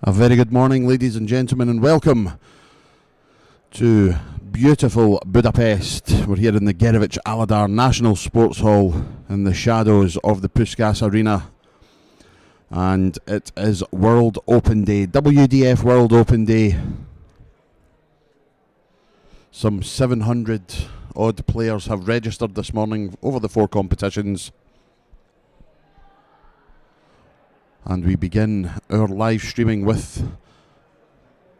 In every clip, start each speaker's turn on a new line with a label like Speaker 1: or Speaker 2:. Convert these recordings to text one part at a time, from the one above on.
Speaker 1: A very good morning, ladies and gentlemen, and welcome to beautiful Budapest. We're here in the Gerevich-Aladar National Sports Hall in the shadows of the Puskás Arena. And it is World Open Day, WDF World Open Day. Some 700 odd players have registered this morning over the 4 competitions. And we begin our live streaming with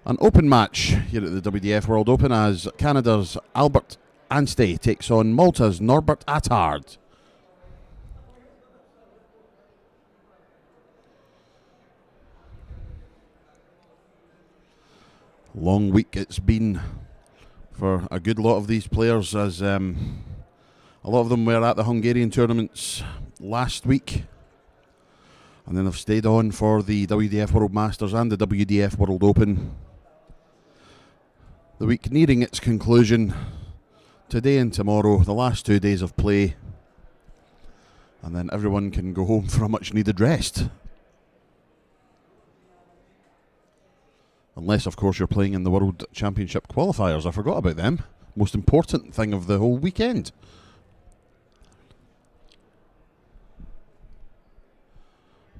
Speaker 1: an open match here at the WDF World Open as Canada's Albert Anstey takes on Malta's Norbert Atard. Long week it's been for a good lot of these players, as a lot of them were at the Hungarian tournaments last week. And then I've stayed on for the WDF World Masters and the WDF World Open. The week nearing its conclusion. Today and tomorrow, the last 2 days of play. And then everyone can go home for a much needed rest. Unless, of course, you're playing in the World Championship qualifiers. I forgot about them. Most important thing of the whole weekend.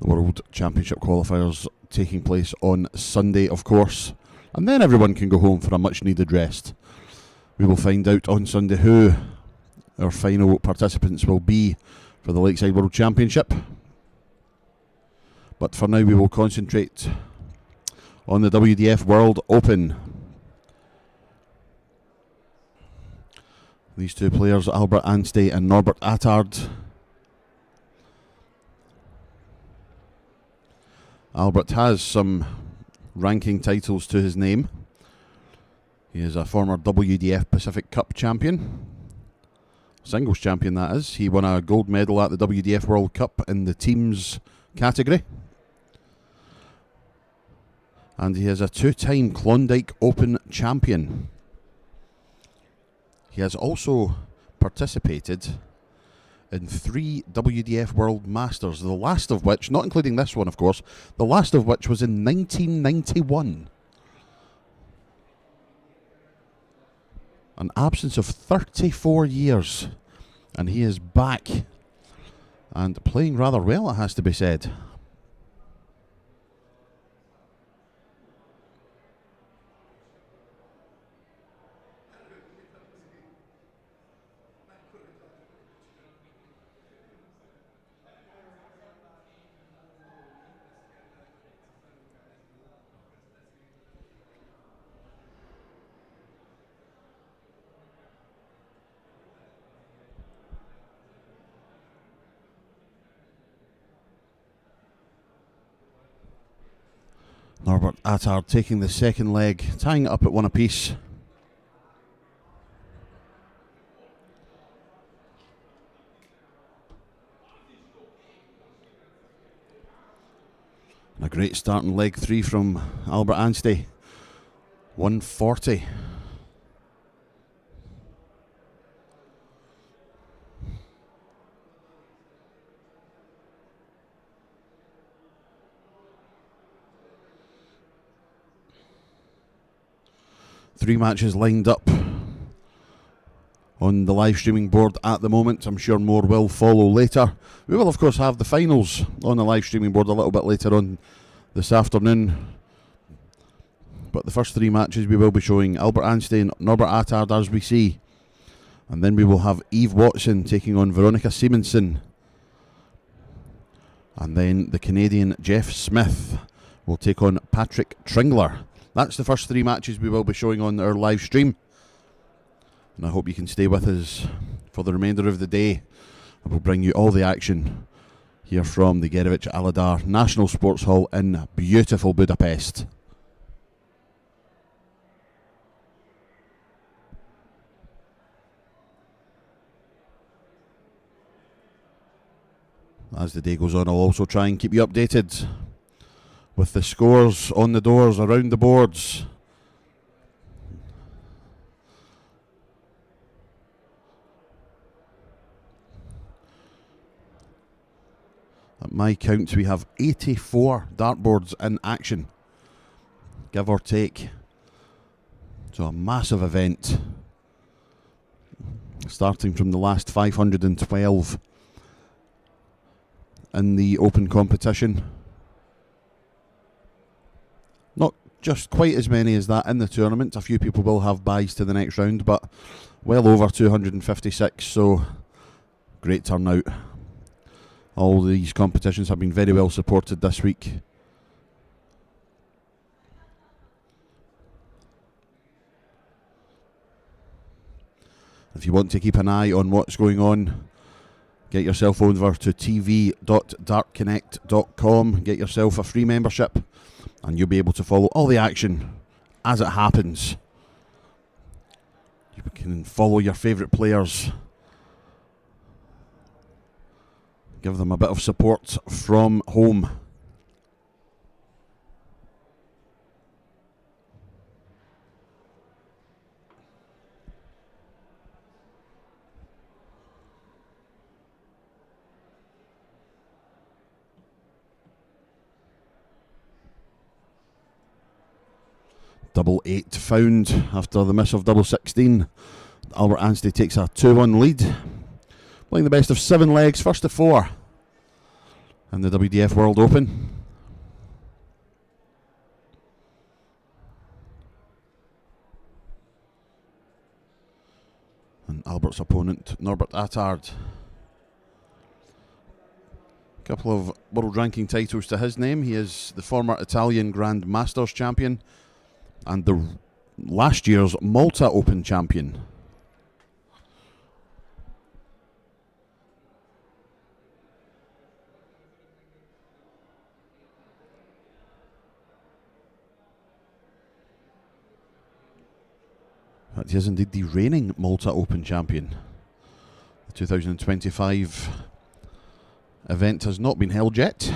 Speaker 1: The World Championship qualifiers taking place on Sunday, of course. And then everyone can go home for a much needed rest. We will find out on Sunday who our final participants will be for the Lakeside World Championship. But for now we will concentrate on the WDF World Open. These two players, Albert Anstey and Norbert Atard. Albert has some ranking titles to his name. He is a former WDF Pacific Cup champion. Singles champion, that is. He won a gold medal at the WDF World Cup in the teams category. And he is a 2-time Klondike Open champion. He has also participated in 3 WDF World Masters, the last of which, not including this one of course, the last of which was in 1991. An absence of 34 years, and he is back and playing rather well, it has to be said. Norbert Atard taking the second leg, tying it up at 1 apiece. And a great starting leg 3 from Albert Anstey. 140. Three matches lined up on the live streaming board at the moment. I'm sure more will follow later. We will of course have the finals on the live streaming board a little bit later on this afternoon. But the first 3 matches we will be showing Albert Anstey and Norbert Atard as we see. And then we will have Eve Watson taking on Veronica Semonson. And then the Canadian Jeff Smith will take on Patrick Tringler. That's the first 3 matches we will be showing on our live stream. And I hope you can stay with us for the remainder of the day. I will bring you all the action here from the Gerevich-Aladar National Sports Hall in beautiful Budapest. As the day goes on, I'll also try and keep you updated with the scores on the doors, around the boards. At my count, we have 84 dartboards in action give or take. So a massive event, starting from the last 512 in the open competition. Not just quite as many as that in the tournament. A few people will have byes to the next round, but well over 256, so great turnout. All these competitions have been very well supported this week. If you want to keep an eye on what's going on, get yourself over to tv.dartconnect.com, get yourself a free membership, and you'll be able to follow all the action as it happens. You can follow your favourite players, give them a bit of support from home. Double 8 found after the miss of double 16. Albert Anstey takes a 2-1 lead. Playing the best of 7 legs, first to 4 in the WDF World Open. And Albert's opponent, Norbert Atard. A couple of world ranking titles to his name. He is the former Italian Grand Masters champion and the last year's Malta Open champion. He is indeed the reigning Malta Open champion. The 2025 event has not been held yet.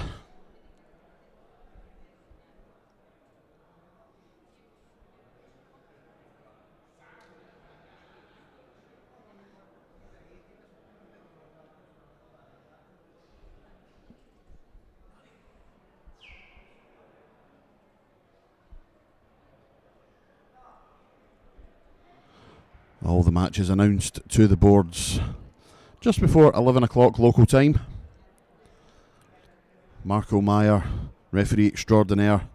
Speaker 1: All the matches announced to the boards just before 11 o'clock local time. Marco Meyer, referee extraordinaire,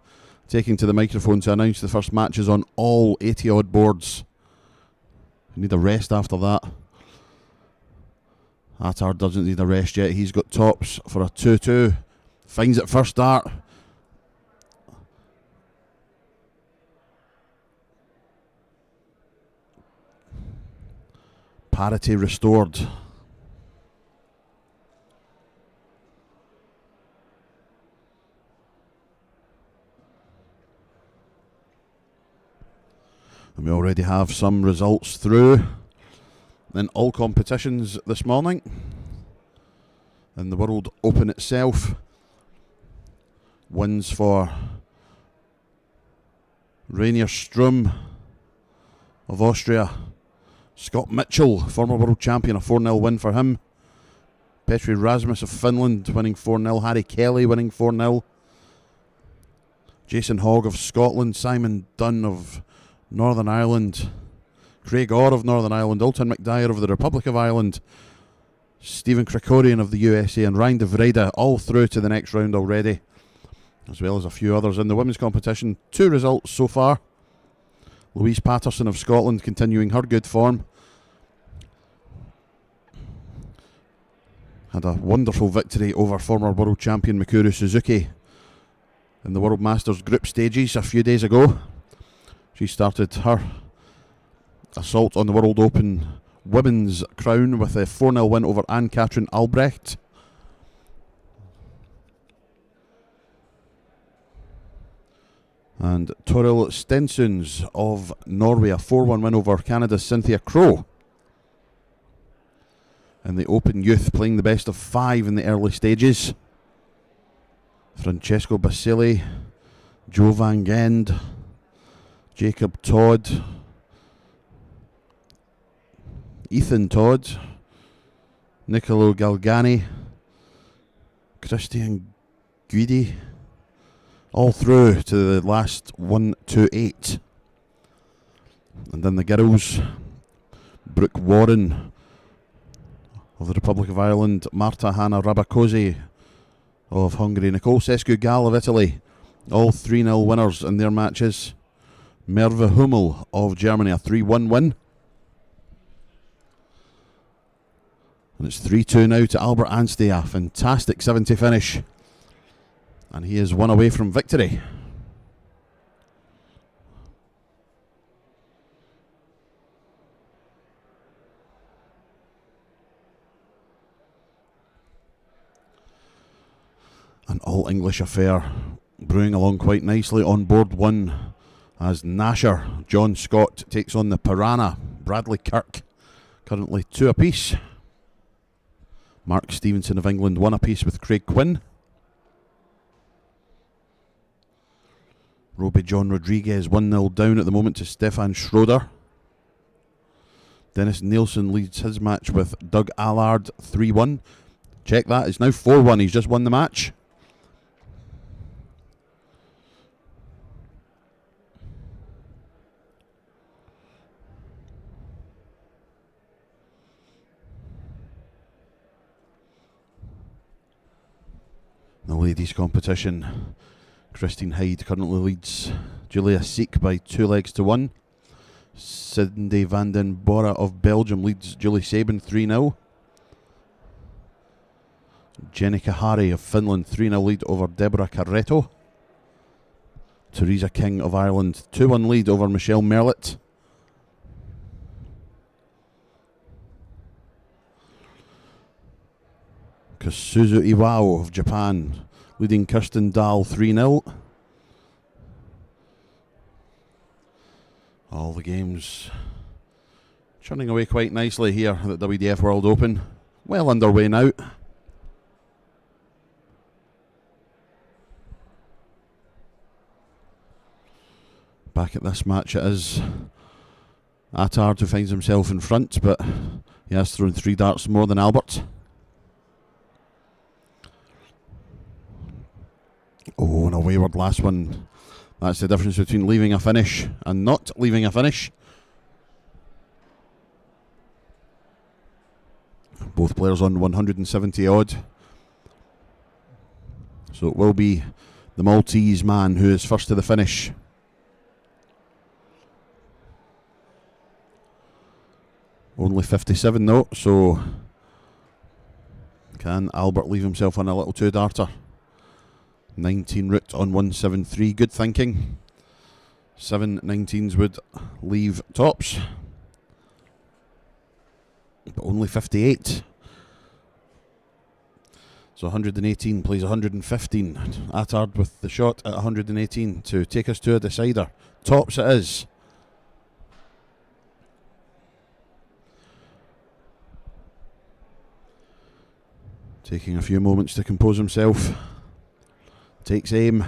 Speaker 1: taking to the microphone to announce the first matches on all 80 odd boards. You need a rest after that. Atard doesn't need a rest yet. He's got tops for a 2-2. Finds it first start. Parity restored. And we already have some results through in all competitions this morning. In the World Open itself, wins for Rainier Strum of Austria. Scott Mitchell, former world champion, a 4-0 win for him. Petri Rasmus of Finland winning 4-0. Harry Kelly winning 4-0. Jason Hogg of Scotland. Simon Dunn of Northern Ireland. Craig Orr of Northern Ireland. Alton McDyer of the Republic of Ireland. Stephen Krikorian of the USA. And Ryan de Vrede all through to the next round already, as well as a few others in the women's competition. 2 results so far. Louise Patterson of Scotland continuing her good form. Had a wonderful victory over former world champion Mikuru Suzuki in the World Masters group stages a few days ago. She started her assault on the World Open women's crown with a 4-0 win over Ann-Katrin Albrecht. And Toril Stensons of Norway, a 4-1 win over Canada's Cynthia Crowe. And the Open Youth playing the best of 5 in the early stages. Francesco Basile, Joe Van Gend, Jacob Todd, Ethan Todd, Nicolo Galgani, Christian Guidi, all through to the last 1 to 8. And then the girls, Brooke Warren of the Republic of Ireland, Marta Hanna Rabakosi of Hungary, Nicole Sescu-Gal of Italy, all 3-0 winners in their matches. Merve Hummel of Germany, a 3-1 win. And it's 3-2 now to Albert Anstey, a fantastic 70 finish. And he is one away from victory. An all-English affair brewing along quite nicely on board one as Nasher John Scott takes on the Piranha Bradley Kirk, currently 2 apiece. Mark Stevenson of England 1 apiece with Craig Quinn. Roby John Rodriguez 1-0 down at the moment to Stefan Schroeder. Dennis Nielsen leads his match with Doug Allard 3-1. Check that, it's now 4-1, he's just won the match. The ladies' competition, Christine Hyde currently leads Julia Seek by 2 legs to 1. Cindy van den Bora of Belgium leads Julie Sabin 3-0. Jenny Kahari of Finland 3-0 lead over Deborah Carretto. Teresa King of Ireland 2-1 lead over Michelle Merlett. Kasuzu Iwao of Japan leading Kirsten Dahl 3-0. All the games churning away quite nicely here at the WDF World Open. Well underway now. Back at this match it is Atard who finds himself in front, but he has thrown 3 darts more than Albert. Oh, and a wayward last one. That's the difference between leaving a finish and not leaving a finish. Both players on 170 odd. So it will be the Maltese man who is first to the finish. Only 57 though, so can Albert leave himself on a little 2-darter? 19 route on 173, good thinking. 7 19s would leave tops, but only 58. So 118 plays 115. Atard with the shot at 118 to take us to a decider. Tops it is. Taking a few moments to compose himself. Takes aim,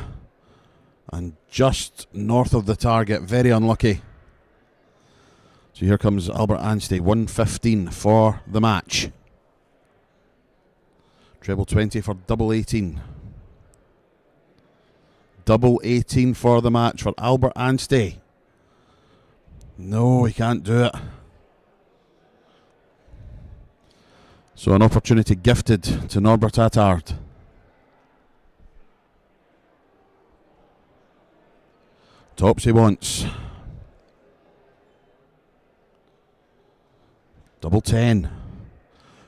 Speaker 1: and just north of the target, very unlucky. So here comes Albert Anstey, 115 for the match. Treble 20 for double 18. Double 18 for the match for Albert Anstey. No, he can't do it. So an opportunity gifted to Norbert Atard. Tops he wants. Double 10.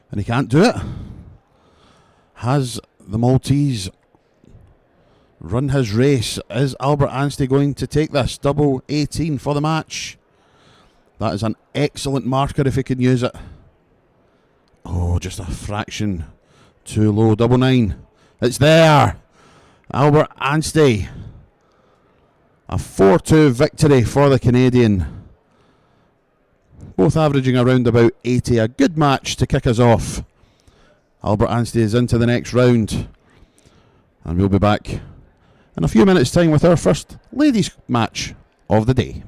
Speaker 1: And he can't do it. Has the Maltese run his race? Is Albert Anstey going to take this? Double 18 for the match. That is an excellent marker if he can use it. Oh, just a fraction too low. Double 9. It's there. Albert Anstey. A 4-2 victory for the Canadian. Both averaging around about 80. A good match to kick us off. Albert Anstey is into the next round. And we'll be back in a few minutes' time with our first ladies' match of the day.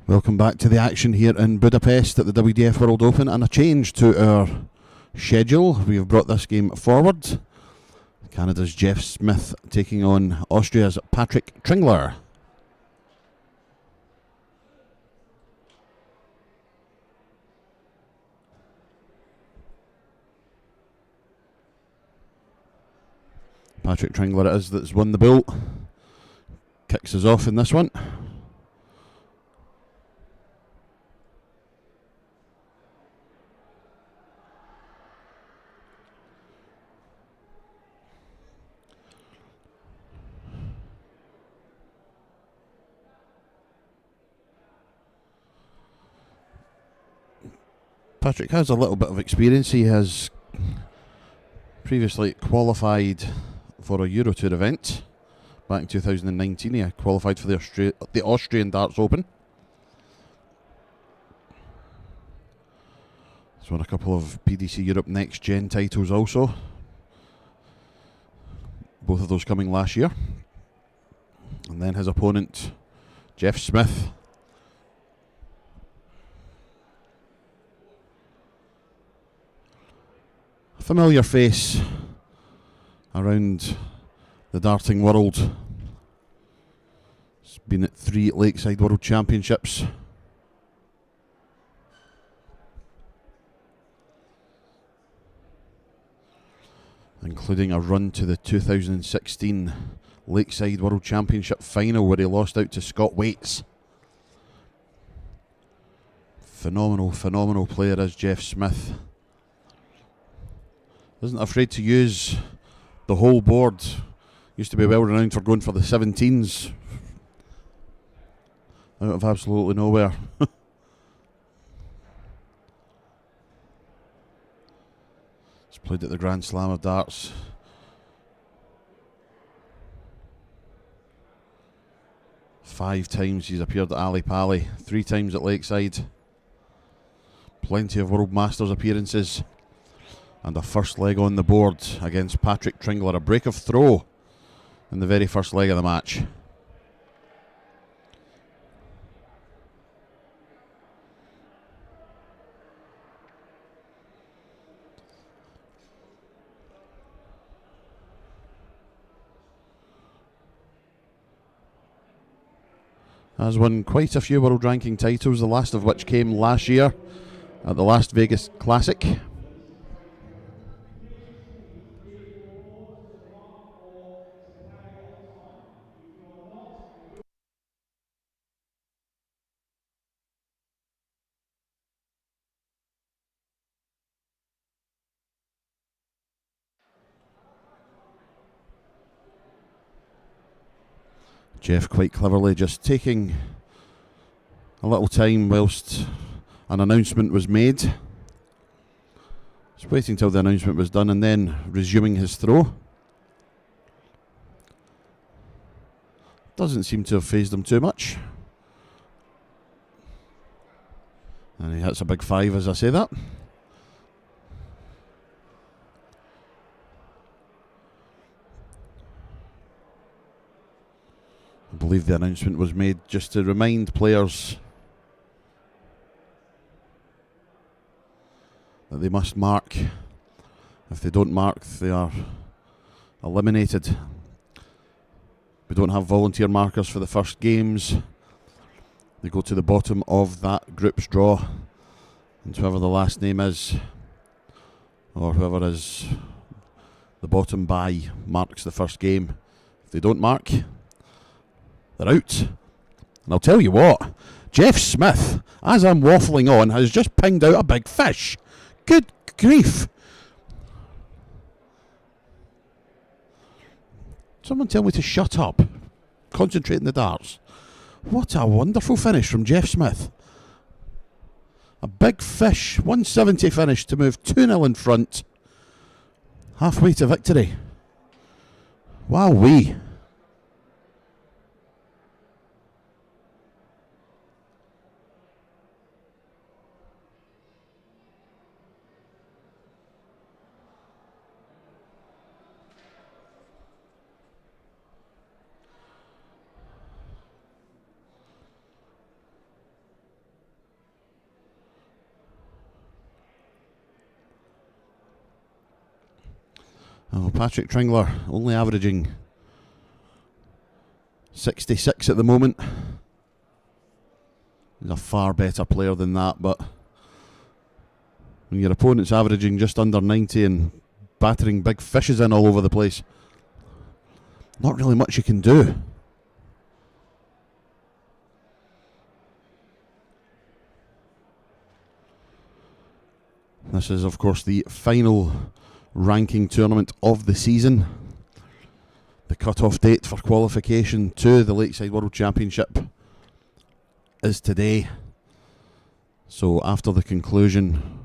Speaker 1: Welcome back to the action here in Budapest at the WDF World Open, and a change to our schedule. We have brought this game forward. Canada's Jeff Smith taking on Austria's Patrick Tringler. Patrick Tringler it is that's won the bull. Kicks us off in this one. Patrick has a little bit of experience. He has previously qualified for a Euro Tour event back in 2019. He qualified for the Austrian Darts Open. He's won a couple of PDC Europe Next Gen titles also. Both of those coming last year. And then his opponent, Jeff Smith. A familiar face around the darting world. He's been at 3 Lakeside World Championships. Including a run to the 2016 Lakeside World Championship final where he lost out to Scott Waits. Phenomenal player is Jeff Smith. Isn't afraid to use the whole board. Used to be well renowned for going for the 17s out of absolutely nowhere. He's played at the Grand Slam of Darts. Five times he's appeared at Ali Pali, 3 times at Lakeside. Plenty of World Masters appearances. And a first leg on the board against Patrick Tringler. A break of throw in the very first leg of the match. Has won quite a few world ranking titles, the last of which came last year at the Las Vegas Classic. Jeff quite cleverly just taking a little time whilst an announcement was made. Just waiting till the announcement was done and then resuming his throw. Doesn't seem to have fazed him too much. And he hits a big 5 as I say that. I believe the announcement was made just to remind players that they must mark. If they don't mark, they are eliminated. We don't have volunteer markers for the first games. They go to the bottom of that group's draw, and whoever the last name is, or whoever is the bottom bye, marks the first game. If they don't mark, they're out. And I'll tell you what, Jeff Smith, as I'm waffling on, has just pinged out a big fish. Good grief. Someone tell me to shut up. Concentrate on the darts. What a wonderful finish from Jeff Smith. A big fish, 170 finish to move 2-0 in front. Halfway to victory. Wowee. Oh, Patrick Tringler only averaging 66 at the moment. He's a far better player than that, but when your opponent's averaging just under 90 and battering big fishes in all over the place, not really much you can do. This is, of course, the final ranking tournament of the season. The cut-off date for qualification to the Lakeside World Championship is today. So after the conclusion,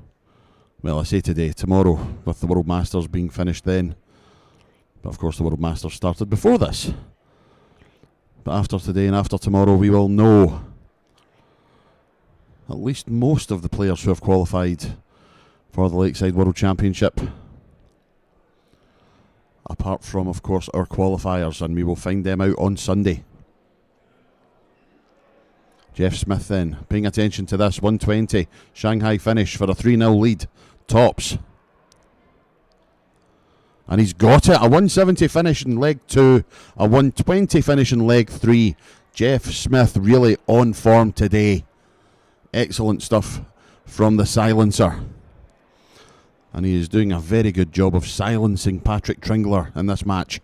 Speaker 1: well, I say today, tomorrow, with the World Masters being finished then. But of course the World Masters started before this. But after today and after tomorrow, we will know at least most of the players who have qualified for the Lakeside World Championship. Apart from, of course, our qualifiers, and we will find them out on Sunday. Jeff Smith then, paying attention to this, 120, Shanghai finish for a 3-0 lead, tops. And he's got it, a 170 finish in leg 2, a 120 finish in leg 3. Jeff Smith really on form today. Excellent stuff from the silencer. And he is doing a very good job of silencing Patrick Tringler in this match.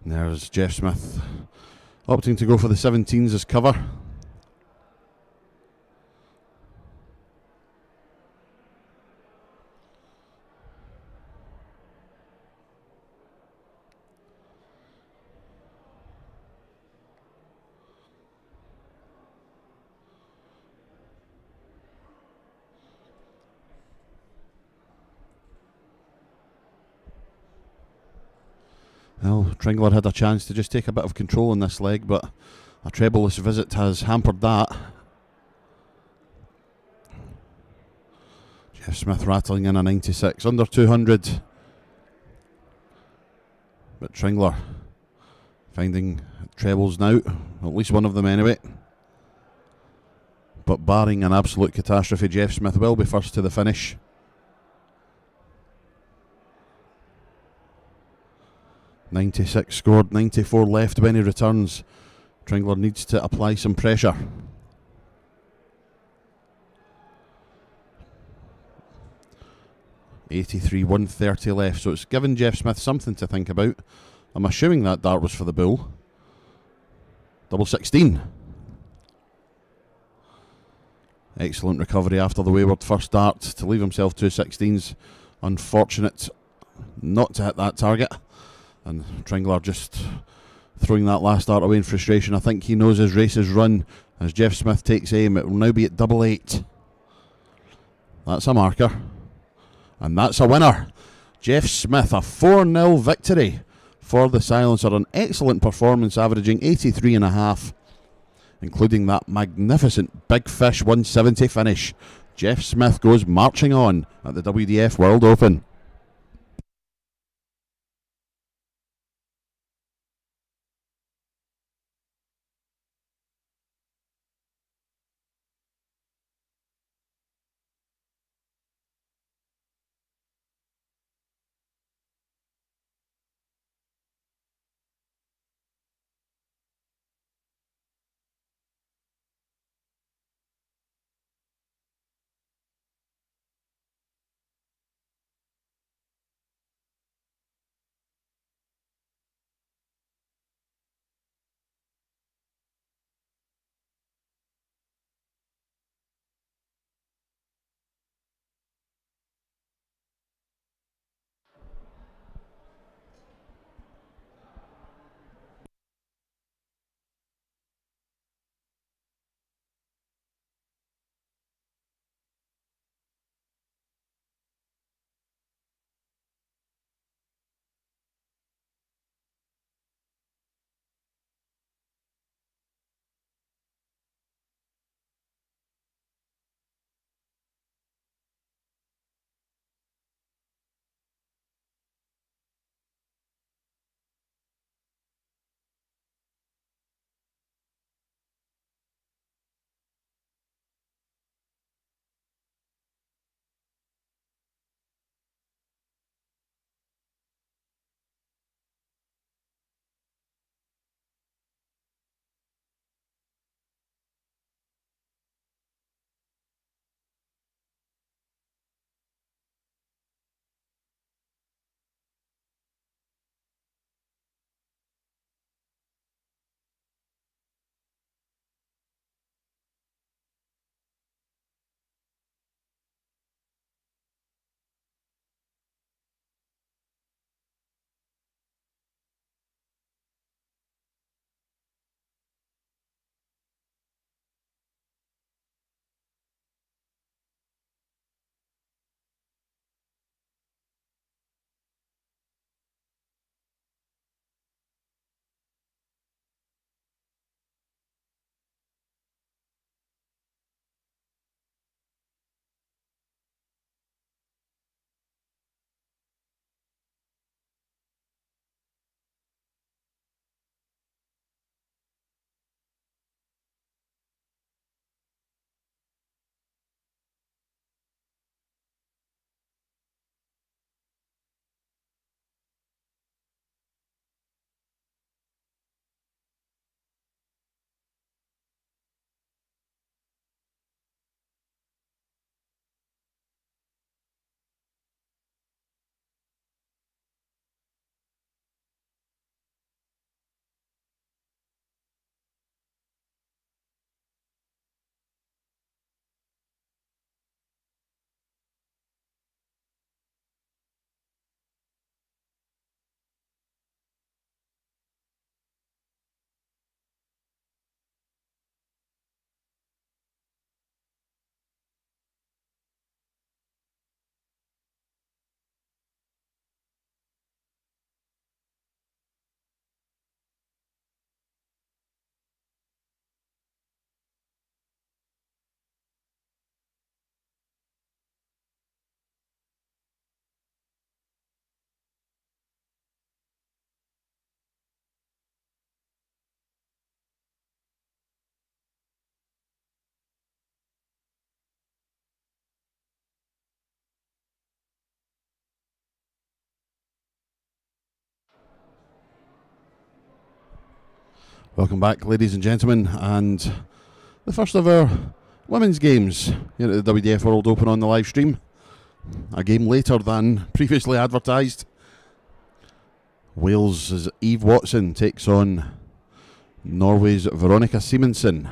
Speaker 1: There's Jeff Smith opting to go for the 17s as cover. Well, Tringler had a chance to just take a bit of control in this leg, but a trebleless visit has hampered that. Jeff Smith rattling in a 96, under 200. But Tringler finding trebles now, at least one of them anyway. But barring an absolute catastrophe, Jeff Smith will be first to the finish. .96 scored, 94 left when he returns. Tringler needs to apply some pressure. .83, 130 left, so it's given Jeff Smith something to think about. I'm assuming that dart was for the bull. Double 16. Excellent recovery after the wayward first dart to leave himself 2 16s. Unfortunate not to hit that target. And Tringler just throwing that last dart away in frustration. I think he knows his race is run. As Jeff Smith takes aim, it will now be at double 8. That's a marker. And that's a winner. Jeff Smith, a 4-0 victory for the silencer. An excellent performance, averaging 83.5, including that magnificent Big Fish 170 finish. Jeff Smith goes marching on at the WDF World Open. Welcome back, ladies and gentlemen, and the first of our women's games here at the WDF World Open on the live stream. A game later than previously advertised. Wales' Eve Watson takes on Norway's Veronica Semonson.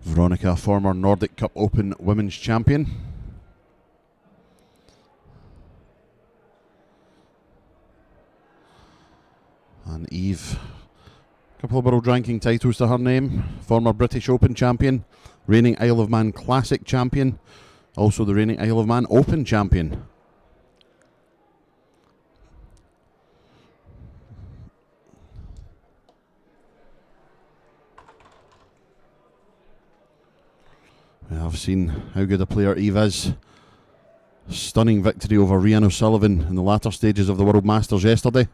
Speaker 1: Veronica, former Nordic Cup Open Women's Champion. And Eve, a couple of world ranking titles to her name. Former British Open Champion, reigning Isle of Man Classic Champion, also the reigning Isle of Man Open Champion. I've seen how good a player Eve is. Stunning victory over Rhian O'Sullivan in the latter stages of the World Masters yesterday.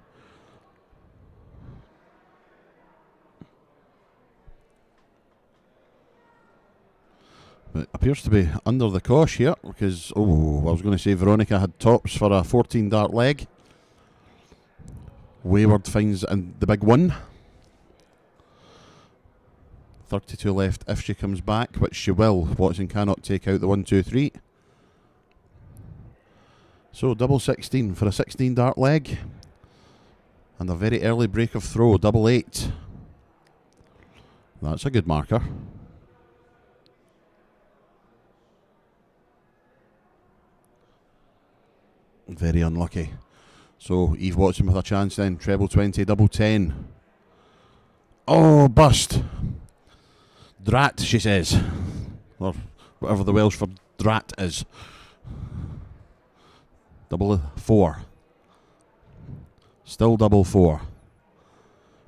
Speaker 1: But it appears to be under the cosh here because, I was going to say Veronica had tops for a 14 dart leg. Wayward finds the big one. 32 left if she comes back, which she will. Watson cannot take out the 1, 2, 3. So double 16 for a 16 dart leg. And a very early break of throw, double 8. That's a good marker. Very unlucky. So Eve Watson with a chance then. Treble 20, double 10. Oh, bust. Drat, she says. Or whatever the Welsh for drat is. Double 4. Still double 4.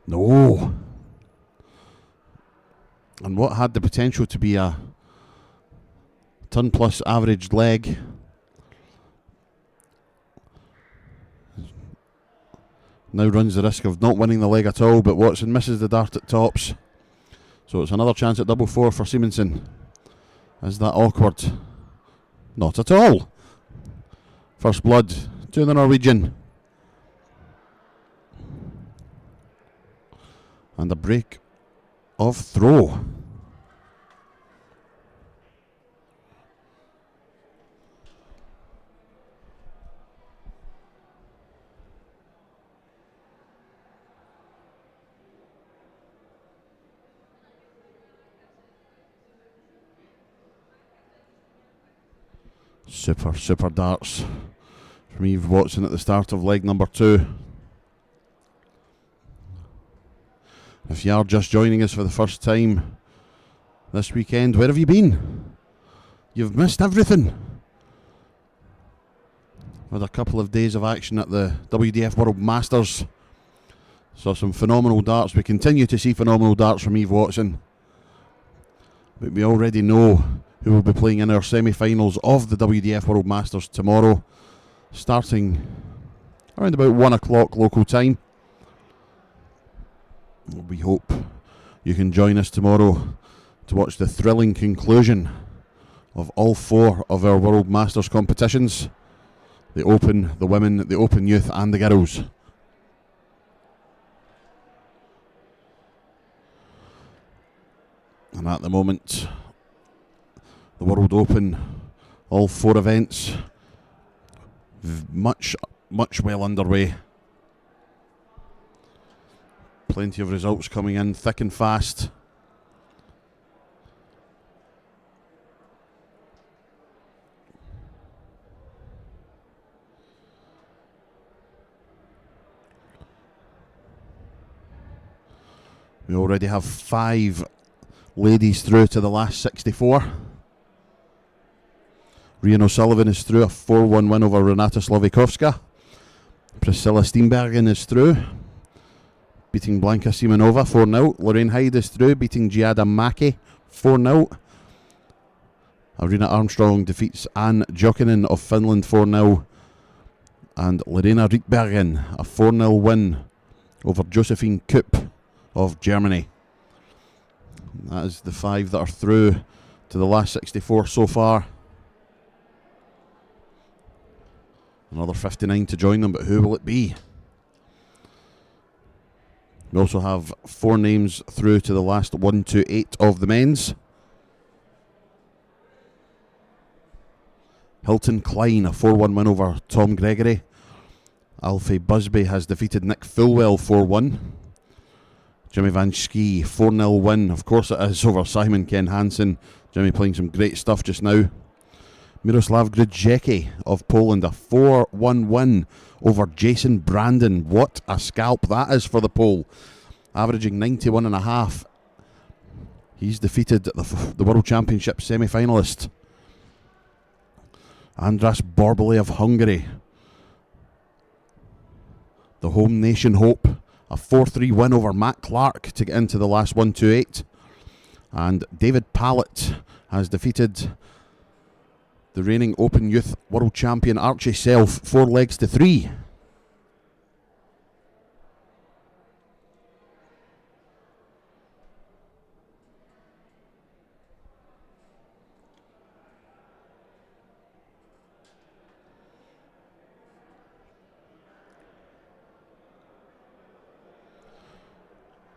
Speaker 1: No. And what had the potential to be a ton plus average leg now runs the risk of not winning the leg at all, but Watson misses the dart at tops. So it's another chance at double 4 for Semonson. Is that awkward? Not at all. First blood to the Norwegian. And a break of throw. Super darts from Eve Watson at the start of leg number 2. If you are just joining us for the first time this weekend, where have you been? You've missed everything. Had a couple of days of action at the WDF World Masters. Saw some phenomenal darts. We continue to see phenomenal darts from Eve Watson. But we already know who will be playing in our semi-finals of the WDF World Masters tomorrow, starting around about 1 o'clock local time. We hope you can join us tomorrow to watch the thrilling conclusion of all 4 of our World Masters competitions: the Open, the Women, the Open Youth and the Girls. And at the moment, the World Open, all 4 events, much well underway. Plenty of results coming in thick and fast. We already have 5 ladies through to the last 64. Rhian O'Sullivan is through, a 4-1 win over Renata Slovikovska. Priscilla Steinbergen is through, beating Blanka Simonova 4-0. Lorraine Hyde is through, beating Giada Maki 4-0. Arina Armstrong defeats Anne Jokinen of Finland 4-0. And Lorena Rietbergen, a 4-0 win over Josephine Kopp of Germany. That is the 5 that are through to the last 64 so far. Another 59 to join them, but who will it be? We also have 4 names through to the last 1 to 8 of the men's. Hilton Klein, a 4-1 win over Tom Gregory. Alfie Busby has defeated Nick Fulwell 4-1. Jimmy Van Schie, 4-0 win. Of course it is, over Simon Ken Hansen. Jimmy playing some great stuff just now. Miroslav Grzycki of Poland, a 4-1 win over Jason Brandon. What a scalp that is for the Pole. Averaging 91.5. He's defeated the World Championship semi-finalist Andras Borbely of Hungary. The home nation hope, a 4-3 win over Matt Clark to get into the last 1-2-8. And David Pallett has defeated the reigning Open Youth World Champion Archie Self 4 legs to 3.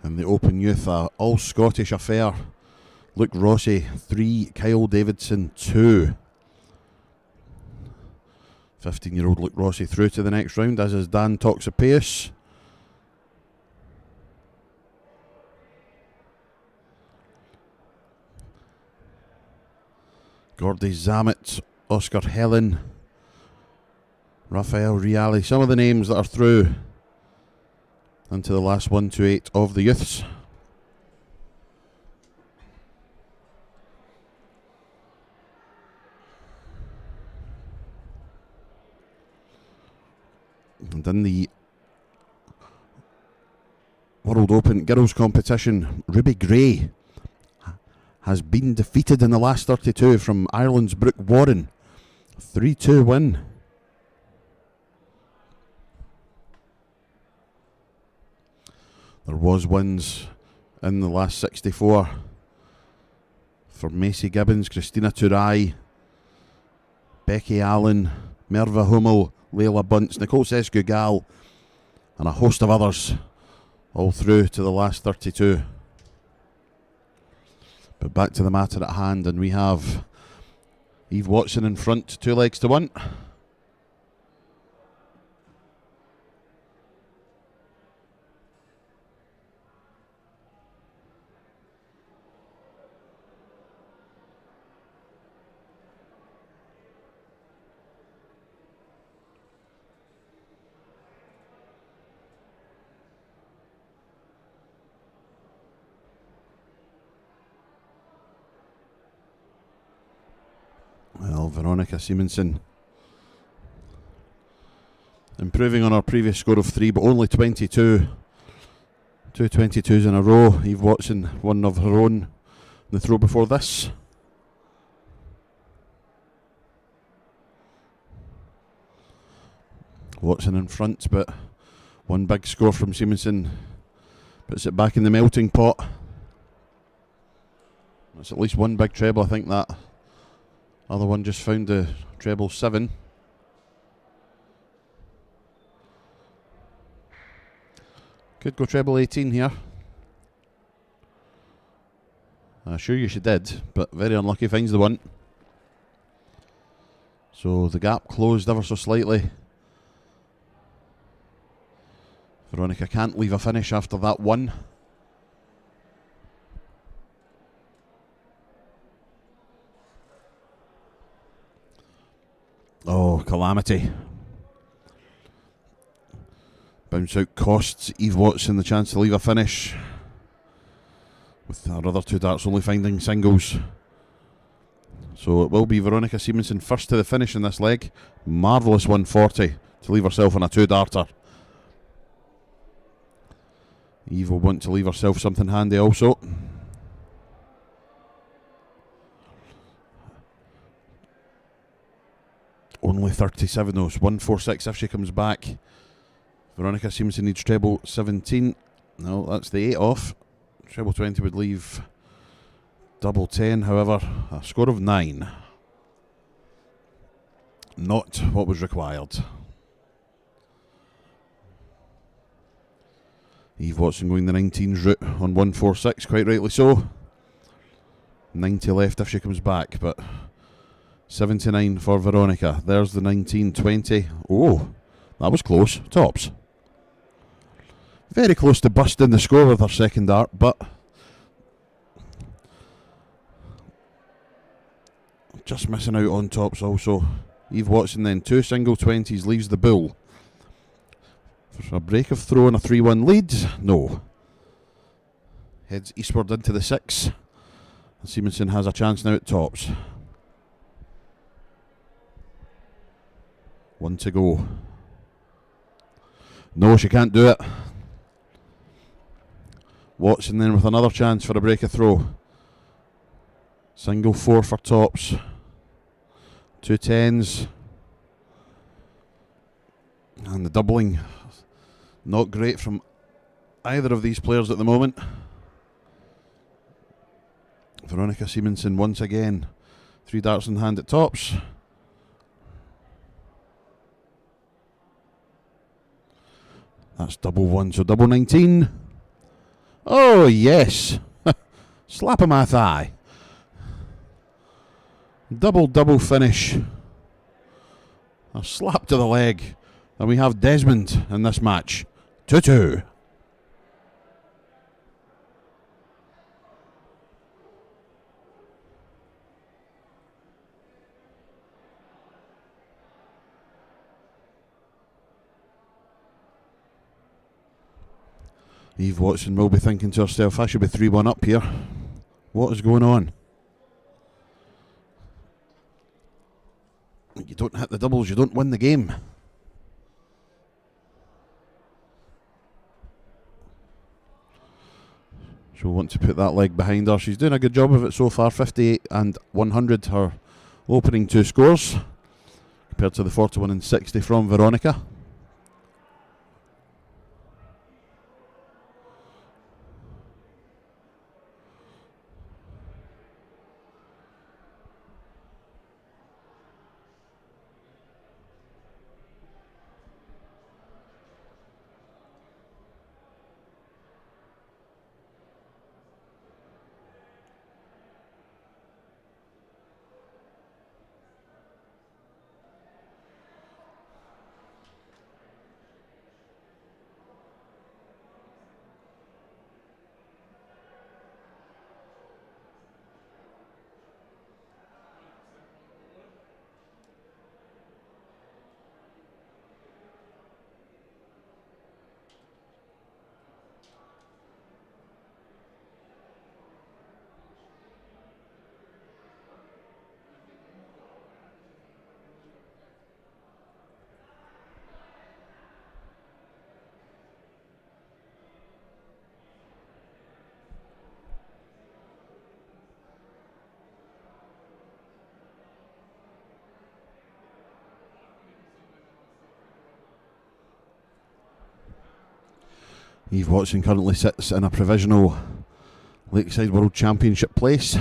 Speaker 1: In the Open Youth, all-Scottish affair. Luke Rossi, 3. Kyle Davidson, 2. 15-year-old Luke Rossi through to the next round, as is Dan Toxopeus. Gordy Zamet, Oscar Helen, Rafael Reale. Some of the names that are through into the last 1-2-8 of the youths. And in the World Open Girls competition, Ruby Gray has been defeated in the last 32 from Ireland's Brooke Warren. 3-2 win. There was wins in the last 64 for Macy Gibbons, Christina Turai, Becky Allen, Merva Hummel, Layla Bunce, Nicole Sesgugal, and a host of others, all through to the last 32. But back to the matter at hand, and we have Eve Watson in front, 2 legs to 1. Well, Veronica Semonson improving on our previous score of 3, but only 22. 2 22s in a row. Eve Watson, one of her own in the throw before this. Watson in front, but one big score from Semonson puts it back in the melting pot. That's at least one big treble, I think that. Other one just found the treble 7. Could go treble 18 here. Sure you she did, but very unlucky, finds the 1. So the gap closed ever so slightly. Veronica can't leave a finish after that 1. Oh, calamity. Bounce out costs Eve Watson the chance to leave a finish, with our other 2 darts only finding singles. So it will be Veronica Semonson first to the finish in this leg. Marvellous 140 to leave herself on a 2-darter. Eve will want to leave herself something handy also. Only 37 though, 146 if she comes back. Veronica Semonson needs treble 17. No, that's the 8 off. Treble 20 would leave Double 10, however, a score of 9. Not what was required. Eve Watson going the 19's route on 146, quite rightly so. 90 left if she comes back, but 79 for Veronica. There's the 19-20. Oh, that was close. Tops. Very close to busting the score with her second dart, but just missing out on tops also. Eve Watson then 2 single 20s leaves the bull. For a break of throw and a 3-1 lead? No. Heads eastward into the 6. And Semonson has a chance now at tops. 1 to go. No, she can't do it. Watson then with another chance for a break of throw. Single 4 for tops. 2 10s. And the doubling, not great from either of these players at the moment. Veronica Semonson once again. 3 darts in hand at tops. That's double 1, so double 19. Oh, yes. Slap of my thigh. Double finish. A slap to the leg. And we have Desmond in this match. 2-2. Eve Watson will be thinking to herself, I should be 3-1 up here. What is going on? You don't hit the doubles, you don't win the game. She'll want to put that leg behind her. She's doing a good job of it so far. 58 and 100 her opening 2 scores, compared to the 41 and 60 from Veronica. Eve Watson currently sits in a provisional Lakeside World Championship place.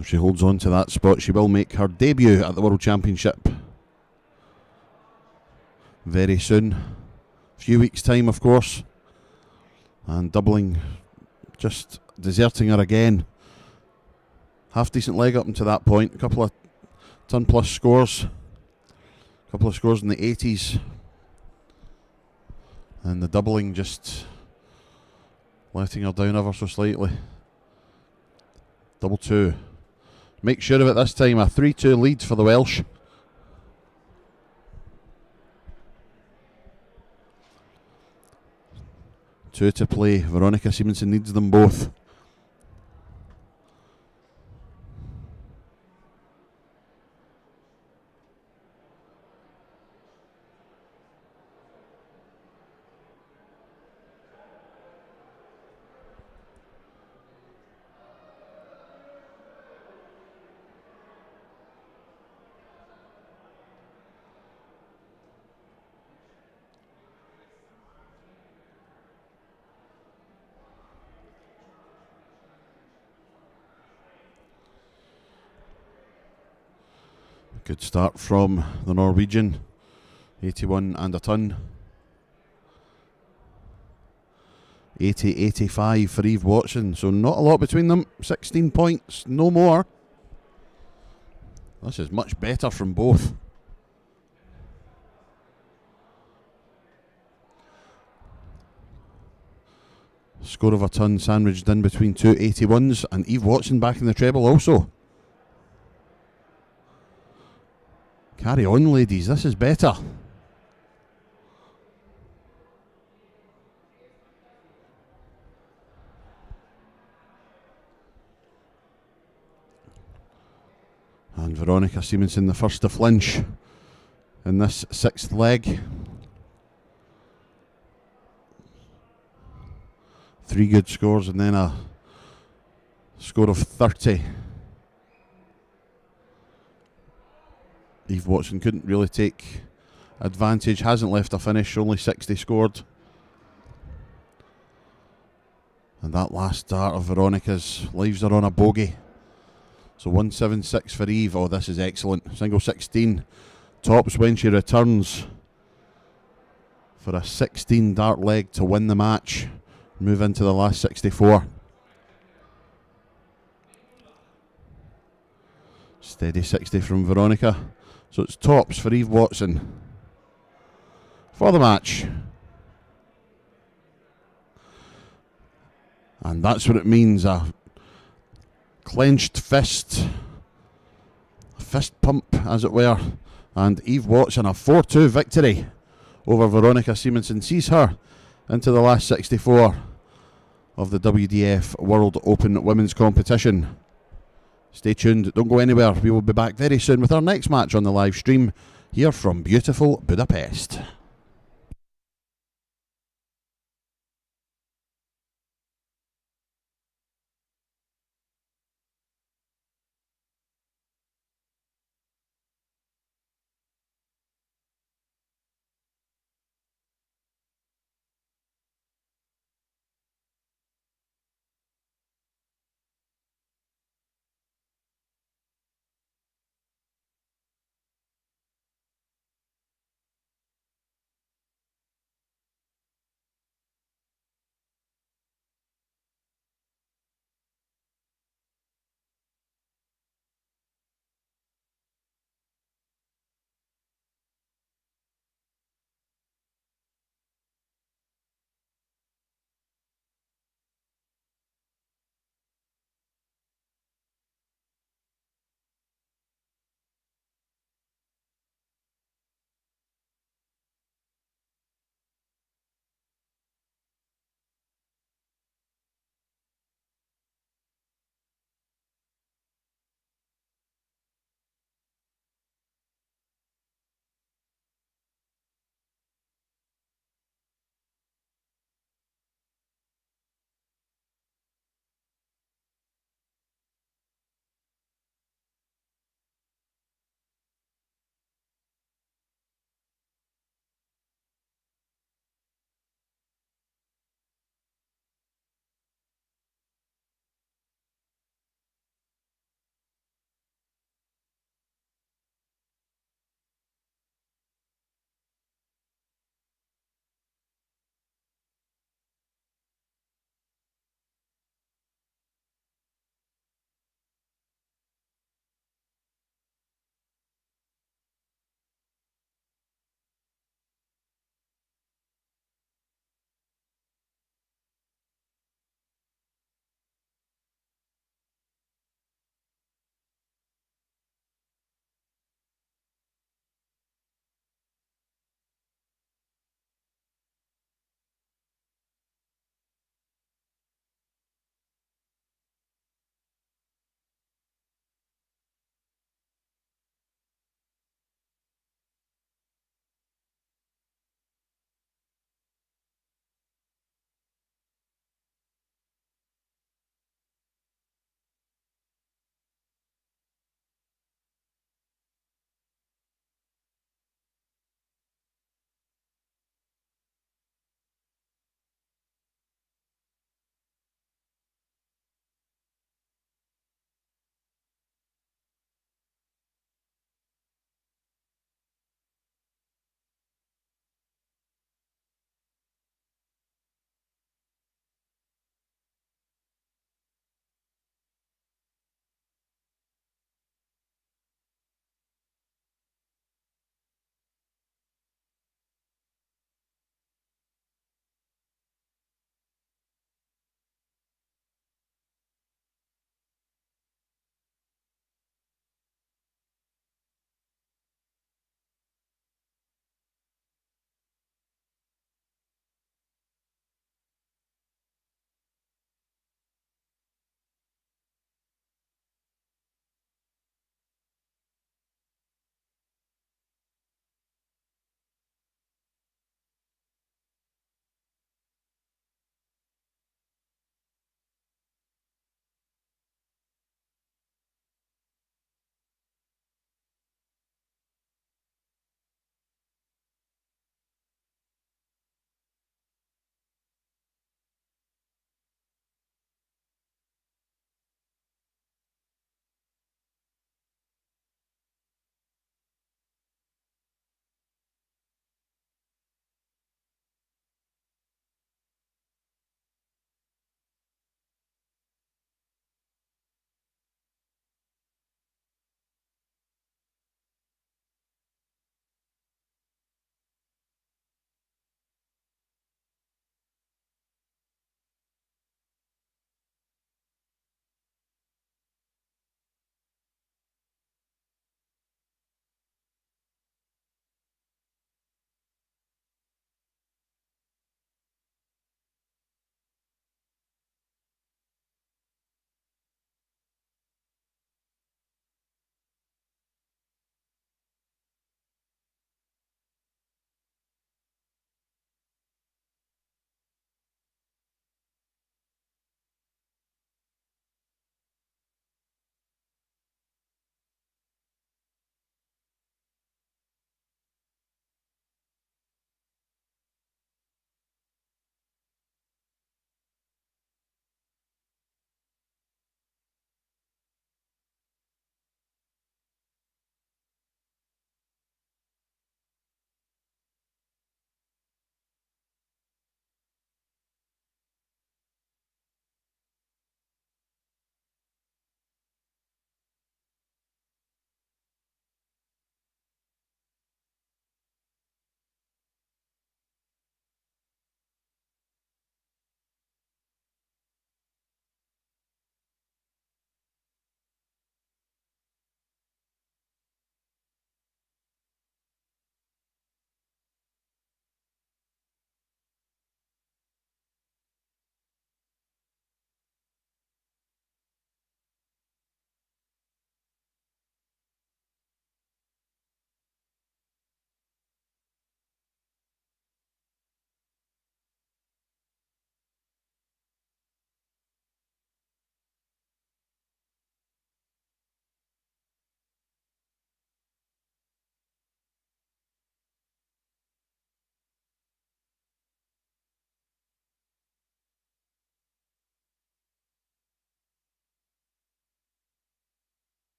Speaker 1: If she holds on to that spot, she will make her debut at the World Championship very soon. A few weeks' time, of course. And doubling, just deserting her again. Half decent leg up until that point. A couple of ton plus scores. A couple of scores in the 80s. And the doubling just letting her down ever so slightly. Double 2. Make sure of it this time. A 3-2 lead for the Welsh. Two to play. Veronica Semonson needs them both. Good start from the Norwegian. 81 and a ton. 80-85 for Eve Watson, so not a lot between them. 16 points, no more. This is much better from both. Score of a ton sandwiched in between two 81s, and Eve Watson back in the treble also. Carry on, ladies, this is better. And Veronica Semonson the first to flinch in this sixth leg. 3 good scores and then a score of 30. Eve Watson couldn't really take advantage, hasn't left a finish, only 60 scored. And that last start of Veronica's leaves her on a bogey. So 176 for Eve. Oh, this is excellent. Single 16 tops when she returns for a 16 dart leg to win the match. Move into the last 64. Steady 60 from Veronica. So it's tops for Eve Watson for the match. And that's what it means, a clenched fist pump as it were. And Eve Watson, a 4-2 victory over Veronica Semonson, sees her into the last 64 of the WDF World Open Women's Competition. Stay tuned, don't go anywhere. We will be back very soon with our next match on the live stream here from beautiful Budapest.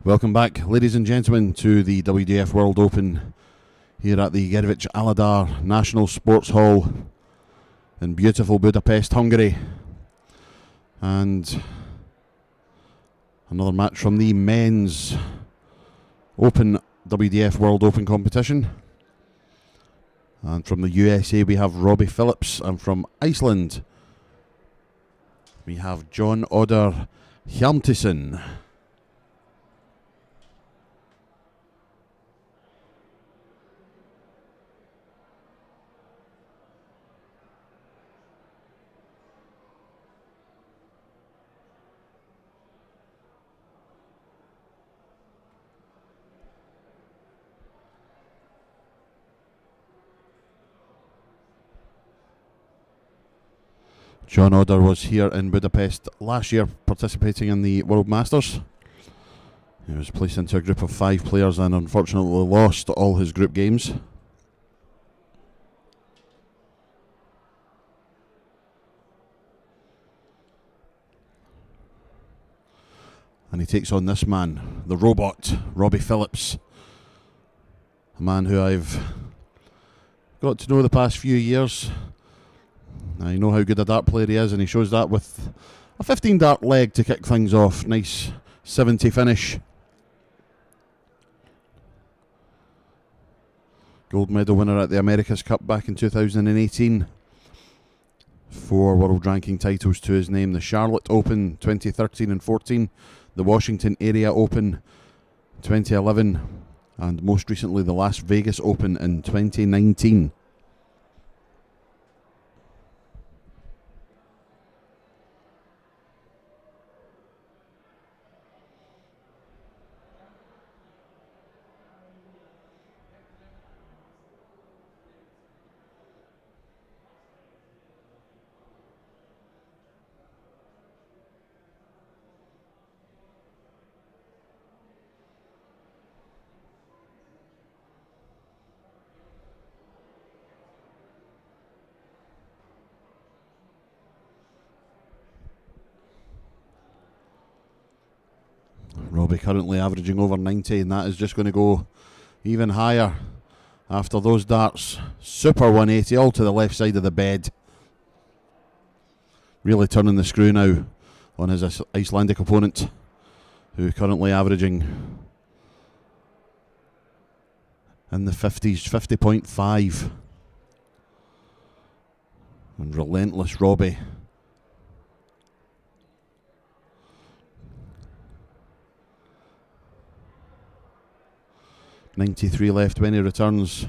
Speaker 1: Welcome back, ladies and gentlemen, to the WDF World Open here at the Gervich Aladar National Sports Hall in beautiful Budapest, Hungary. And another match from the men's Open WDF World Open competition. And from the USA we have Robbie Phillips, and from Iceland we have John Oder Hjalmtisen. John Oder was here in Budapest last year participating in the World Masters. He was placed into a group of 5 players and unfortunately lost all his group games. And he takes on this man, the robot, Robbie Phillips. A man who I've got to know the past few years. I know how good a dart player he is, and he shows that with a 15 dart leg to kick things off. Nice 70 finish. Gold medal winner at the America's Cup back in 2018. 4 world ranking titles to his name. The Charlotte Open 2013 and 14. The Washington Area Open 2011. And most recently the Las Vegas Open in 2019. Robbie currently averaging over 90, and that is just going to go even higher after those darts. Super 180 all to the left side of the bed. Really turning the screw now on his Icelandic opponent, who currently averaging in the 50s, 50.5. And relentless Robbie. .93 left when he returns,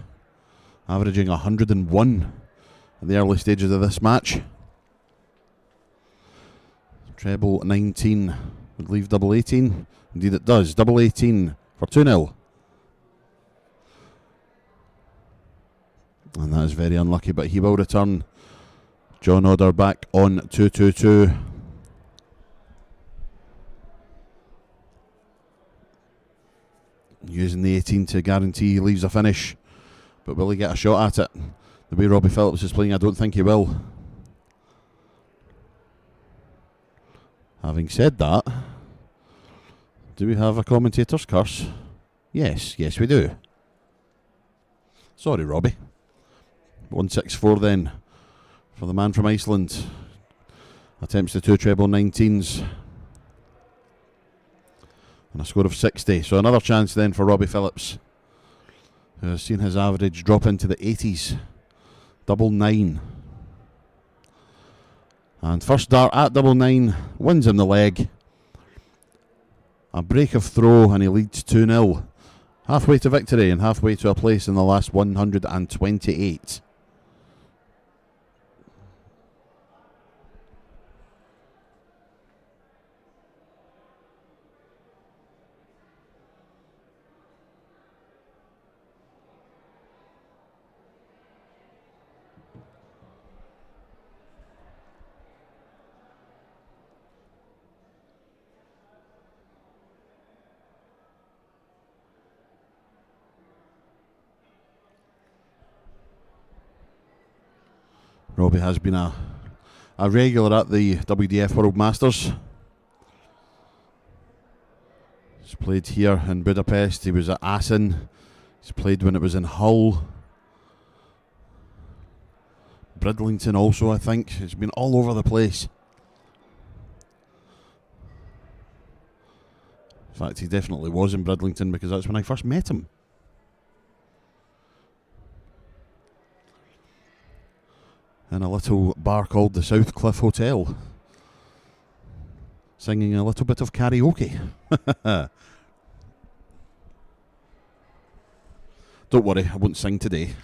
Speaker 1: averaging 101 at the early stages of this match. Treble 19 would leave double 18. Indeed it does. Double 18 for 2-0. And that is very unlucky, but he will return. John Oder back on 2-2-2. Using the 18 to guarantee he leaves a finish. But will he get a shot at it? The way Robbie Phillips is playing, I don't think he will. Having said that, do we have a commentator's curse? Yes, we do. Sorry, Robbie. 164 then for the man from Iceland. Attempts the 2 treble 19s. And a score of 60. So another chance then for Robbie Phillips, who has seen his average drop into the 80s. Double 9. And first dart at double 9 wins him the leg. A break of throw and he leads 2-0. Halfway to victory and halfway to a place in the last 128. Robbie has been a regular at the WDF World Masters. He's played here in Budapest. He was at Assen. He's played when it was in Hull. Bridlington also, I think. He's been all over the place. In fact, he definitely was in Bridlington because that's when I first met him. In a little bar called the South Cliff Hotel. Singing a little bit of karaoke. Don't worry, I won't sing today.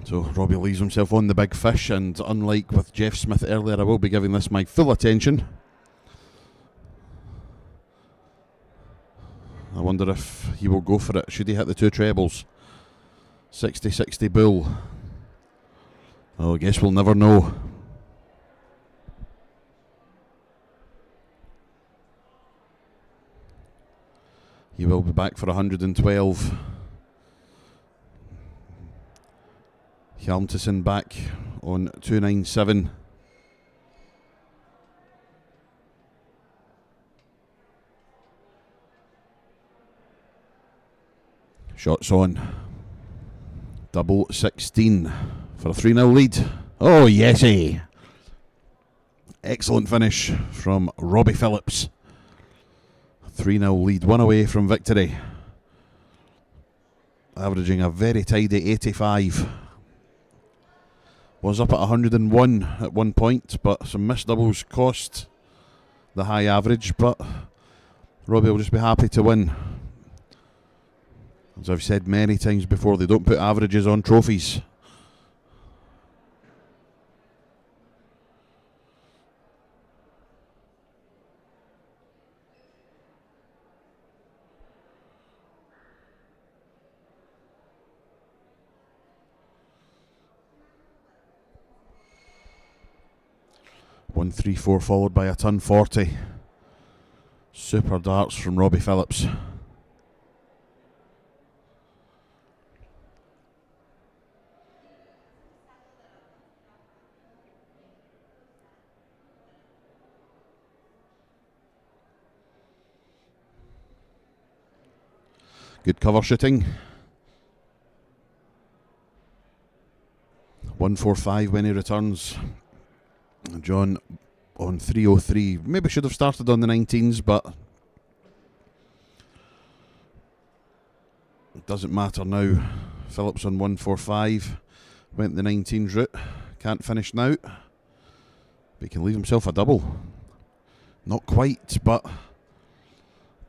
Speaker 1: So Robbie leaves himself on the big fish, and unlike with Jeff Smith earlier, I will be giving this my full attention. I wonder if he will go for it. Should he hit the two trebles? 60-60 bull. Oh, I guess we'll never know. He will be back for 112. Hjalmtesen back on 297. Shots on. Double 16 for a 3-0 lead. Oh, yesy. Excellent finish from Robbie Phillips. 3-0 lead, one away from victory. Averaging a very tidy 85. Was up at 101 at one point, but some missed doubles cost the high average, but Robbie will just be happy to win. As I've said many times before, they don't put averages on trophies. One 3-4 followed by a ton 40. Super darts from Robbie Phillips. Good cover shooting. 145 when he returns. John on 303. Maybe should have started on the 19s, but it doesn't matter now. Phillips on 145. Went the 19s route. Can't finish now. But he can leave himself a double. Not quite, but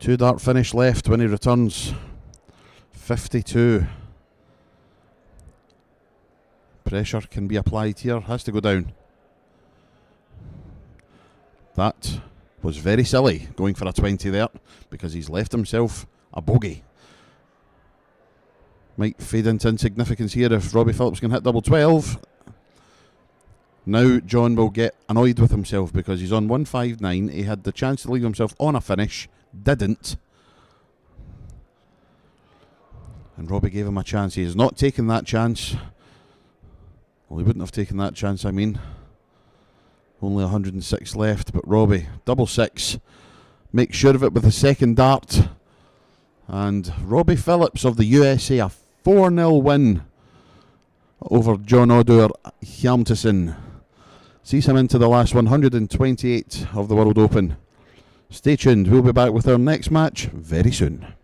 Speaker 1: 2 dart finish left when he returns. 52. Pressure can be applied here. Has to go down. That was very silly, going for a 20 there, because he's left himself a bogey. Might fade into insignificance here if Robbie Phillips can hit double 12. Now John will get annoyed with himself because he's on 159. He had the chance to leave himself on a finish, didn't. And Robbie gave him a chance. He has not taken that chance. Well, he wouldn't have taken that chance, I mean. Only 106 left, but Robbie, double 6. Make sure of it with the second dart. And Robbie Phillips of the USA, a 4-0 win over John Odur Hjalmtesen. Sees him into the last 128 of the World Open. Stay tuned, we'll be back with our next match very soon.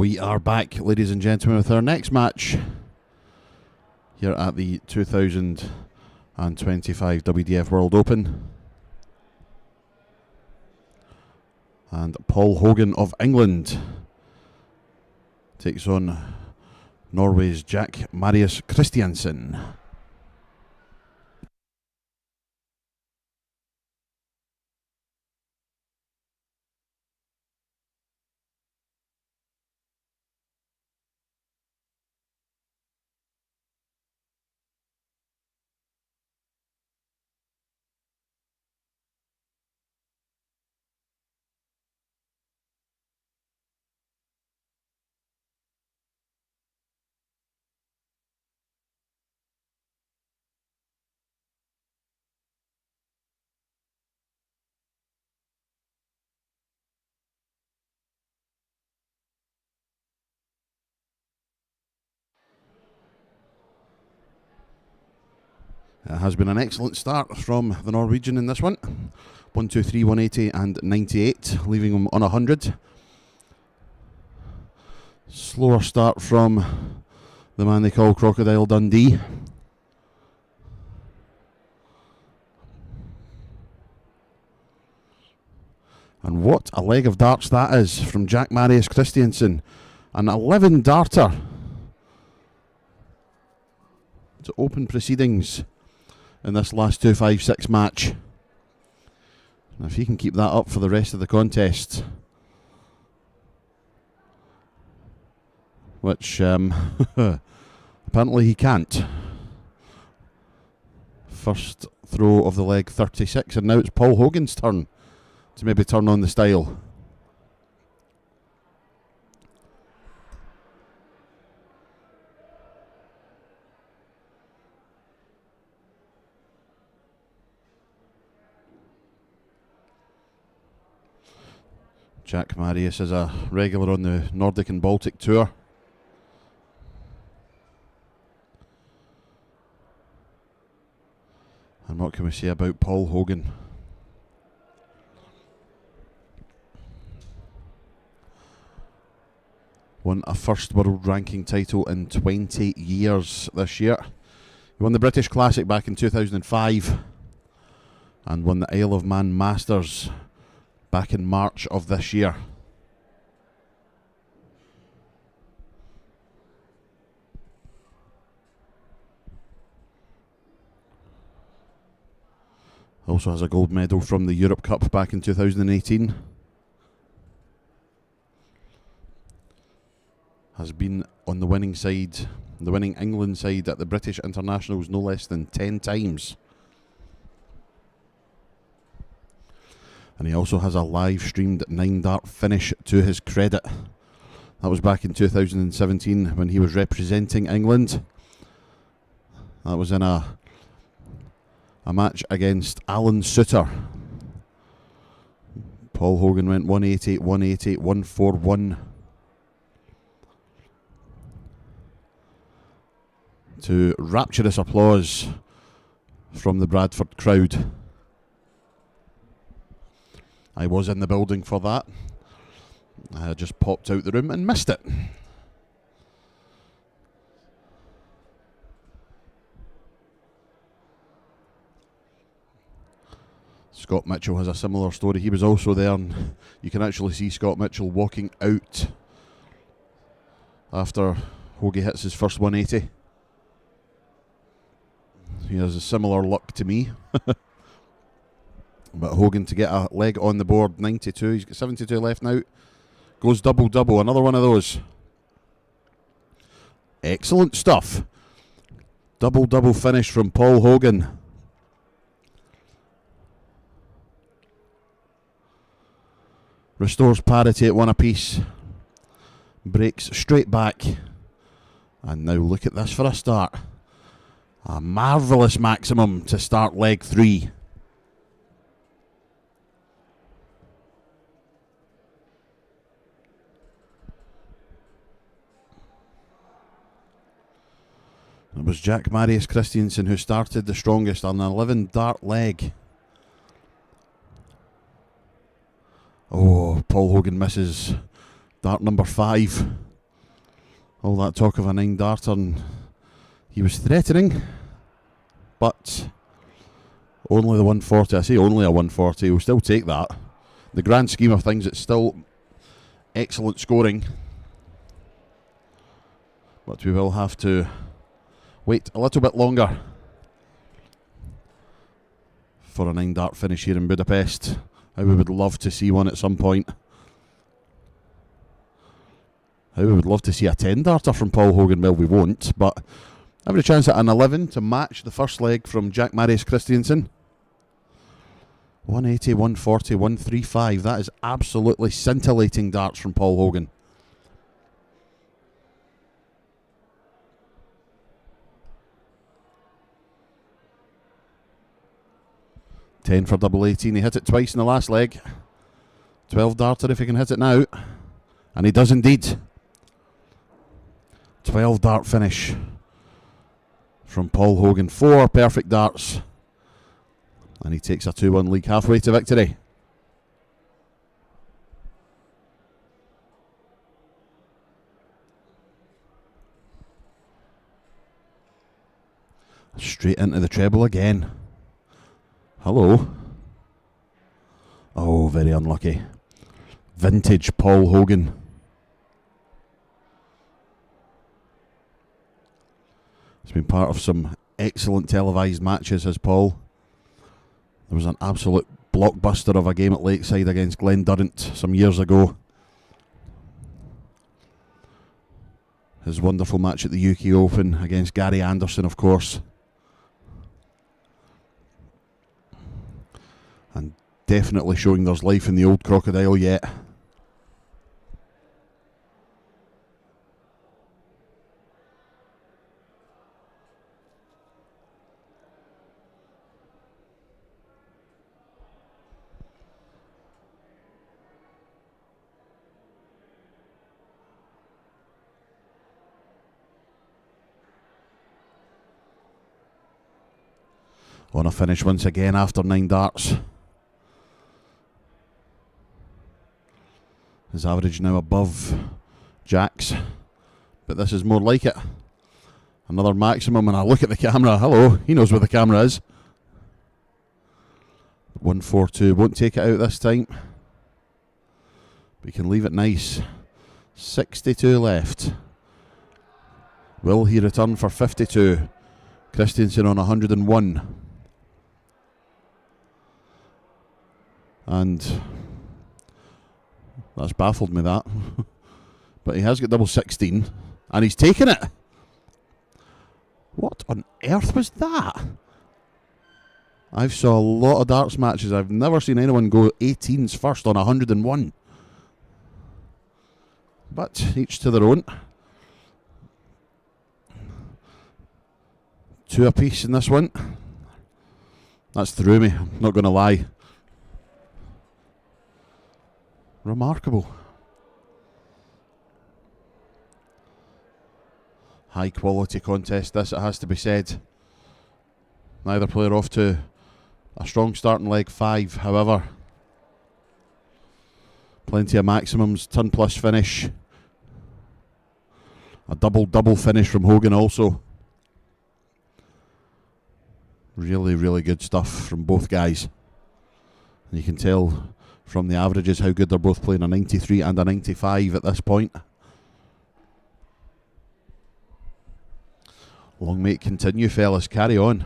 Speaker 1: We are back, ladies and gentlemen, with our next match here at the 2025 WDF World Open. And Paul Hogan of England takes on Norway's Jack Marius Christiansen. It has been an excellent start from the Norwegian in this one. 1, 2, 3, 180 and 98, leaving him on 100. Slower start from the man they call Crocodile Dundee. And what a leg of darts that is from Jack Marius Christiansen. An 11 darter to open proceedings in this last 2-5-6 match. And if he can keep that up for the rest of the contest, which apparently he can't. First throw of the leg 36, and now it's Paul Hogan's turn to maybe turn on the style. Jack Marius is a regular on the Nordic and Baltic tour. And what can we say about Paul Hogan? Won a first world ranking title in 20 years this year. He won the British Classic back in 2005 and won the Isle of Man Masters back in March of this year. Also has a gold medal from the Europe Cup back in 2018. Has been on the winning side, the winning England side at the British Internationals no less than 10 times. And he also has a live streamed 9-dart finish to his credit. That was back in 2017 when he was representing England. That was in a match against Alan Suter. Paul Hogan went 180, 180, 141 to rapturous applause from the Bradford crowd. I was in the building for that. I just popped out the room and missed it. Scott Mitchell has a similar story. He was also there, and you can actually see Scott Mitchell walking out after Hoagie hits his first 180. He has a similar luck to me. But Hogan to get a leg on the board, 92. He's got 72 left now. Goes double-double, another one of those. Excellent stuff. Double-double finish from Paul Hogan. Restores parity at one apiece. Breaks straight back. And now look at this for a start. A marvellous maximum to start leg 3. It was Jack Marius Christiansen who started the strongest on an 11-dart leg. Oh, Paul Hogan misses dart number 5. All that talk of a 9-darter, and he was threatening, but only the 140. I say only a 140. We'll still take that. The grand scheme of things, it's still excellent scoring, but we will have to wait a little bit longer for a 9-dart finish here in Budapest. How we would love to see one at some point. How we would love to see a 10-darter from Paul Hogan. Well, we won't, but every chance at an 11 to match the first leg from Jack Marius Christiansen. 180, 140, 135. That is absolutely scintillating darts from Paul Hogan. $10 for double 18. He hit it twice in the last leg. 12-darter if he can hit it now. And he does indeed. 12-dart finish from Paul Hogan. 4 perfect darts. And he takes a 2-1 league halfway to victory. Straight into the treble again. Hello. Oh, very unlucky. Vintage Paul Hogan. He's been part of some excellent televised matches, has Paul. There was an absolute blockbuster of a game at Lakeside against Glen Durrant some years ago. His wonderful match at the UK Open against Gary Anderson, of course. And definitely showing there's life in the old crocodile yet. On a finish once again after 9 darts. His average now above Jack's, but this is more like it. Another maximum, and I look at the camera. Hello, he knows where the camera is. 142, won't take it out this time. We can leave it nice. 62 left. Will he return for 52? Christiansen on 101. And that's baffled me, that. But he has got double 16, and he's taken it. What on earth was that? I've saw a lot of darts matches. I've never seen anyone go 18s first on 101. But each to their own. 2 apiece in this one. That's through me, I'm not going to lie. Remarkable. High quality contest this, it has to be said. Neither player off to a strong start in leg 5, however. Plenty of maximums, ton plus finish. A double finish from Hogan also. Really, really good stuff from both guys. And you can tell from the averages how good they're both playing, a 93 and a 95 at this point. Long may it continue, fellas. Carry on.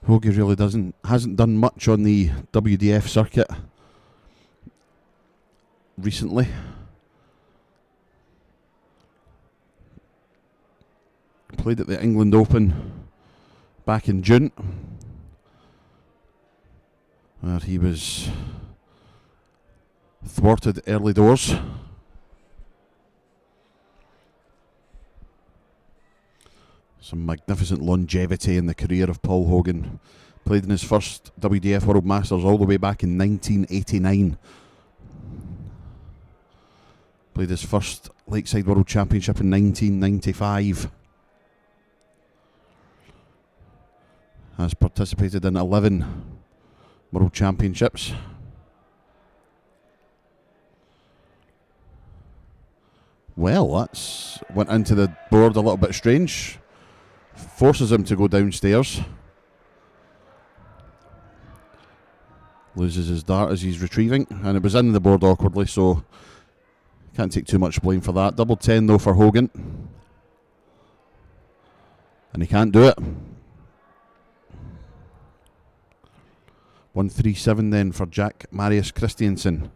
Speaker 1: Hogan really hasn't done much on the WDF circuit recently. Played at the England Open back in June, where he was thwarted early doors. Some magnificent longevity in the career of Paul Hogan. Played in his first WDF World Masters all the way back in 1989. Played his first Lakeside World Championship in 1995. Has participated in 11 World Championships. Well, that's went into the board a little bit strange. Forces him to go downstairs. Loses his dart as he's retrieving, and it was in the board awkwardly, so can't take too much blame for that. Double 10 though for Hogan. And he can't do it. 137 then for Jack Marius Christiansen.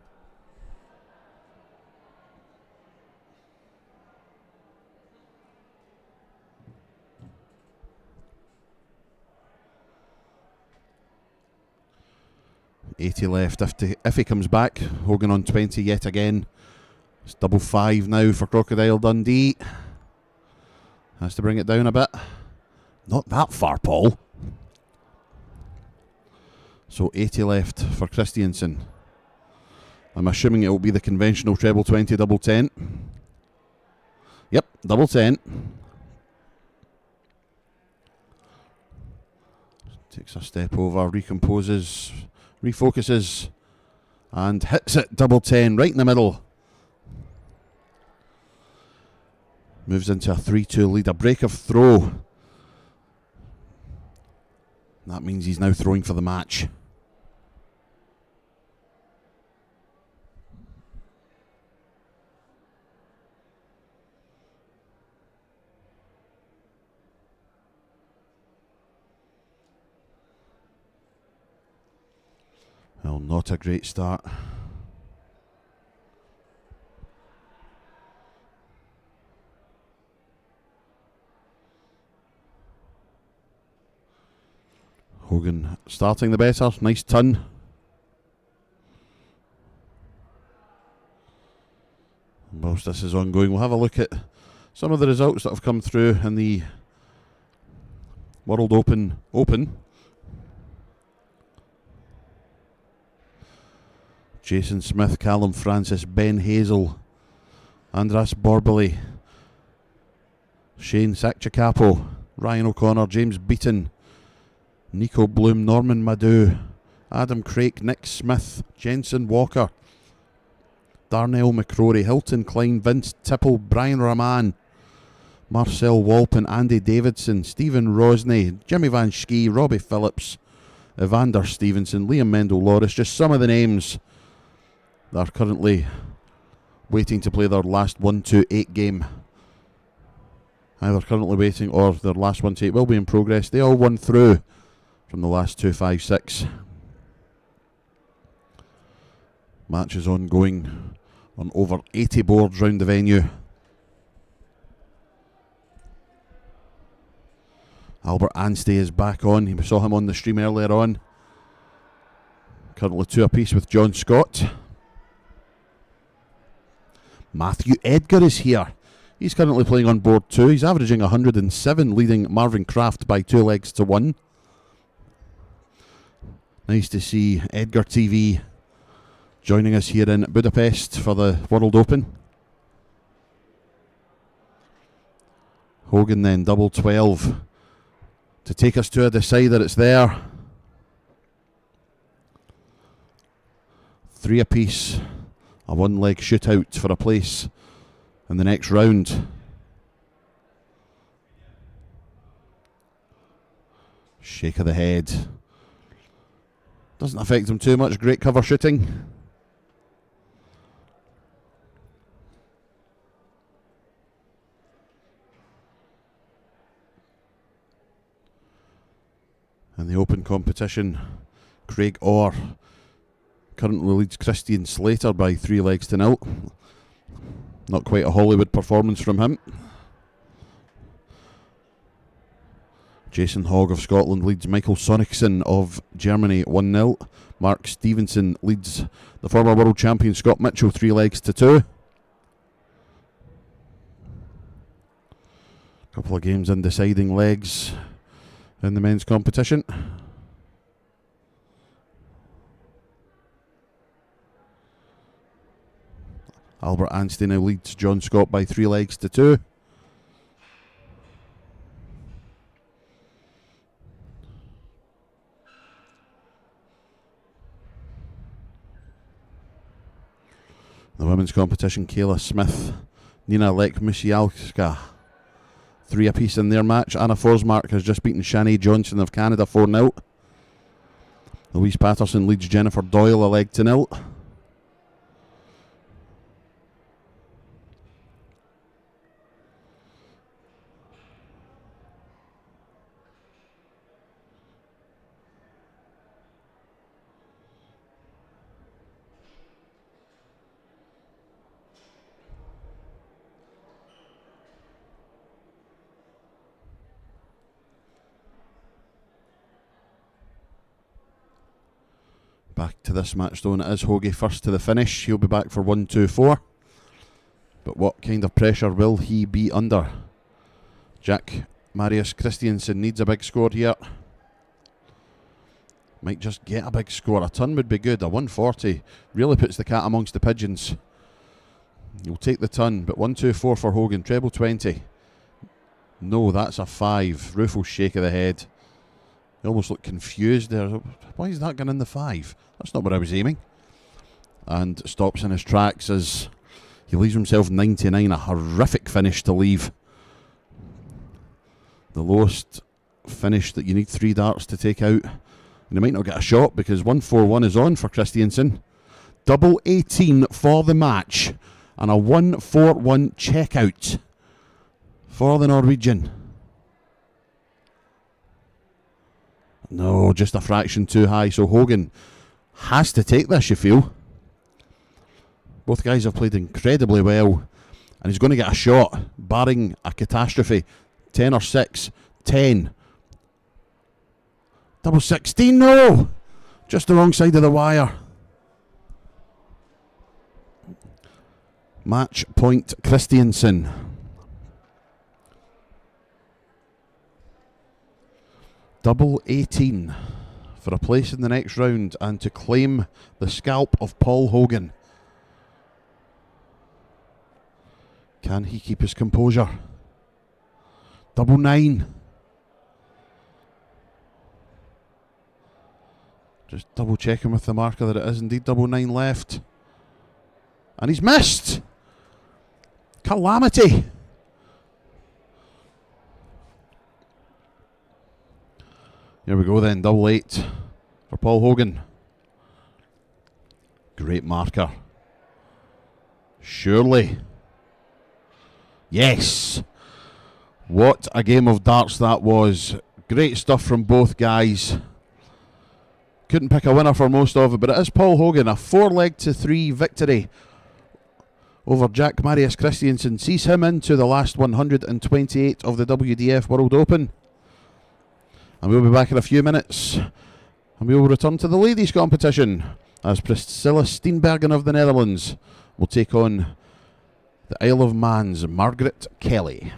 Speaker 1: $80 left if he comes back. Hogan on 20 yet again. It's double 5 now for Crocodile Dundee. Has to bring it down a bit. Not that far, Paul. So 80 left for Christiansen. I'm assuming it will be the conventional treble 20 double 10. Yep, double 10. Takes a step over, recomposes, refocuses, and hits it double 10 right in the middle. Moves into a 3-2 lead, a break of throw. That means he's now throwing for the match. Well, not a great start. Hogan starting the better. Nice ton. Whilst this is ongoing, we'll have a look at some of the results that have come through in the World Open. Jason Smith, Callum Francis, Ben Hazel, Andras Borbely, Shane Sacchiacapo, Ryan O'Connor, James Beaton, Nico Bloom, Norman Madu, Adam Craik, Nick Smith, Jensen Walker, Darnell McCrory, Hilton Klein, Vince Tipple, Brian Rahman, Marcel Walpin, Andy Davidson, Stephen Rosney, Jimmy Van Schie, Robbie Phillips, Evander Stevenson, Liam Mendel-Lawrence, just some of the names that are currently waiting to play their last 1-2-8 game. Either currently waiting or their last 1-8 will be in progress. They all won through from the last 2-5-6. Match is ongoing on over 80 boards round the venue. Albert Anstey is back on. We saw him on the stream earlier on. Currently 2 apiece with John Scott. Matthew Edgar is here. He's currently playing on board 2. He's averaging 107, leading Marvin Kraft by 2 legs to 1. Nice to see Edgar TV joining us here in Budapest for the World Open. Hogan then, double 12 to take us to a decider. It's there. 3 apiece. A 1-leg shootout for a place in the next round. Shake of the head. Doesn't affect him too much. Great cover shooting. In the open competition, Craig Orr currently leads Christian Slater by 3 legs to 0. Not quite a Hollywood performance from him. Jason Hogg of Scotland leads Michael Sonicson of Germany 1-0. Mark Stevenson leads the former world champion Scott Mitchell 3 legs to 2. Couple of games in deciding legs in the men's competition. Albert Anstey now leads John Scott by 3 legs to 2. The women's competition, Kayla Smith, Nina Lek-Musialska, 3 apiece in their match. Anna Forsmark has just beaten Shanae Johnson of Canada 4-0. Louise Patterson leads Jennifer Doyle a leg to 0. Back to this match though, and it is Hogan first to the finish. He'll be back for 1, 2, 4. But what kind of pressure will he be under? Jack Marius Christiansen needs a big score here. Might just get a big score. A ton would be good. A 140 really puts the cat amongst the pigeons. He'll take the ton, but 1, 2, 4 for Hogan. Treble 20. No, that's a 5. Rueful's shake of the head. He almost looked confused there. Why is that going in the 5? That's not what I was aiming. And stops in his tracks as he leaves himself 99. A horrific finish to leave. The lowest finish that you need 3 darts to take out. And he might not get a shot because 141 is on for Christiansen. Double 18 for the match. And a 141 checkout for the Norwegian. No, just a fraction too high. So Hogan has to take this, you feel. Both guys have played incredibly well. And he's going to get a shot, barring a catastrophe. 10 or 6. 10. Double 16, no! Just the wrong side of the wire. Match point Christiansen. Double 18 for a place in the next round and to claim the scalp of Paul Hogan. Can he keep his composure? Double 9. Just double checking with the marker that it is indeed double 9 left. And he's missed! Calamity! Here we go then, double 8 for Paul Hogan. Great marker. Surely. Yes! What a game of darts that was. Great stuff from both guys. Couldn't pick a winner for most of it, but it is Paul Hogan. A 4-leg to 3 victory over Jack Marius Christiansen. Sees him into the last 128 of the WDF World Open. And we'll be back in a few minutes. And we will return to the ladies' competition as Priscilla Steenbergen of the Netherlands will take on the Isle of Man's Margaret Kelly.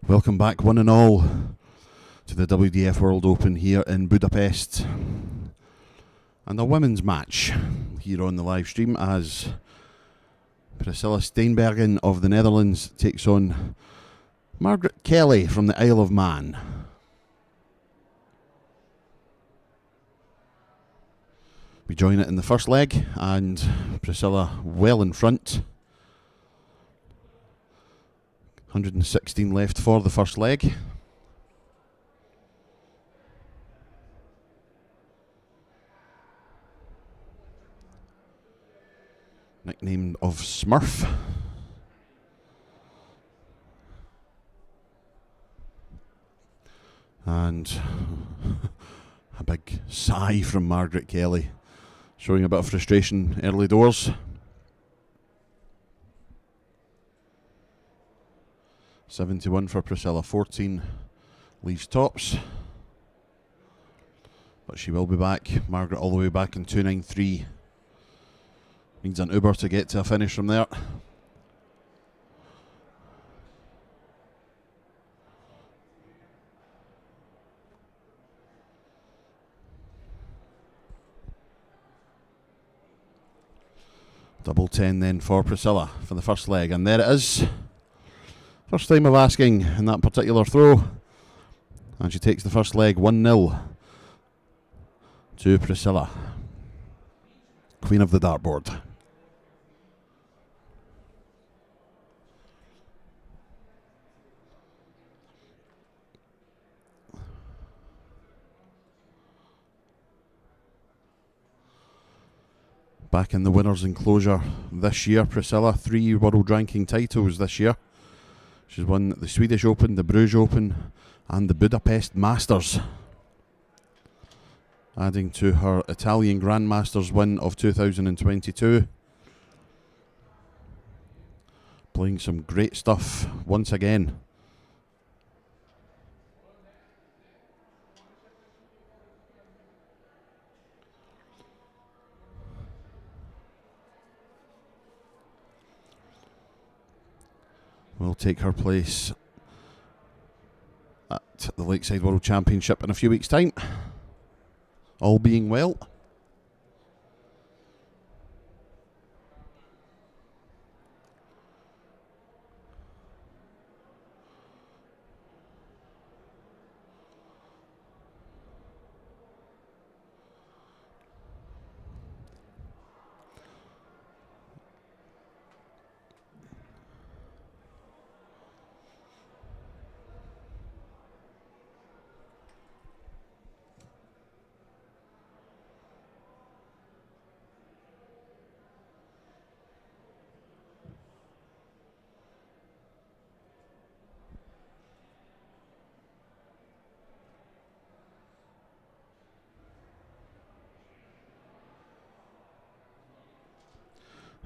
Speaker 1: Welcome back, one and all, to the WDF World Open here in Budapest. And a women's match here on the live stream as Priscilla Steinbergen of the Netherlands takes on Margaret Kelly from the Isle of Man. We join it in the first leg, and Priscilla well in front. 116 left for the first leg. Nicknamed of Smurf. And a big sigh from Margaret Kelly, showing a bit of frustration early doors. 71 for Priscilla, 14 leaves tops. But she will be back. Margaret all the way back in 293. Needs an Uber to get to a finish from there. Double 10 then for Priscilla for the first leg, and there it is. First time of asking in that particular throw, and she takes the first leg 1-0 to Priscilla, Queen of the dartboard. Back in the winners' enclosure this year, Priscilla, 3 world ranking titles this year. She's won the Swedish Open, the Bruges Open, and the Budapest Masters, adding to her Italian Grandmasters win of 2022. Playing some great stuff once again. Will take her place at the Lakeside World Championship in a few weeks' time, all being well.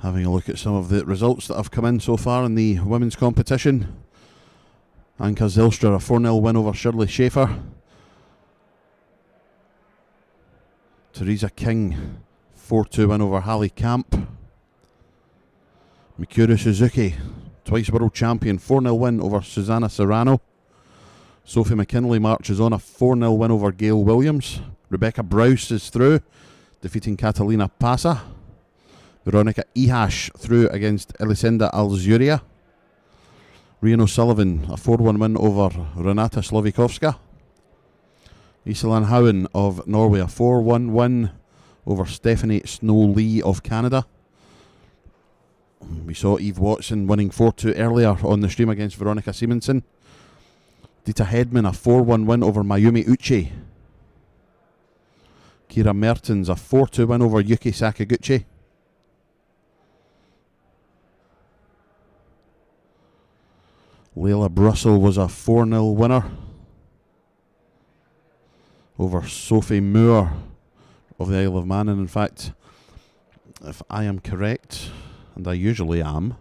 Speaker 1: Having a look at some of the results that have come in so far in the women's competition. Anka Zylstra, a 4-0 win over Shirley Schaefer. Teresa King, 4-2 win over Hallie Camp. Mikuru Suzuki, twice world champion, 4-0 win over Susanna Serrano. Sophie McKinley marches on, a 4-0 win over Gail Williams. Rebecca Browse is through, defeating Catalina Pasa. Veronica Ihash through against Elisenda Alzuria. Rian O'Sullivan, a 4-1 win over Renata Slovikovska. Iselan Howen of Norway, a 4-1 win over Stephanie Snow-Lee of Canada. We saw Eve Watson winning 4-2 earlier on the stream against Veronica Semonson. Dita Hedman, a 4-1 win over Mayumi Uchi. Kira Mertens, a 4-2 win over Yuki Sakaguchi. Layla Brussell was a 4-0 winner over Sophie Moore of the Isle of Man. And in fact, if I am correct, and I usually am,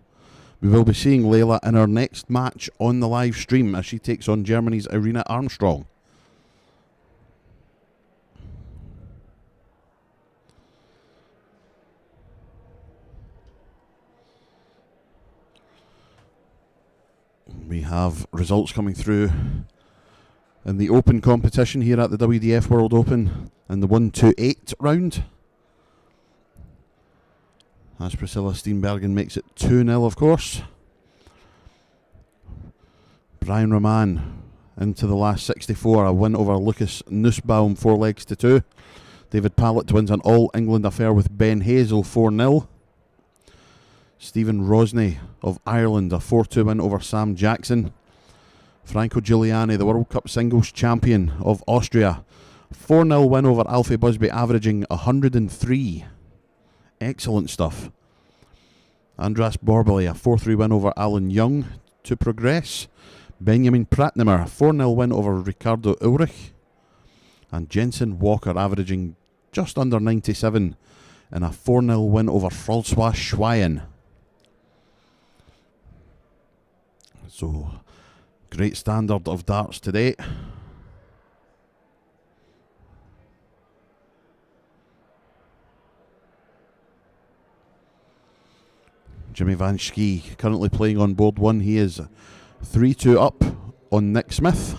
Speaker 1: we will be seeing Layla in her next match on the live stream as she takes on Germany's Irina Armstrong. We have results coming through in the open competition here at the WDF World Open in the 1-2-8 round. As Priscilla Steinbergen makes it 2-0, of course. Brian Roman into the last 64, a win over Lucas Nussbaum, 4-2. David Pallett wins an All-England affair with Ben Hazel, 4-0. Stephen Rosney of Ireland, a 4-2 win over Sam Jackson. Franco Giuliani, the World Cup singles champion of Austria, 4-0 win over Alfie Busby, averaging 103. Excellent stuff. Andras Borbely, a 4-3 win over Alan Young to progress. Benjamin Pratnemer, 4-0 win over Ricardo Ulrich. And Jensen Walker averaging just under 97 in a 4-0 win over Francois Schweyen. So, great standard of darts today. Jimmy Van Schie currently playing on board one. He is 3-2 up on Nick Smith.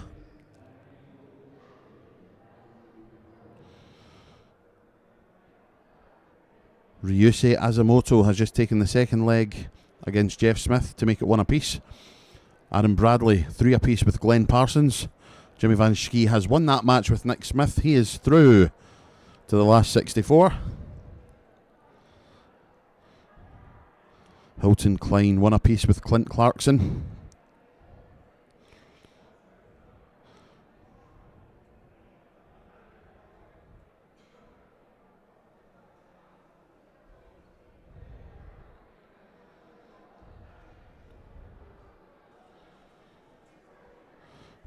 Speaker 1: Ryusei Azumoto has just taken the second leg against Jeff Smith to make it 1 apiece. Aaron Bradley 3 apiece with Glenn Parsons. Jimmy Van Schie has won that match with Nick Smith. He is through to the last 64. Hilton Klein 1 apiece with Clint Clarkson.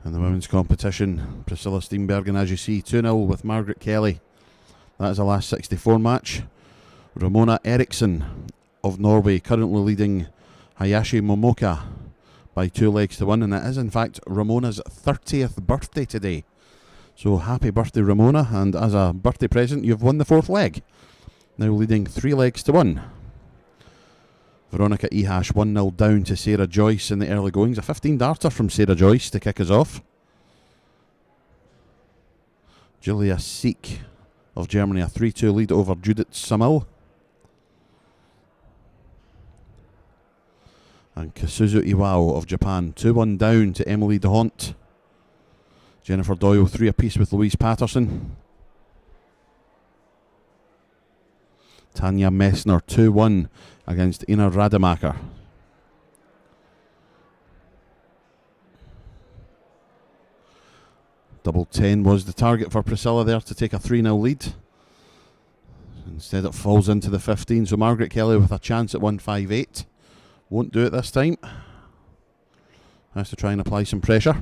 Speaker 1: In the women's competition, Priscilla Steinbergen, as you see, 2-0 with Margaret Kelly. That is a last 64 match. Ramona Eriksson of Norway currently leading Hayashi Momoka by 2-1, and it is in fact Ramona's 30th birthday today. So happy birthday, Ramona, and as a birthday present you've won the 4th leg. Now leading 3-1. Veronica Ehash 1-0 down to Sarah Joyce in the early goings. A 15-darter from Sarah Joyce to kick us off. Julia Seek of Germany, a 3-2 lead over Judith Samil. And Kasuzu Iwao of Japan, 2-1 down to Emily DeHont. Jennifer Doyle 3 apiece with Louise Patterson. Tanya Messner 2-1 against Ina Rademacher. Double 10 was the target for Priscilla there to take a 3-0 lead. Instead it falls into the 15, so Margaret Kelly with a chance at 158. Won't do it this time. Has to try and apply some pressure.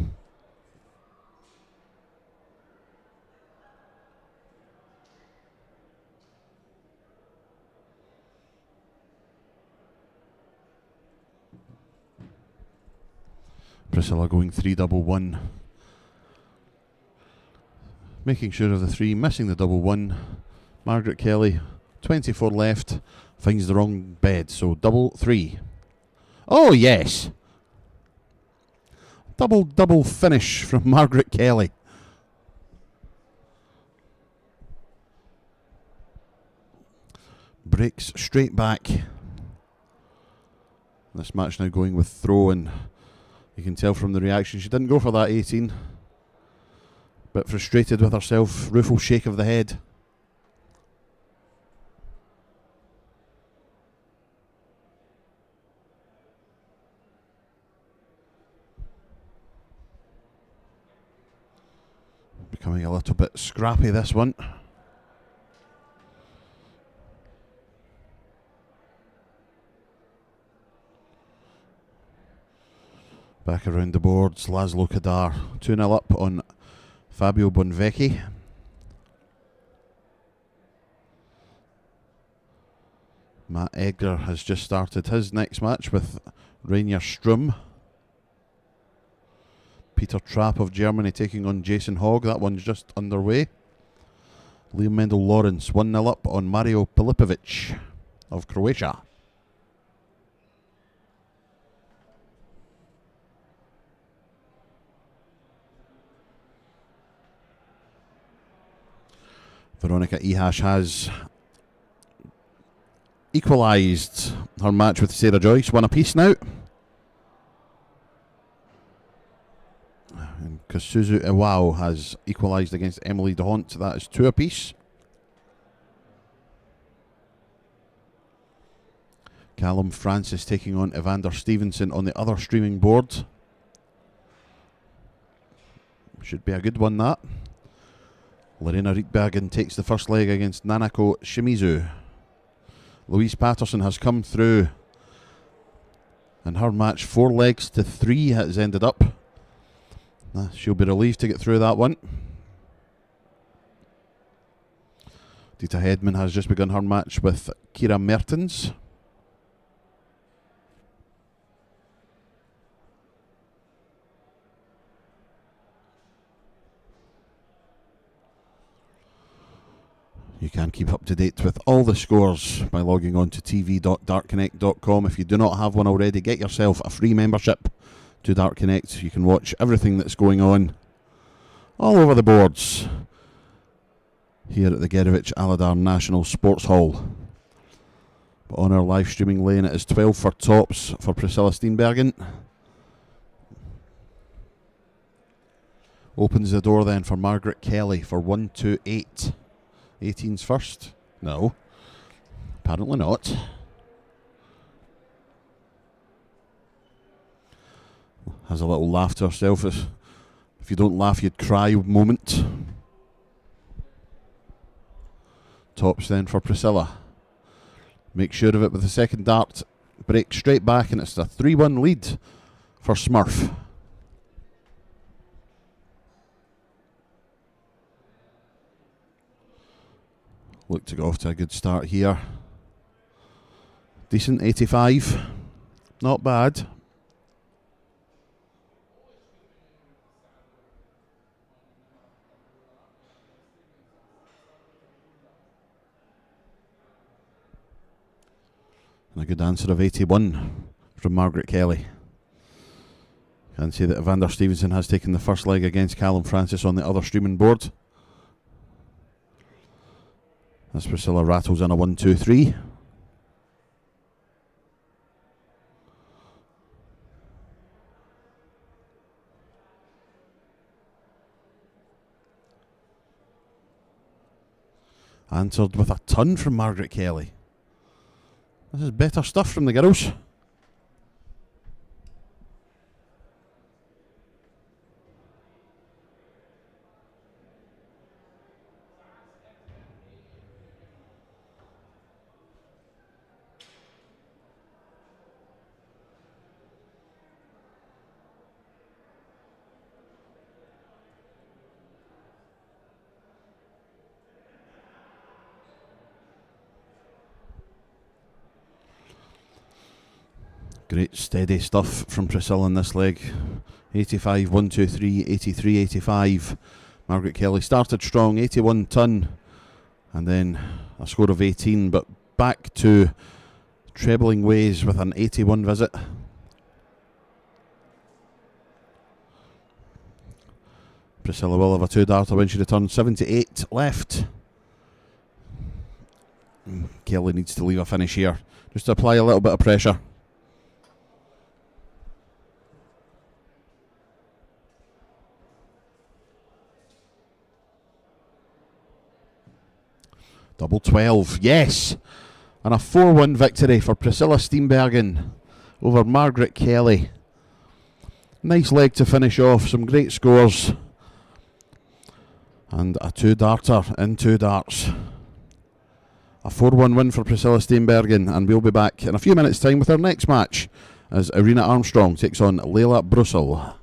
Speaker 1: Priscilla going 3-1. Making sure of the 3, missing the 1-1. Margaret Kelly, 24 left, finds the wrong bed, so 3. Oh yes! Double finish from Margaret Kelly. Breaks straight back. This match now going with throw, and you can tell from the reaction she didn't go for that 18. Bit frustrated with herself. Rueful shake of the head. Becoming a little bit scrappy, this one. Back around the boards, Laszlo Kadar 2-0 up on Fabio Bonvecchi. Matt Edgar has just started his next match with Rainier Strum. Peter Trapp of Germany taking on Jason Hogg. That one's just underway. Liam Mendel Lawrence 1-0 up on Mario Pilipovic of Croatia. Veronica Ehash has equalised her match with Sarah Joyce, one apiece now. And Kasuzu Iwao has equalised against Emily DeHont, that is 2 apiece. Callum Francis taking on Evander Stevenson on the other streaming board. Should be a good one, that. Lorena Rietbergen takes the first leg against Nanako Shimizu. Louise Patterson has come through, and her match 4 legs to 3 has ended up. She'll be relieved to get through that one. Dita Hedman has just begun her match with Kira Mertens. You can keep up to date with all the scores by logging on to tv.dartconnect.com. If you do not have one already, get yourself a free membership to Dart Connect. You can watch everything that's going on all over the boards here at the Gerevich Aladar National Sports Hall. But on our live streaming lane, it is 12 for tops for Priscilla Steenbergen. Opens the door then for Margaret Kelly for 1-2-8. 18's first? No. Apparently not. Has a little laugh to herself. If you don't laugh, you'd cry moment. Tops then for Priscilla. Make sure of it with the second dart. Break straight back, and it's a 3-1 lead for Smurf. Look to go off to a good start here. Decent 85. Not bad. And a good answer of 81 from Margaret Kelly. Can see that Evander Stevenson has taken the first leg against Callum Francis on the other streaming board. As Priscilla rattles in a 1-2-3. Answered with a ton from Margaret Kelly. This is better stuff from the girls. Great steady stuff from Priscilla in this leg. 85, 1-2-3, 83, 85. Margaret Kelly started strong, 81 ton, and then a score of 18, but back to trebling ways with an 81 visit. Priscilla will have a 2-darter when she returns. 78 left. Kelly needs to leave a finish here, just to apply a little bit of pressure. Double 12, yes! And a 4-1 victory for Priscilla Steenbergen over Margaret Kelly. Nice leg to finish off, some great scores. And a 2-darter in 2 darts. A 4-1 win for Priscilla Steenbergen, and we'll be back in a few minutes' time with our next match as Irina Armstrong takes on Leila Brussell.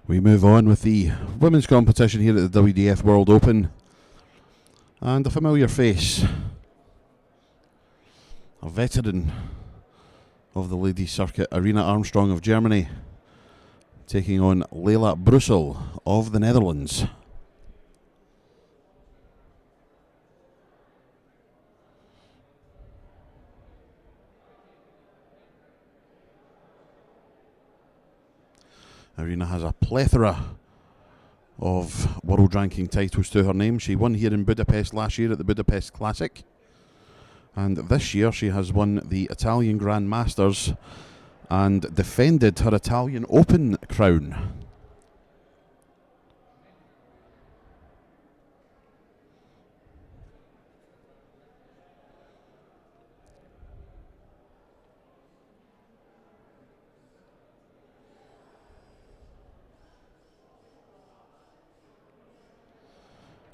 Speaker 1: We move on with the women's competition here at the WDF World Open. And a familiar face. A veteran of the ladies circuit, Irina Armstrong of Germany, taking on Leila Brussell of the Netherlands. Irina has a plethora of world ranking titles to her name. She won here in Budapest last year at the Budapest Classic. And this year she has won the Italian Grand Masters and defended her Italian Open crown.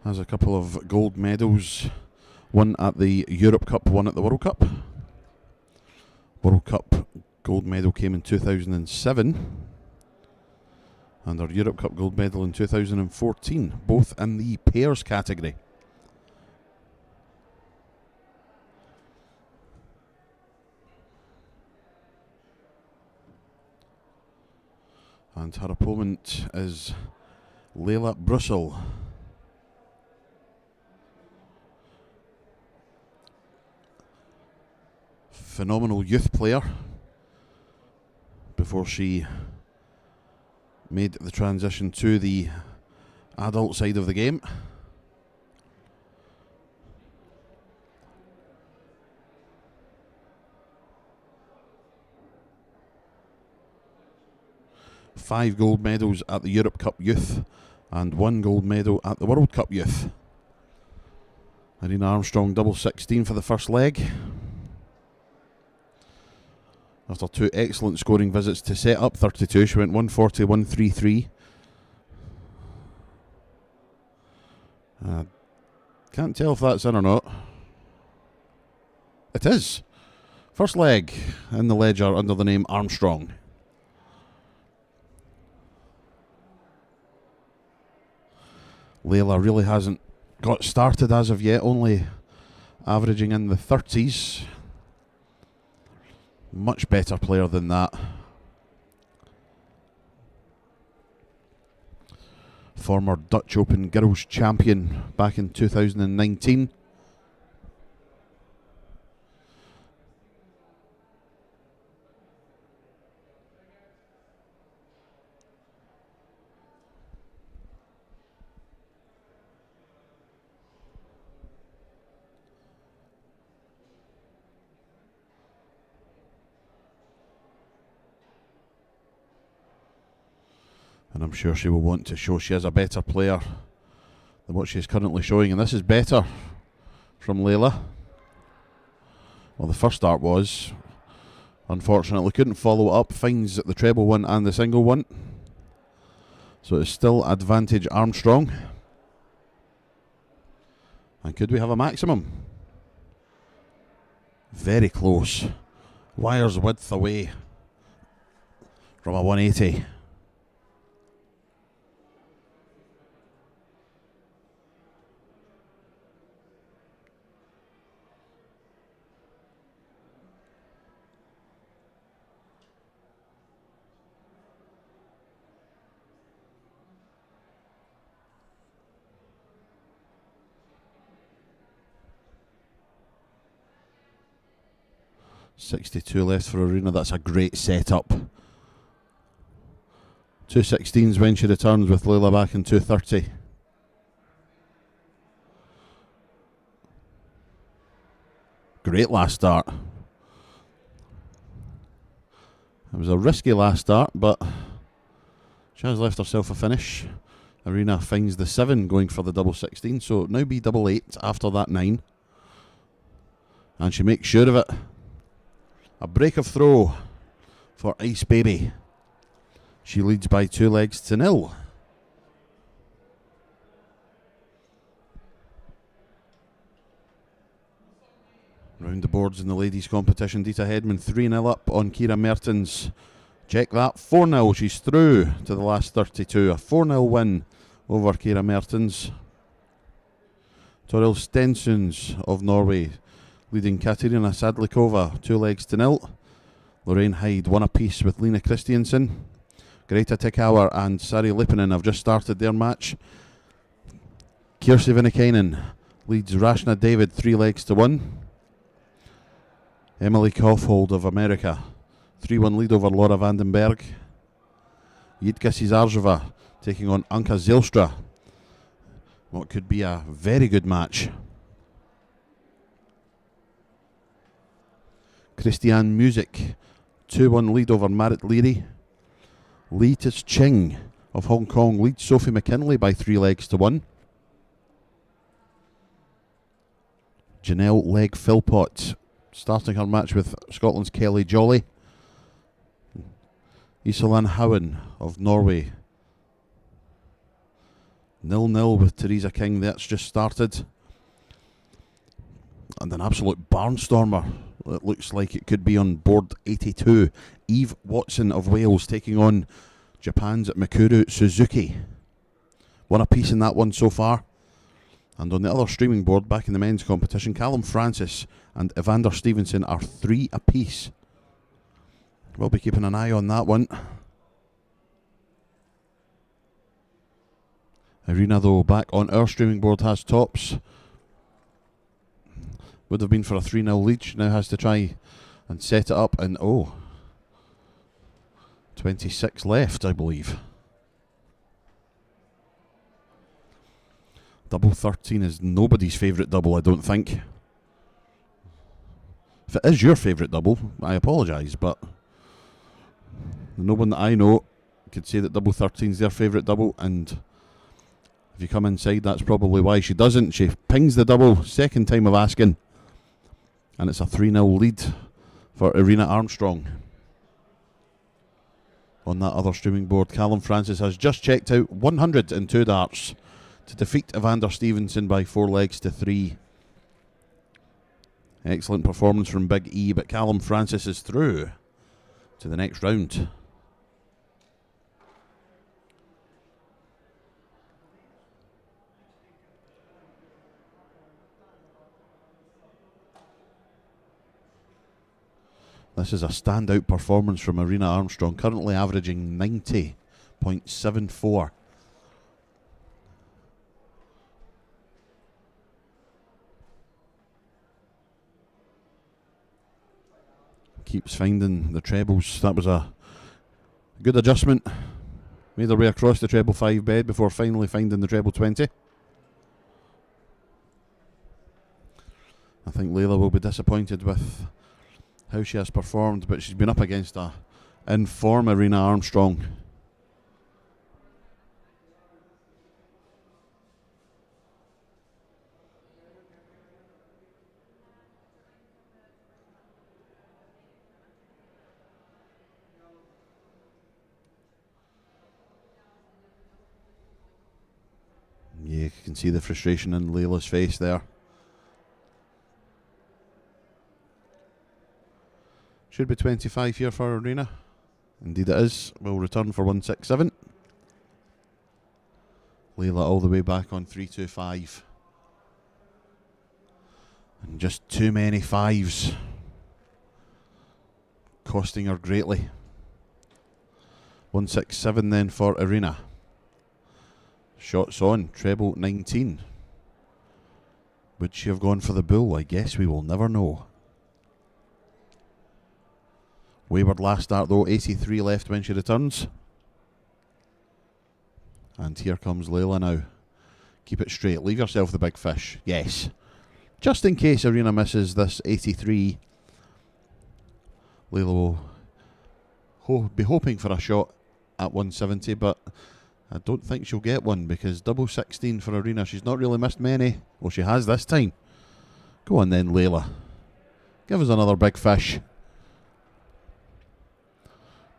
Speaker 1: Has a couple of gold medals, one at the Europe Cup, one at the World Cup. World Cup gold medal came in 2007, and our Europe Cup gold medal in 2014, both in the pairs category. And her opponent is Leila Brussell. Phenomenal youth player before she made the transition to the adult side of the game. Five gold medals at the Europe Cup Youth and one gold medal at the World Cup Youth. Irina Armstrong double 16 for the first leg. After two excellent scoring visits to set up 32, she went 140, 133. Can't tell if that's in or not. It is. First leg in the ledger under the name Armstrong. Leila really hasn't got started as of yet, only averaging in the 30s. Much better player than that. Former Dutch Open Girls Champion back in 2019. And I'm sure she will want to show she is a better player than what she is currently showing. And this is better from Leila. Well, the first start was. Unfortunately, couldn't follow up. Finds the treble one and the single one. So it's still advantage Armstrong. And could we have a maximum? Very close. Wires width away from a 180. .62 left for Irina. That's a great setup. 2.16s when she returns, with Leila back in 2.30. Great last start. It was a risky last start, but she has left herself a finish. Irina finds the 7 going for the double 16, so now be double 8 after that 9. And she makes sure of it. A break of throw for Ice Baby. She leads by 2 legs to 0. Round the boards in the ladies' competition, Dita Hedman 3-0 up on Kira Mertens Check that, 4-0, she's through to the last 32. A 4-0 win over Kira Mertens. Toril Stensons of Norway leading Katarina Sadlikova 2-0. Lorraine Hyde 1 apiece with Lena Christiansen. Greta Tickauer and Sari Lipponen have just started their match. Kirsi Vinnikainen leads Rashna David 3-1. Emily Kaufhold of America 3-1 lead over Laura Vandenberg. Jitka Cizarzheva taking on Anka Zylstra. What could be a very good match. Christian Music 2-1 lead over Marit Leary. Lee Tis Ching of Hong Kong leads Sophie McKinley by 3-1. Janelle Legg Philpott starting her match with Scotland's Kelly Jolly. Iselan Howen of Norway 0-0 with Teresa King. That's just started. And an absolute barnstormer. It looks like it could be on board 82. Eve Watson of Wales taking on Japan's Mikuru Suzuki. 1 apiece in that one so far. And on the other streaming board, back in the men's competition, Callum Francis and Evander Stevenson are 3 apiece. We'll be keeping an eye on that one. Irina, though, back on our streaming board has tops. Would have been for a 3-0 lead. She now has to try and set it up. And 26 left, I believe. Double 13 is nobody's favourite double, I don't think. If it is your favourite double, I apologise, but no one that I know could say that double 13 is their favourite double, and if you come inside, that's probably why she doesn't. She pings the double, second time of asking, and it's a 3-0 lead for Irina Armstrong. On that other streaming board, Callum Francis has just checked out 102 darts to defeat Evander Stevenson by 4-3. Excellent performance from Big E, but Callum Francis is through to the next round. This is a standout performance from Irina Armstrong, currently averaging 90.74. Keeps finding the trebles. That was a good adjustment. Made her way across the treble 5 bed before finally finding the treble 20. I think Layla will be disappointed with how she has performed, but she's been up against a in-form Irina Armstrong. Yeah, you can see the frustration in Layla's face there. Should be 25 here for Irina. Indeed it is. We'll return for 167. Layla all the way back on 325. And just too many fives, costing her greatly. 167 then for Irina. Shots on, treble 19. Would she have gone for the bull? I guess we will never know. Wayward last start though, 83 left when she returns. And here comes Layla now. Keep it straight, leave yourself the big fish. Yes. Just in case Irina misses this 83, Layla will be hoping for a shot at 170, but I don't think she'll get one because double 16 for Irina. She's not really missed many. Well, she has this time. Go on then, Layla. Give us another big fish.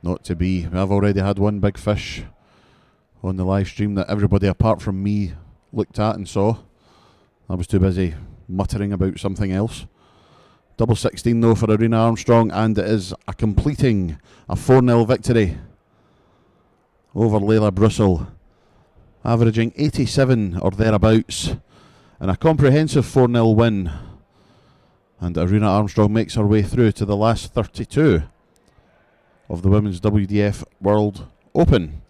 Speaker 1: Not to be. I've already had one big fish on the live stream that everybody apart from me looked at and saw. I was too busy muttering about something else. Double 16 though for Arena Armstrong, and it is a completing a 4-0 victory over Leila Brussell, averaging 87 or thereabouts, and a comprehensive 4-0 win. And Arena Armstrong makes her way through to the last 32 of the Women's WDF World Open.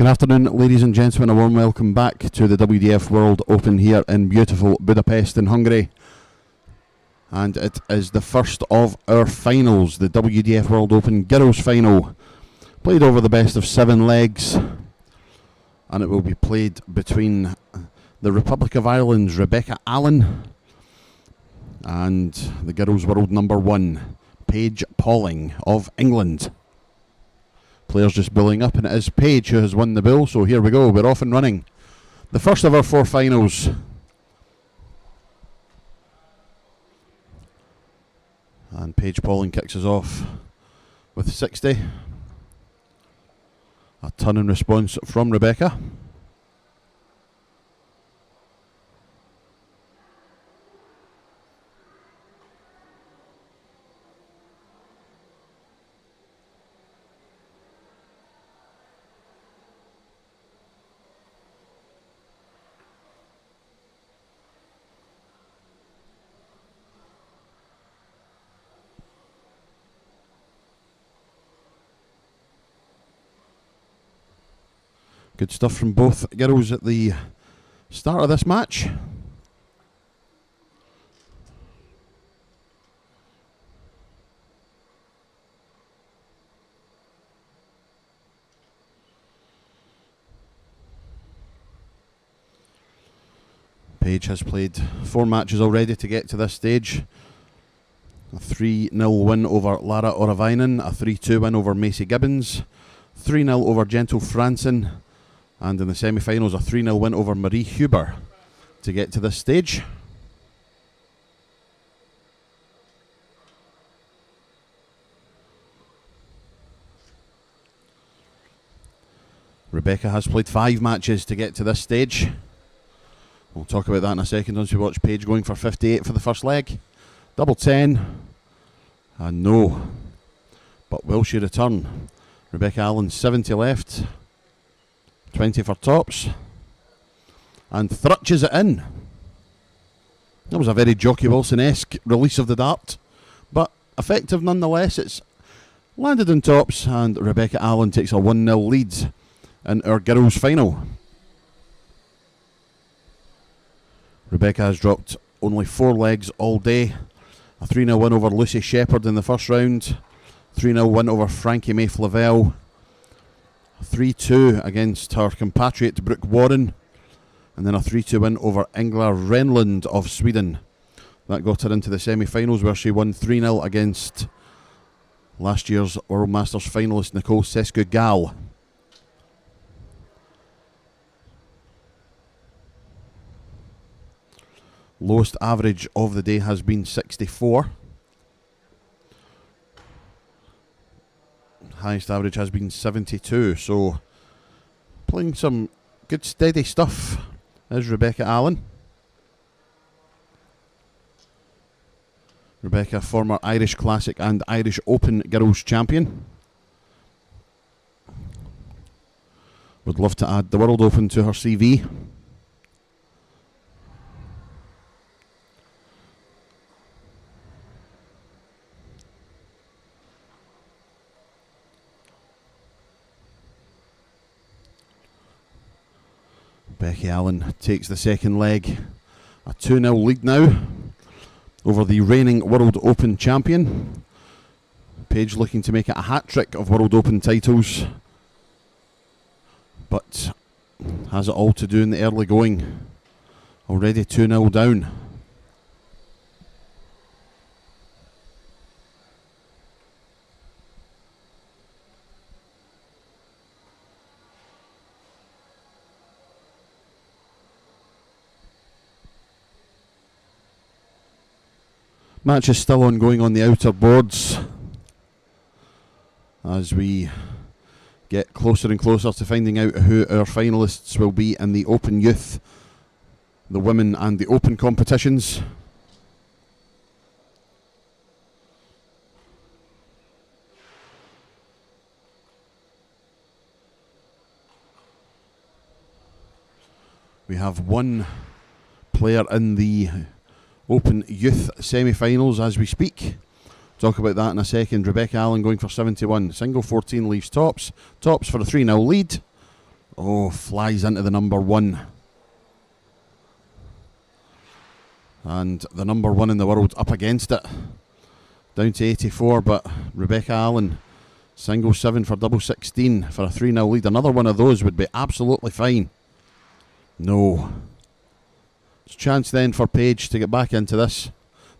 Speaker 1: Good afternoon, ladies and gentlemen. A warm welcome back to the WDF World Open here in beautiful Budapest in Hungary. And it is the first of our finals, the WDF World Open Girls Final. Played over the best of 7 legs. And it will be played between the Republic of Ireland's Rebecca Allen and the girls' world number 1, Paige Pauling of England. Players just billing up, and it is Paige who has won the bill, so here we go, we're off and running. The first of our 4 finals. And Paige Pauling kicks us off with 60. A turn in response from Rebecca. Good stuff from both girls at the start of this match. Paige has played 4 matches already to get to this stage. A 3-0 win over Lara Oravainen, a 3-2 win over Macy Gibbons, 3-0 over Gentle Franson, and in the semi-finals, a 3-0 win over Marie Huber to get to this stage. Rebecca has played 5 matches to get to this stage. We'll talk about that in a second once we watch Paige going for 58 for the first leg. Double 10. And no. But will she return? Rebecca Allen, 70 left. 20 for tops, and thrutches it in. That was a very Jockey Wilson-esque release of the dart, but effective nonetheless. It's landed in tops, and Rebecca Allen takes a 1-0 lead in our girls' final. Rebecca has dropped only 4 legs all day. A 3-0 win over Lucy Shepherd in the first round, 3-0 win over Frankie May Flavelle, 3-2 against her compatriot Brooke Warren, and then a 3-2 win over Ingela Renlund of Sweden. That got her into the semi-finals, where she won 3-0 against last year's World Masters finalist Nicole Sescu-Gal. Lowest average of the day has been 64. Highest average has been 72, so playing some good steady stuff is Rebecca Allen. Rebecca, former Irish Classic and Irish Open Girls Champion. Would love to add the World Open to her CV. Becky Allen takes the second leg. A 2-0 lead now over the reigning World Open champion. Paige looking to make it a hat-trick of World Open titles, but has it all to do in the early going. Already 2-0 down. Match is still ongoing on the outer boards as we get closer and closer to finding out who our finalists will be in the Open Youth, the Women and the Open competitions. We have one player in the Open Youth semi-finals as we speak. Talk about that in a second. Rebecca Allen going for 71. Single 14 leaves tops. Tops for a 3-0 lead. Oh, flies into the number 1. And the number 1 in the world up against it. Down to 84, but Rebecca Allen, single 7 for double 16 for a 3-0 lead. Another one of those would be absolutely fine. No. It's a chance then for Paige to get back into this.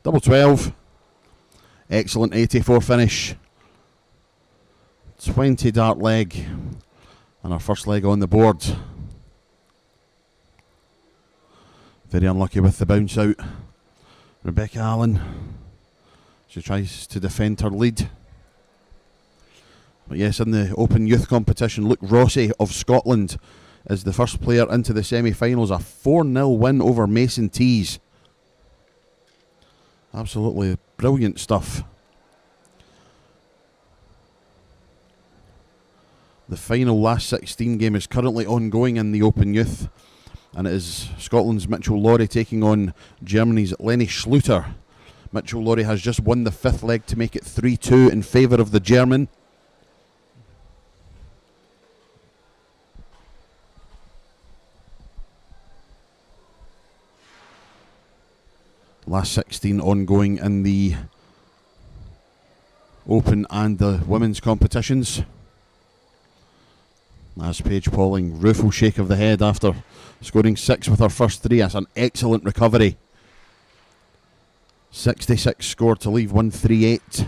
Speaker 1: Double 12. Excellent 84 finish. 20 dart leg. And our first leg on the board. Very unlucky with the bounce out. Rebecca Allen. She tries to defend her lead. But yes, in the Open Youth Competition, Luke Rossi of Scotland is the first player into the semi-finals. A 4-0 win over Mason Tees. Absolutely brilliant stuff. The final last 16 game is currently ongoing in the Open Youth. And it is Scotland's Mitchell Laurie taking on Germany's Lenny Schluter. Mitchell Laurie has just won the 5th leg to make it 3-2 in favour of the German. Last 16 ongoing in the Open and the women's competitions. As Paige Pauling, rueful shake of the head after scoring 6 with her first 3. That's an excellent recovery. 66 score to leave 138.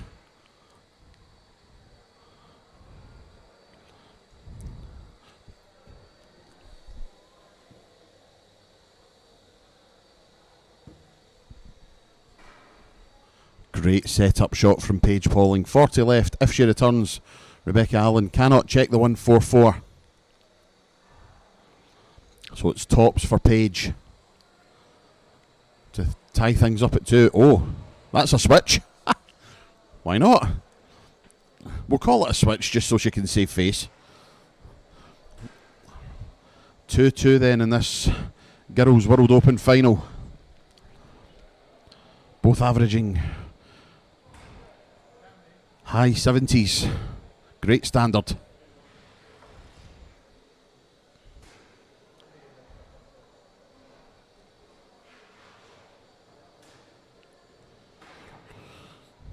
Speaker 1: Great set-up shot from Paige Pauling. 40 left. If she returns, Rebecca Allen cannot check the 144. So it's tops for Paige to tie things up at 2. Oh, that's a switch. Why not? We'll call it a switch just so she can save face. 2-2 then in this Girls World Open final. Both averaging high 70s. Great standard.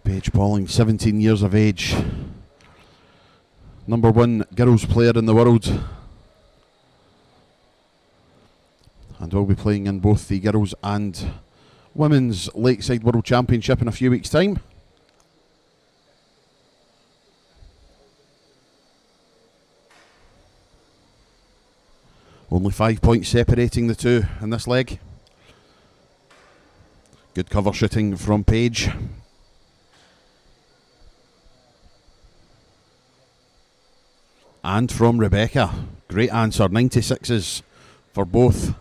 Speaker 1: Paige Pauling, 17 years of age. Number 1 girls player in the world. And will be playing in both the girls and women's Lakeside World Championship in a few weeks' time. Only 5 points separating the two in this leg. Good cover shooting from Paige. And from Rebecca. Great answer. 96s for both.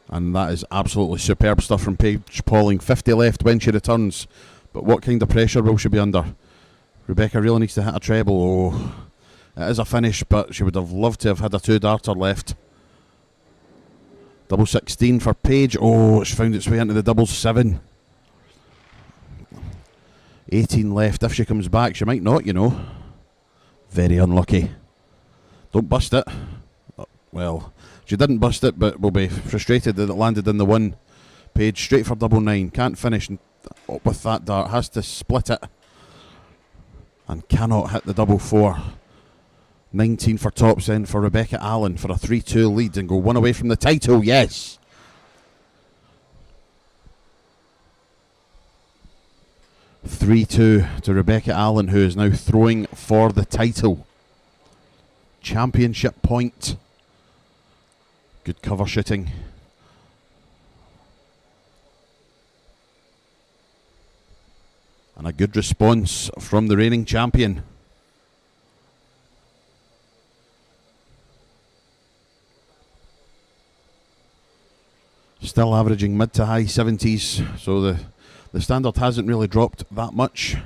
Speaker 1: And that is absolutely superb stuff from Paige Pauling. 50 left when she returns. But what kind of pressure will she be under? Rebecca really needs to hit a treble. Oh, it is a finish, but she would have loved to have had a 2-darter left. Double 16 for Paige. Oh, it's found its way into the double 7. 18 left. If she comes back, she might not, you know. Very unlucky. Don't bust it. Well, she didn't bust it, but will be frustrated that it landed in the 1. Paige straight for double 9. Can't finish with that dart. Has to split it. And cannot hit the double 4. 19 for tops then for Rebecca Allen for a 3-2 lead and go 1 away from the title. Yes. (3-2) to Rebecca Allen, who is now throwing for the title. Championship point. Good cover shooting. And a good response from the reigning champion. Still averaging mid to high 70s, so the standard hasn't really dropped that much,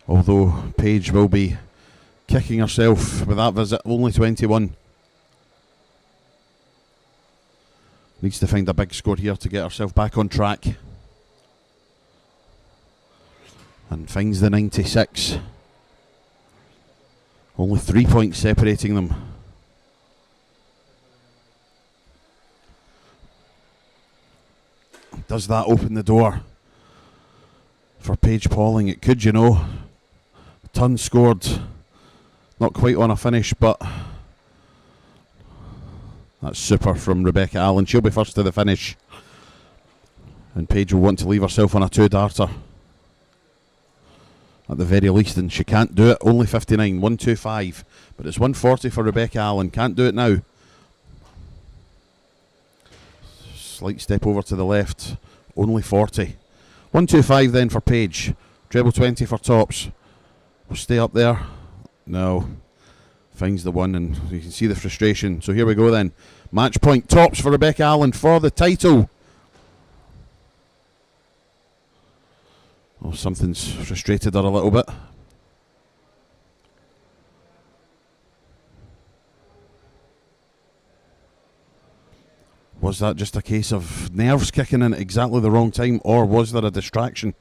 Speaker 1: although Paige will be kicking herself with that visit. Only 21. Needs to find a big score here to get herself back on track. And finds the 96. Only 3 points separating them. Does that open the door for Paige Pauling? It could, you know. Ton scored. Not quite on a finish, but that's super from Rebecca Allen. She'll be first to the finish. And Paige will want to leave herself on a 2-darter. At the very least, and she can't do it. Only 59, 125. But it's 140 for Rebecca Allen. Can't do it now. Slight step over to the left. Only 40. 125 then for Paige. Treble 20 for Tops. Will stay up there. No. Finds the one, and you can see the frustration. So here we go then. Match point. Tops for Rebecca Allen for the title. Oh, something's frustrated her a little bit. Was that just a case of nerves kicking in at exactly the wrong time, or was there a distraction?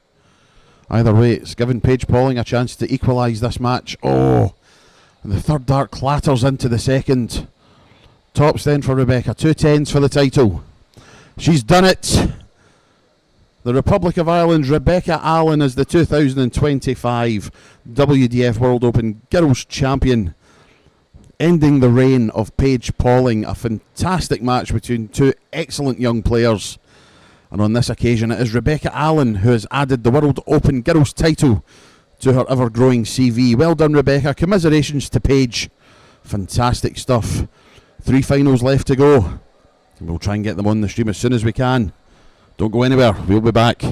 Speaker 1: Either way, it's given Paige Pauling a chance to equalise this match. Oh, and the third dart clatters into the second. Tops then for Rebecca. 210s for the title. She's done it. The Republic of Ireland's Rebecca Allen is the 2025 WDF World Open Girls Champion, ending the reign of Paige Pauling. A fantastic match between two excellent young players. And on this occasion, it is Rebecca Allen who has added the World Open Girls title to her ever-growing CV. Well done, Rebecca. Commiserations to Paige. Fantastic stuff. 3 finals left to go. We'll try and get them on the stream as soon as we can. Don't go anywhere. We'll be back.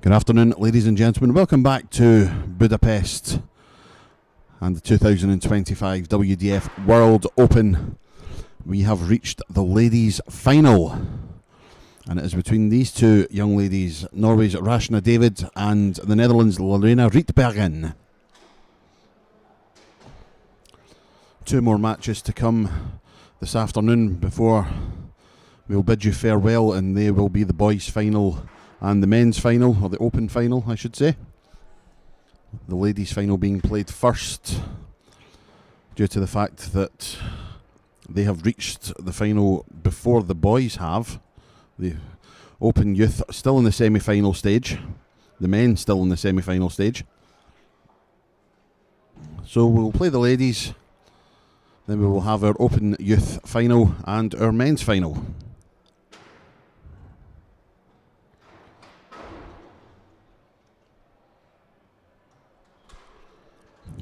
Speaker 1: Good afternoon, ladies and gentlemen. Welcome back to Budapest and the 2025 WDF World Open. We have reached the ladies' final, and it is between these two young ladies, Norway's Rashna David and the Netherlands' Lorena Rietbergen. Two more matches to come this afternoon before we'll bid you farewell, and they will be the boys' final and the men's final, or the open final, I should say. The ladies' final being played first, due to the fact that they have reached the final before the boys have. The Open Youth still in the semi-final stage, the men still in the semi-final stage. So we'll play the ladies, then we will have our Open Youth final and our men's final.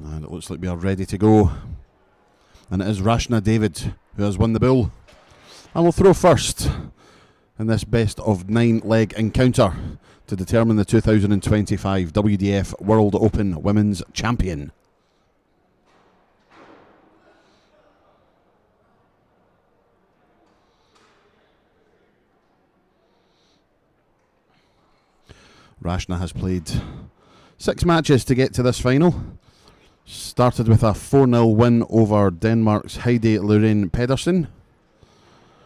Speaker 1: And it looks like we are ready to go. And it is Rashna David who has won the bull. And will throw first in this best of 9 leg encounter to determine the 2025 WDF World Open Women's Champion. Rashna has played 6 matches to get to this final. Started with a 4-0 win over Denmark's Heidi Lorraine Pedersen.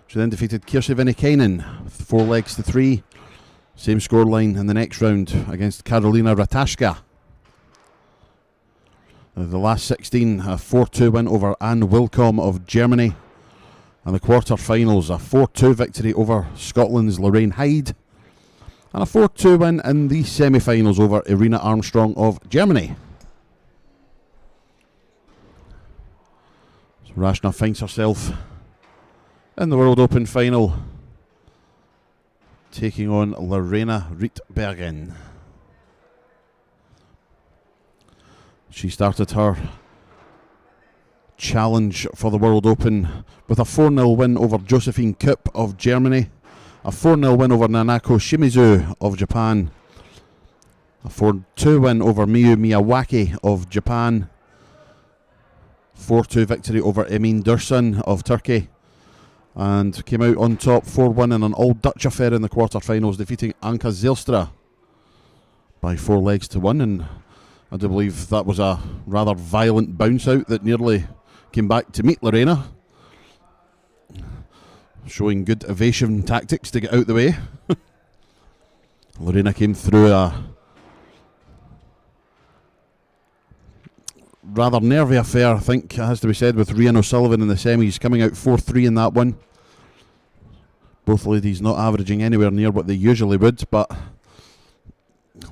Speaker 1: She then defeated Kirsi Venikainen 4 legs to 3. Same scoreline in the next round against Karolina Ratashka. The last 16, a 4-2 win over Anne Wilcom of Germany. And the quarter-finals, a 4-2 victory over Scotland's Lorraine Hyde. And a 4-2 win in the semi-finals over Irina Armstrong of Germany. Rashna finds herself in the World Open final, taking on Lorena Rietbergen. She started her challenge for the World Open with a 4-0 win over Josephine Kopp of Germany, a 4-0 win over Nanako Shimizu of Japan, a 4-2 win over Miyu Miyawaki of Japan, 4-2 victory over Emin Dursun of Turkey, and came out on top 4-1 in an all-Dutch affair in the quarter-finals, defeating Anka Zijlstra by 4 legs to 1. And I do believe that was a rather violent bounce out that nearly came back to meet Lorena, showing good evasion tactics to get out the way. Lorena came through a rather nervy affair, I think, has to be said, with Rhian O'Sullivan in the semis, coming out 4-3 in that one. Both ladies not averaging anywhere near what they usually would, but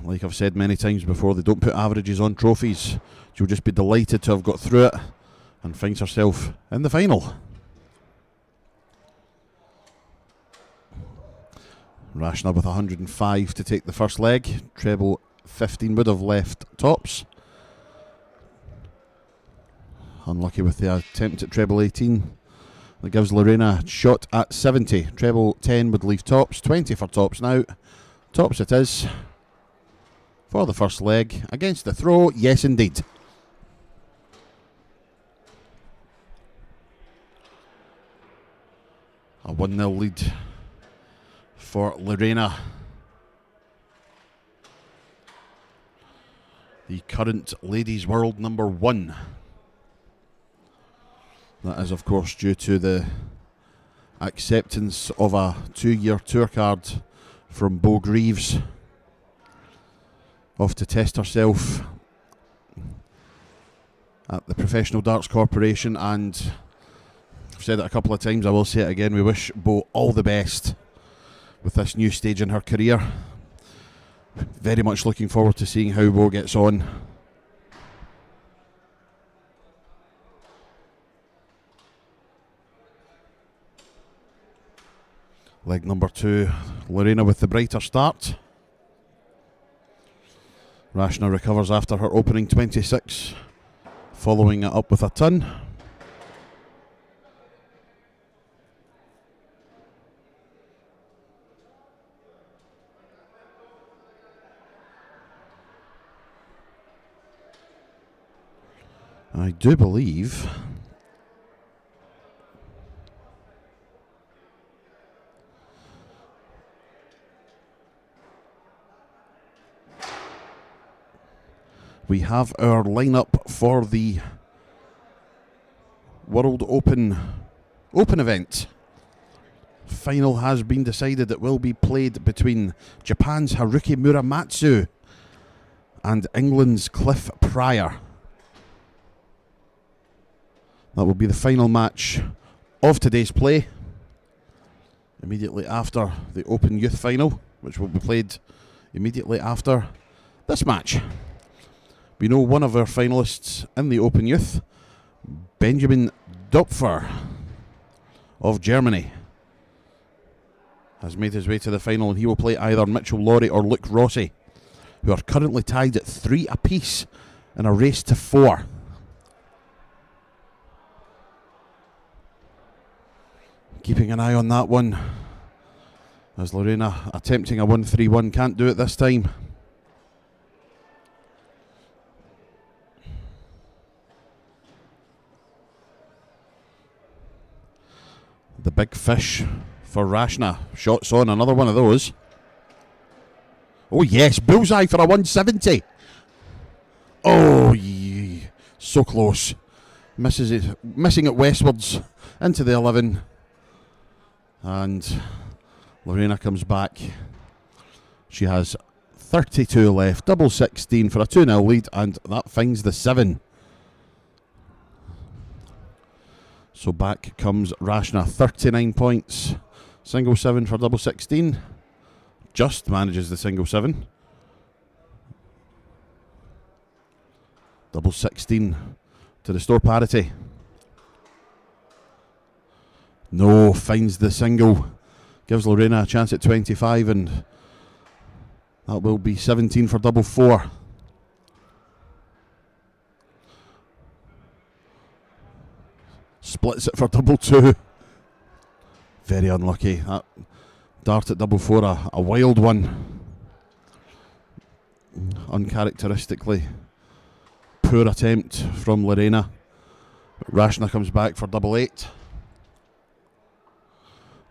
Speaker 1: like I've said many times before, they don't put averages on trophies. She'll just be delighted to have got through it and finds herself in the final. Rashna with 105 to take the first leg. Treble 15 would have left tops. Unlucky with the attempt at treble 18. That gives Lorena a shot at 70. Treble 10 would leave tops. 20 for tops now. Tops it is for the first leg. Against the throw, yes indeed. A 1-0 lead for Lorena. The current ladies' world number 1. That is, of course, due to the acceptance of a 2-year tour card from Bo Greaves. Off to test herself at the Professional Darts Corporation, and I've said it a couple of times, I will say it again, we wish Bo all the best with this new stage in her career. Very much looking forward to seeing how Bo gets on. Leg number 2, Lorena with the brighter start. Rashna recovers after her opening 26, following it up with a ton. I do believe we have our lineup for the World Open event. Final has been decided. It will be played between Japan's Haruki Muramatsu and England's Cliff Pryor. That will be the final match of today's play, immediately after the Open Youth Final, which will be played immediately after this match. We know one of our finalists in the Open Youth, Benjamin Dopfer of Germany, has made his way to the final, and he will play either Mitchell Lawrie or Luke Rossi, who are currently tied at 3 apiece in a race to 4. Keeping an eye on that one, as Lorena attempting a 1-3-1, can't do it this time. The big fish for Rashna. Shots on, another one of those. Oh yes, bullseye for a 170. Oh, so close. Misses it, missing it westwards into the 11. And Lorena comes back. She has 32 left, double 16 for a 2-0 lead, and that finds the 7. So back comes Rashna, 39 points. Single 7 for double 16. Just manages the single 7. Double 16 to restore parity. No, finds the single. Gives Lorena a chance at 25, and that will be 17 for double 4. Splits it for double 2. Very unlucky. That dart at double 4, a wild one. Uncharacteristically poor attempt from Lorena. Rashna comes back for double 8.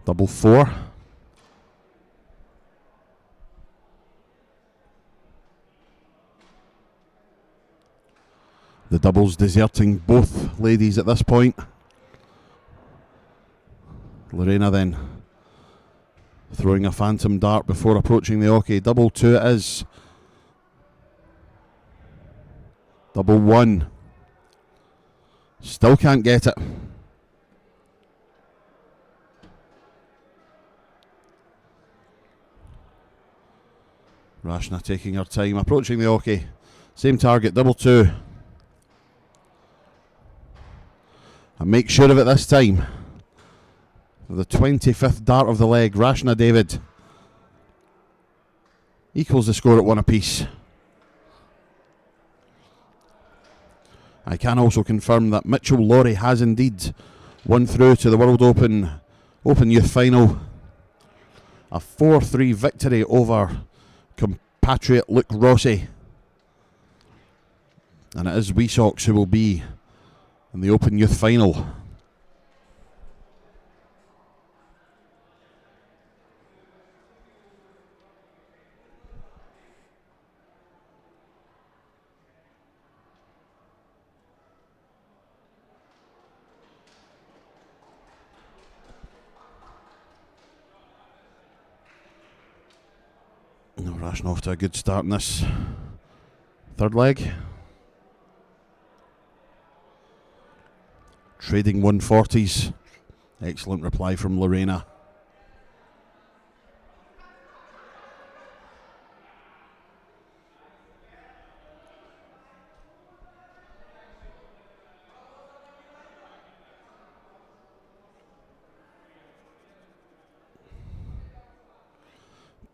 Speaker 1: Double 4. The doubles deserting both ladies at this point. Lorena then throwing a phantom dart before approaching the oche. Double 2 it is. Double 1. Still can't get it. Rashna taking her time, approaching the oche. Same target, double 2. And make sure of it this time. The 25th dart of the leg, Rashna David equals the score at 1 apiece. I can also confirm that Mitchell Lawrie has indeed won through to the World Open Youth Final. A 4-3 victory over compatriot Luke Rossi. And it is Weesox who will be in the Open Youth Final. No, Rashna off to a good start in this third leg. Trading 140s. Excellent reply from Lorena.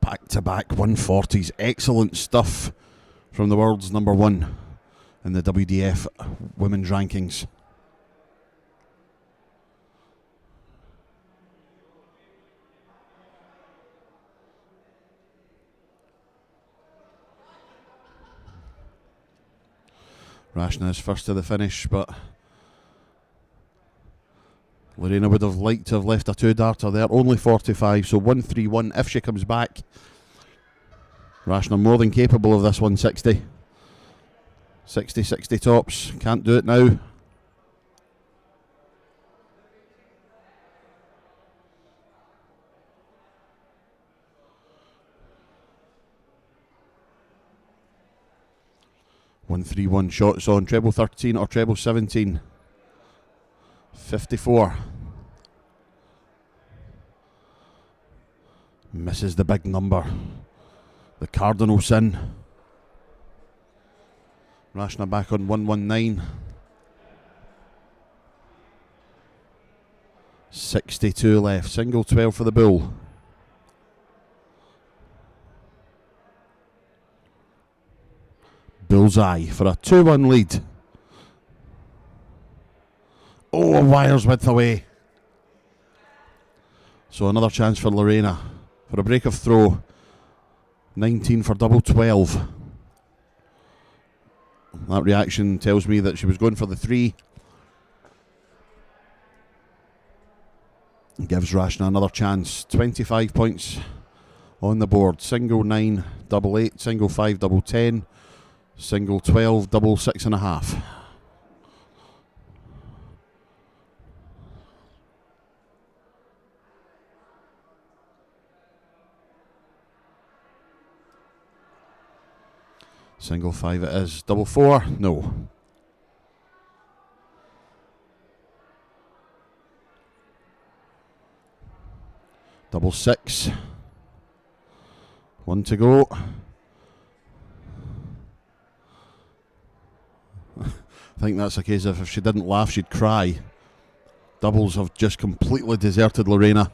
Speaker 1: Back-to-back 140s. Excellent stuff from the world's number 1 in the WDF women's rankings. Rashna is first to the finish, but Lorena would have liked to have left a 2-darter there. Only 45, so 131 if she comes back. Rashna more than capable of this 160. 60 tops. Can't do it now. $131 shots on treble 13 or treble 17. 54. Misses the big number. The cardinal sin. Rashna back on 119. 62 left. Single 12 for the bull. Bullseye for a 2-1 lead. Oh, a wire's width away. So another chance for Lorena for a break of throw. 19 for double 12. That reaction tells me that she was going for the 3. Gives Rashna another chance. 25 points on the board. Single 9, double 8, single 5, double 10, single 12, double 6.5. Single 5 it is. Double 4, no. Double 6. 1 to go. I think that's a case of if she didn't laugh, she'd cry. Doubles have just completely deserted Lorena.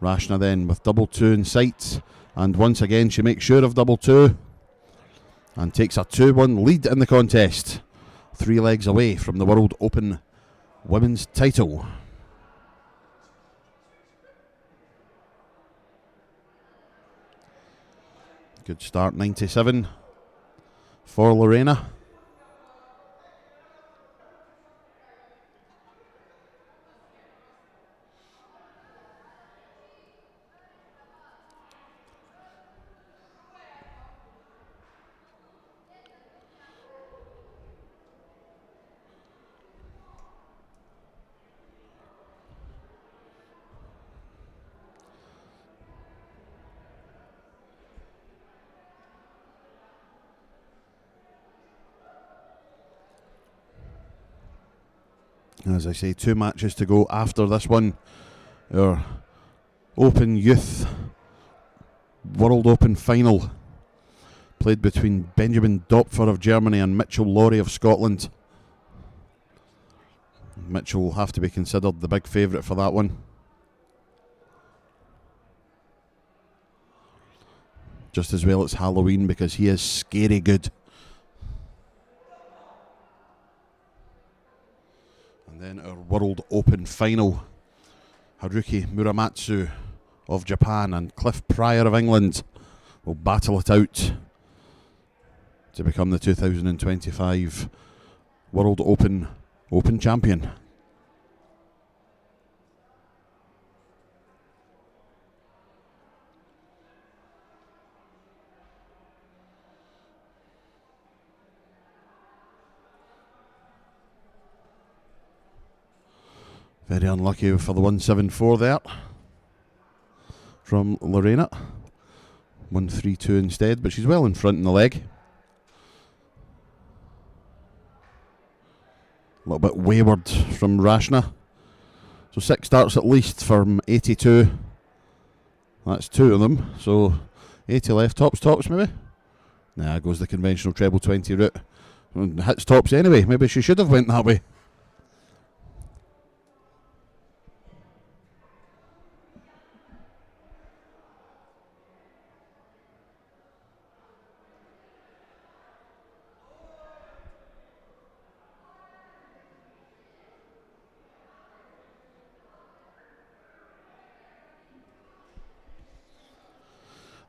Speaker 1: Rashna then with double 2 in sight. And once again, she makes sure of double 2. And takes a 2-1 lead in the contest. 3 legs away from the World Open Women's title. Good start, 97 for Lorena. As I say, 2 matches to go after this one. Our Open Youth World Open final played between Benjamin Dopfer of Germany and Mitchell Laurie of Scotland. Mitchell will have to be considered the big favourite for that one. Just as well it's Halloween because he is scary good. Then our World Open final, Haruki Muramatsu of Japan and Cliff Pryor of England will battle it out to become the 2025 World Open champion. Very unlucky for the 174 there from Lorena. 132 instead, but she's well in front in the leg. A little bit wayward from Rashna. So 6 starts at least from 82. That's 2 of them. So 80 left. Tops maybe? Nah, goes the conventional treble 20 route. Hits tops anyway. Maybe she should have went that way.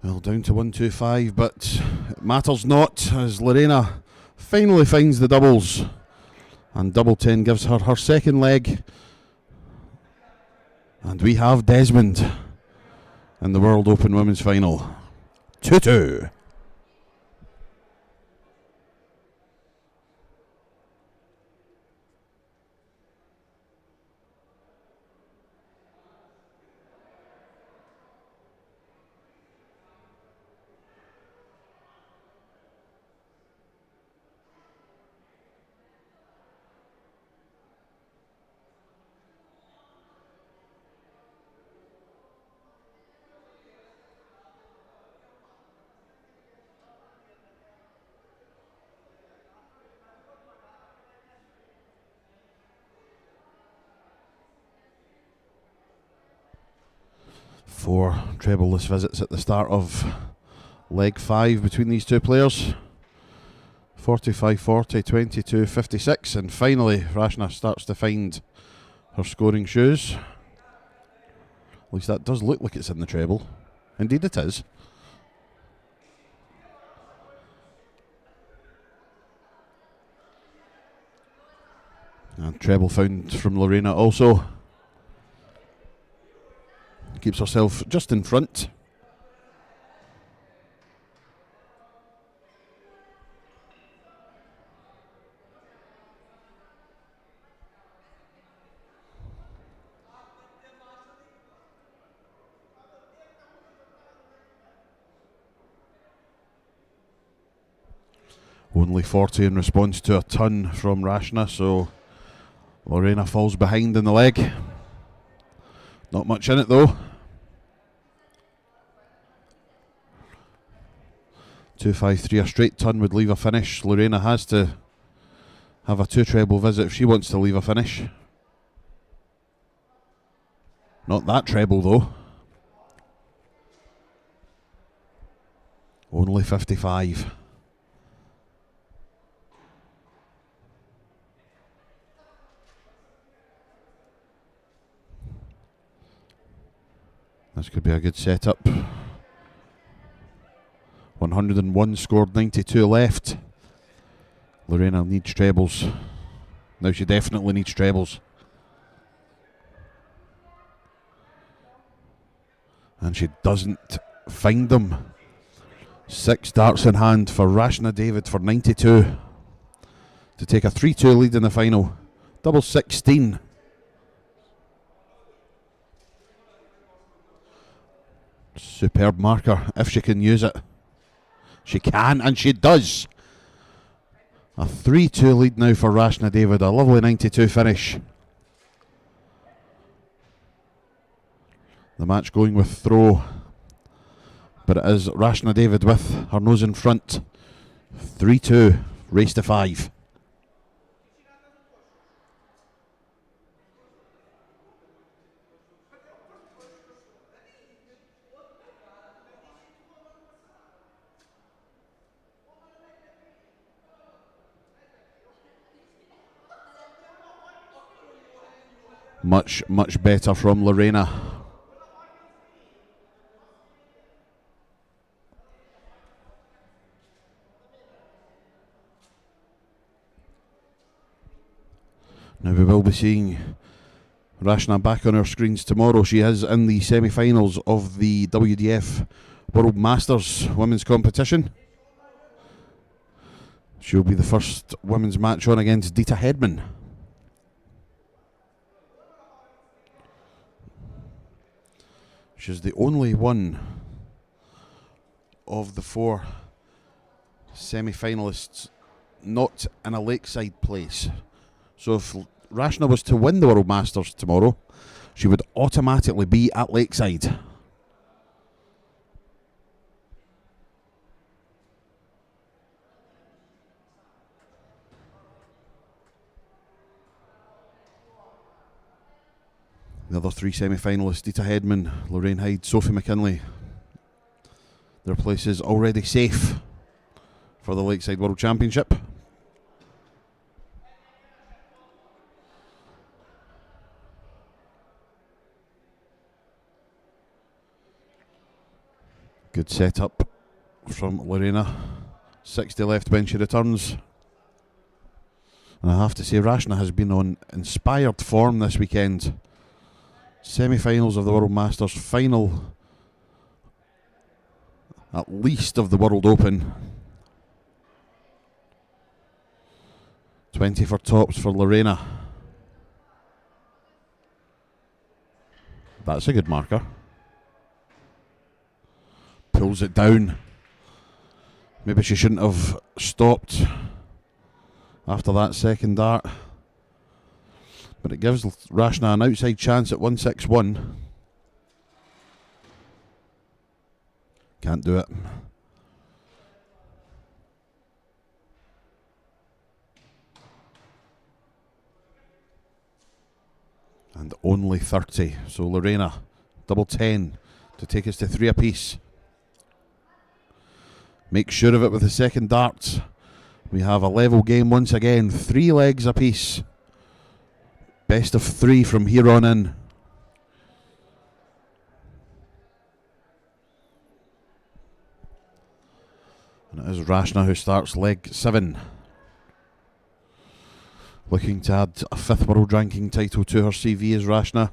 Speaker 1: Well, down to 125, but it matters not as Lorena finally finds the doubles. And double 10 gives her her second leg. And we have Desmond in the World Open Women's Final. 2-2. Four treble-less visits at the start of leg 5 between these two players. 45-40, 22-56, and finally Rashna starts to find her scoring shoes. At least that does look like it's in the treble. Indeed it is. And treble found from Lorena also. Keeps herself just in front. Only 40 in response to a ton from Rashna, so Lorena falls behind in the leg. Not much in it though. 2-5-3, a straight ton would leave a finish. Lorena has to have a 2 treble visit if she wants to leave a finish. Not that treble though. Only 55. This could be a good setup. 101 scored, 92 left. Lorena needs trebles. Now she definitely needs trebles. And she doesn't find them. 6 darts in hand for Rashna David for 92. To take a 3-2 lead in the final. Double 16. Superb marker, if she can use it. She can, and she does. A 3-2 lead now for Rashna David. A lovely 92 finish. The match going with throw. But it is Rashna David with her nose in front. 3-2, race to 5. Much better from Lorena. Now we will be seeing Rashna back on our screens tomorrow. She is in the semi-finals of the WDF World Masters Women's Competition. She'll be the first women's match on against Dita Hedman. She's the only one of the 4 semi-finalists not in a lakeside place. So if Rashna was to win the World Masters tomorrow, she would automatically be at lakeside. The other 3 semi-finalists, Dita Hedman, Lorraine Hyde, Sophie McKinley, their place is already safe for the Lakeside World Championship. Good setup from Lorena. 60 left when she returns. And I have to say, Rashna has been on inspired form this weekend. Semi-finals of the World Masters, final at least of the World Open. 20 for tops for Lorena. That's a good marker. Pulls it down. Maybe she shouldn't have stopped after that second dart. But it gives Rashna an outside chance at 161. Can't do it. And only 30. So Lorena, double 10 to take us to 3 apiece. Make sure of it with the second dart. We have a level game once again. 3 legs apiece. Best of 3 from here on in. And it is Rashna who starts leg 7. Looking to add a 5th world ranking title to her CV as Rashna.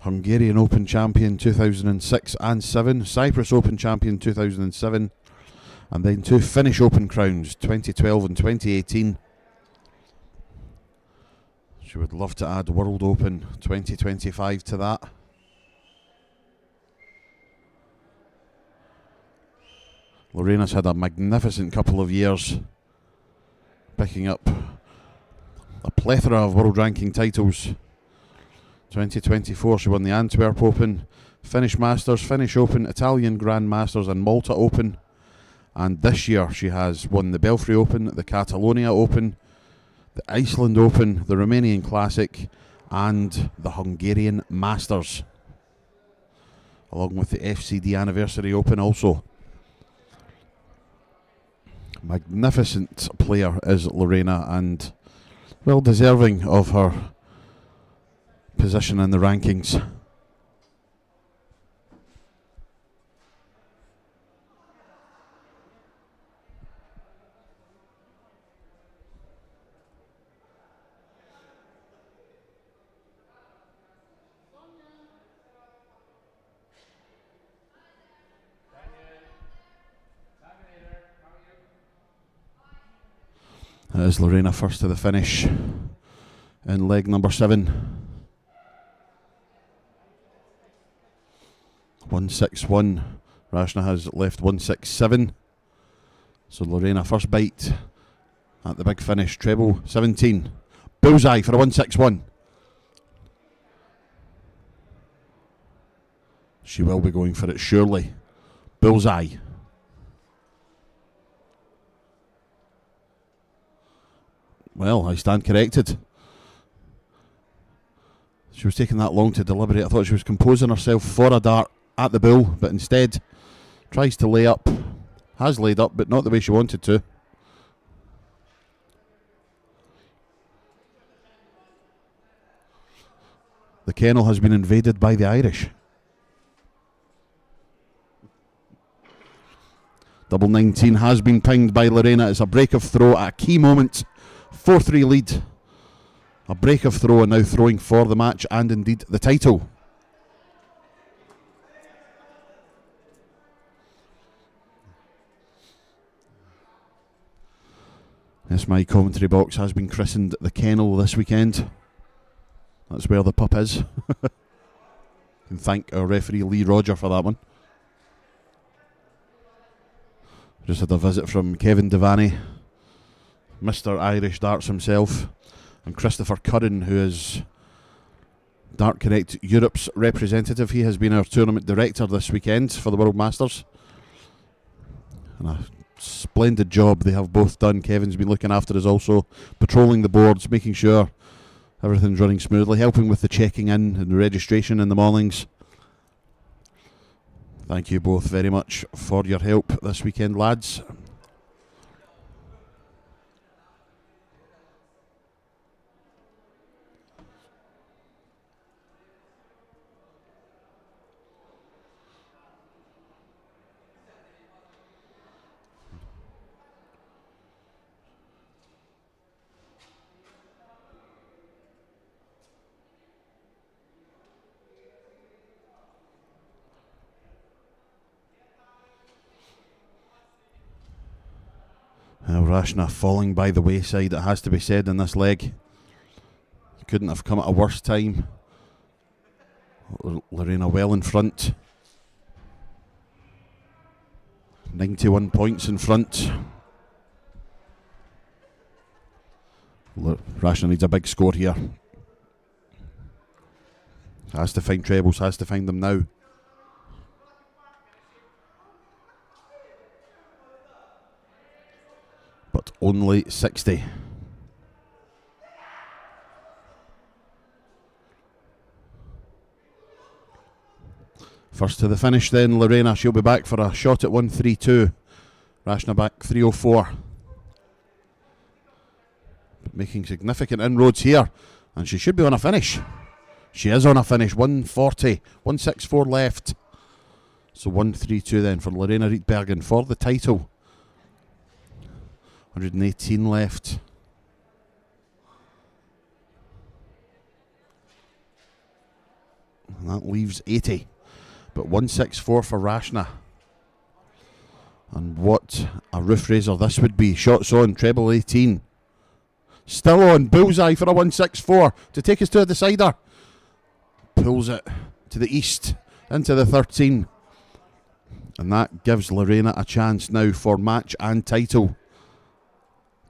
Speaker 1: Hungarian Open champion 2006 and 7. Cyprus Open champion 2007. And then 2 Finnish Open crowns, 2012 and 2018. She would love to add World Open 2025 to that. Lorena's had a magnificent couple of years, picking up a plethora of world ranking titles. 2024 she won the Antwerp Open, Finnish Masters, Finnish Open, Italian Grand Masters and Malta Open. And this year she has won the Belfry Open, the Catalonia Open, the Iceland Open, the Romanian Classic and the Hungarian Masters, along with the FCD Anniversary Open also. Magnificent player is Lorena, and well deserving of her position in the rankings. It is Lorena first to the finish in leg number 7. 161. Rashna has left 167. So Lorena first bite at the big finish. Treble 17. Bullseye for a 161. She will be going for it surely. Bullseye. Well, I stand corrected. She was taking that long to deliberate. I thought she was composing herself for a dart at the bull, but instead tries to lay up. Has laid up, but not the way she wanted to. The kennel has been invaded by the Irish. Double 19 has been pinged by Lorena. It's a break of throw at a key moment. 4-3 lead. A break of throw and now throwing for the match and indeed the title. Yes, my commentary box has been christened the kennel this weekend. That's where the pup is. Can thank our referee Lee Roger for that one. Just had a visit from Kevin Devaney, Mr. Irish Darts himself, and Christopher Curran, who is Dart Connect Europe's representative. He has been our tournament director this weekend for the World Masters. And a splendid job they have both done. Kevin's been looking after us also, patrolling the boards, making sure everything's running smoothly, helping with the checking in and the registration in the mornings. Thank you both very much for your help this weekend, lads. Rashna falling by the wayside, it has to be said, in this leg. Couldn't have come at a worse time. Lorena well in front. 91 points in front. Rashna needs a big score here. Has to find trebles, has to find them now. But only 60. First to the finish then, Lorena. She'll be back for a shot at 132. Rashna back 304. Making significant inroads here. And she should be on a finish. She is on a finish. 140. 164 left. So 132 then for Lorena Bergen for the title. 118 left. And that leaves 80. But 164 for Rashna. And what a roof raiser this would be. Shots on, treble 18. Still on, bullseye for a 164 to take us to a decider. Pulls it to the east, into the 13. And that gives Lorena a chance now for match and title.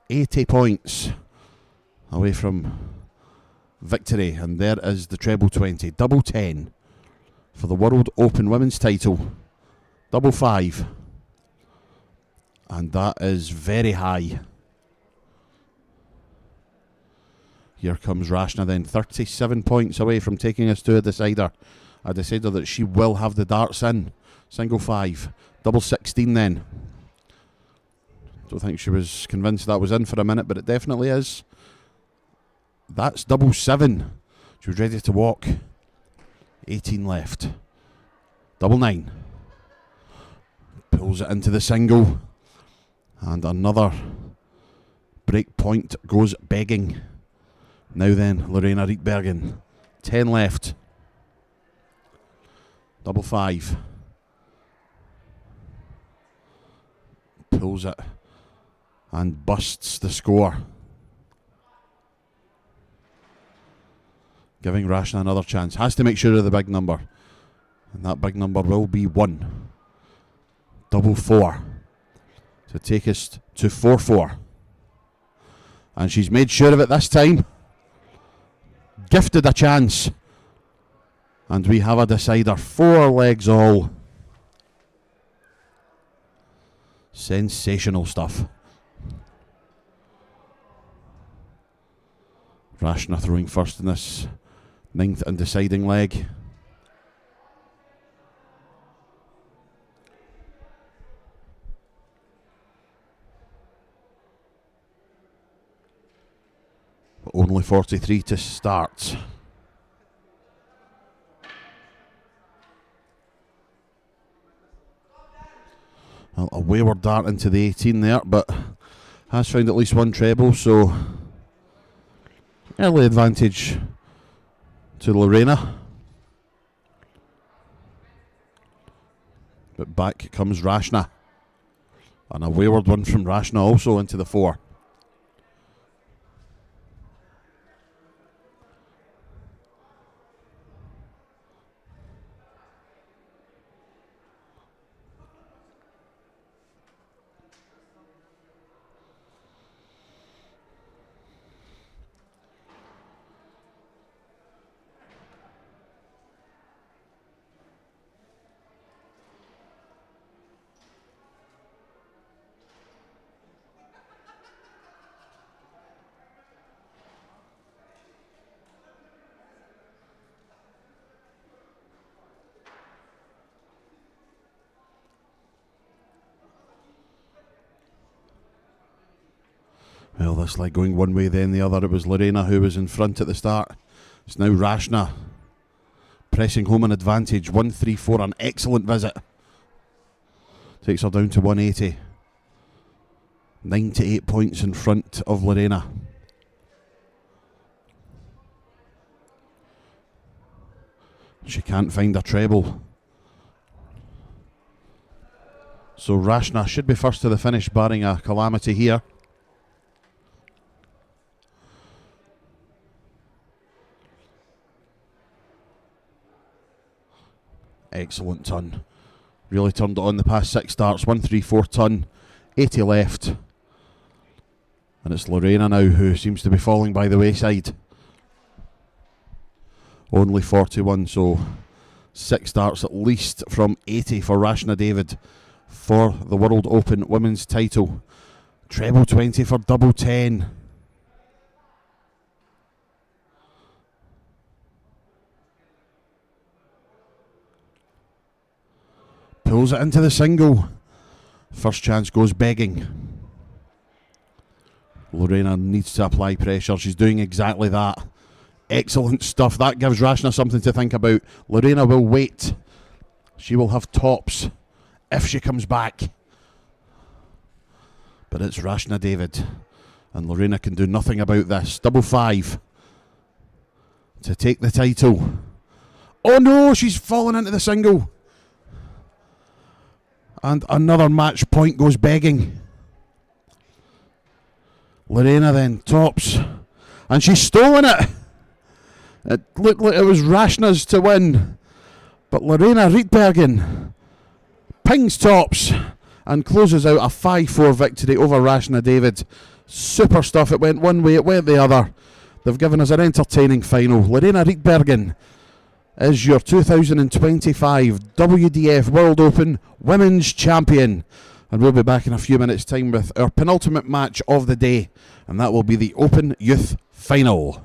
Speaker 1: 80 points away from victory. And there is the treble 20. Double 10 for the World Open Women's title. Double 5. And that is very high. Here comes Rashna then. 37 points away from taking us to a decider. A decider that she will have the darts in. Single 5. Double 16 then. Don't think she was convinced that was in for a minute, but it definitely is. That's double 7. She was ready to walk. 18 left. Double 9. Pulls it into the single. And another break point goes begging. Now then, Lorena Bergen. 10 left. Double 5. Pulls it. And busts the score. Giving Rashna another chance. Has to make sure of the big number. And that big number will be 1. Double 4. To take us to 4-4. And she's made sure of it this time. Gifted a chance. And we have a decider. 4 legs all. Sensational stuff. Rashna throwing first in this 9th and deciding leg. But only 43 to start. Well, a wayward dart into the 18 there, but has found at least one treble, so early advantage to Lorena. But back comes Rashna. And a wayward one from Rashna also into the 4. Well, this like going one way then the other. It was Lorena who was in front at the start. It's now Rashna pressing home an advantage. 134, an excellent visit. Takes her down to 180. 98 points in front of Lorena. She can't find a treble. So Rashna should be first to the finish, barring a calamity here. Excellent ton. Really turned it on the past 6 starts. 134 ton, 80 left. And it's Lorena now who seems to be falling by the wayside. Only 41, so 6 starts at least from 80 for Rashna David for the World Open Women's title. Treble 20 for double 10. Pulls it into the single. First chance goes begging. Lorena needs to apply pressure. She's doing exactly that. Excellent stuff. That gives Rashna something to think about. Lorena will wait. She will have tops if she comes back. But it's Rashna David. And Lorena can do nothing about this. Double 5 to take the title. Oh no, she's fallen into the single. And another match point goes begging. Lorena then tops. And she's stolen it. It looked like it was Rashna's to win. But Lorena Rietbergen pings tops and closes out a 5-4 victory over Rashna David. Super stuff. It went one way, it went the other. They've given us an entertaining final. Lorena Rietbergen is your 2025 WDF World Open Women's Champion. And we'll be back in a few minutes' time with our penultimate match of the day. And that will be the Open Youth Final.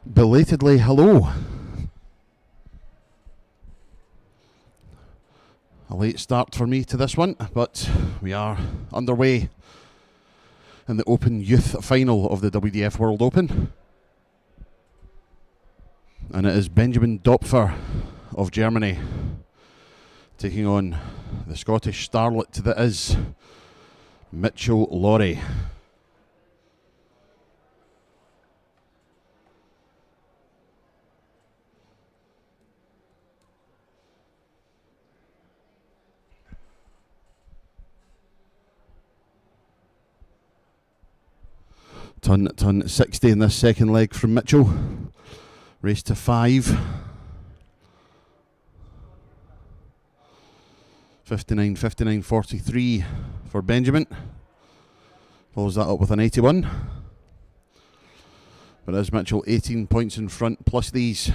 Speaker 1: Belatedly hello. A late start for me to this one, but we are underway in the Open Youth Final of the WDF World Open. And it is Benjamin Dopfer of Germany taking on the Scottish starlet that is Mitchell Lawrie. Ton 60 in this second leg from Mitchell. Race to 5. 59.43 for Benjamin. Follows that up with an 81. But as Mitchell 18 points in front plus these.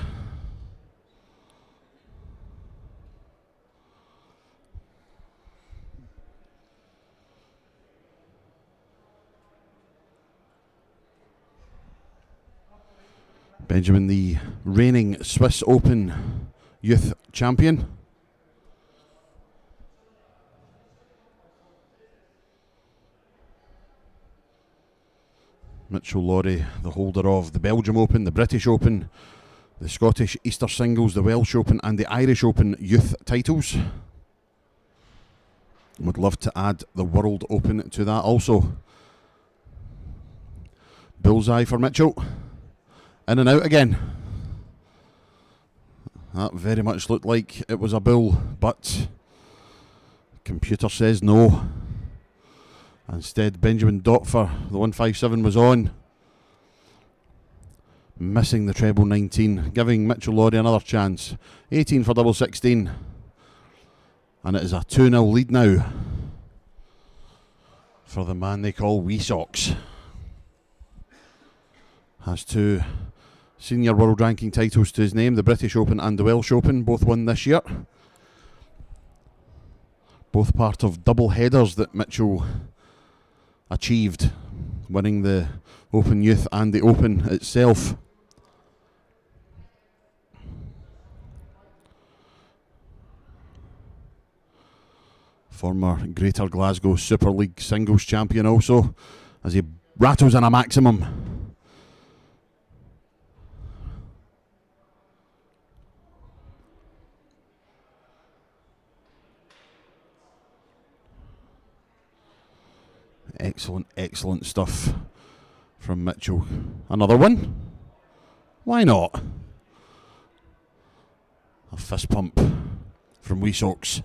Speaker 1: Benjamin, the reigning Swiss Open Youth Champion. Mitchell Lawrie, the holder of the Belgium Open, the British Open, the Scottish Easter Singles, the Welsh Open and the Irish Open Youth titles. Would love to add the World Open to that also. Bullseye for Mitchell. In and out again. That very much looked like it was a bull, but computer says no. Instead, Benjamin Dopfer, the 157 was on. Missing the treble 19, giving Mitchell Lawrie another chance. 18 for double 16. And it is a 2-0 lead now for the man they call Wee Socks. Has 2 senior world ranking titles to his name, the British Open and the Welsh Open, both won this year. Both part of double headers that Mitchell achieved, winning the Open Youth and the Open itself. Former Greater Glasgow Super League singles champion also, as he rattles in a maximum. Excellent stuff from Mitchell. Another one? Why not? A fist pump from Wee Socks.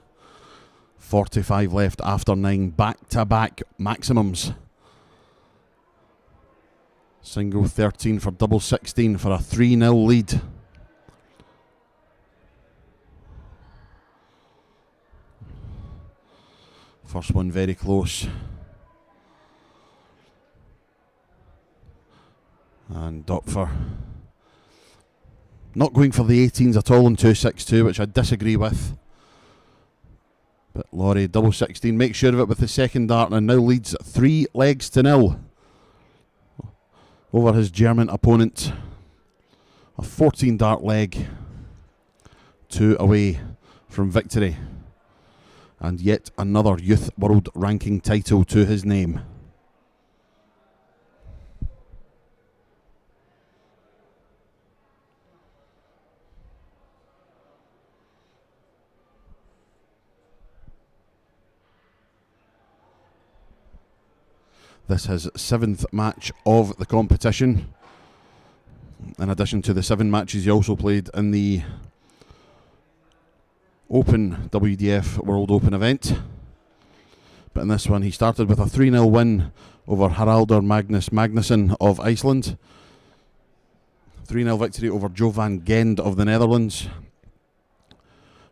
Speaker 1: 45 left after 9, back-to-back maximums. Single 13 for double 16 for a 3-0 lead. First one very close. And Dopfer not going for the 18s at all in 2.62, which I disagree with. But Lawrie, double 16, makes sure of it with the second dart and now leads 3 legs to 0 over his German opponent. A 14 dart leg, 2 away from victory. And yet another youth world ranking title to his name. This his 7th match of the competition. In addition to the 7 matches he also played in the Open WDF World Open event. But in this one he started with a 3-0 win over Haraldur Magnus Magnusson of Iceland. 3-0 victory over Jovan Gend of the Netherlands.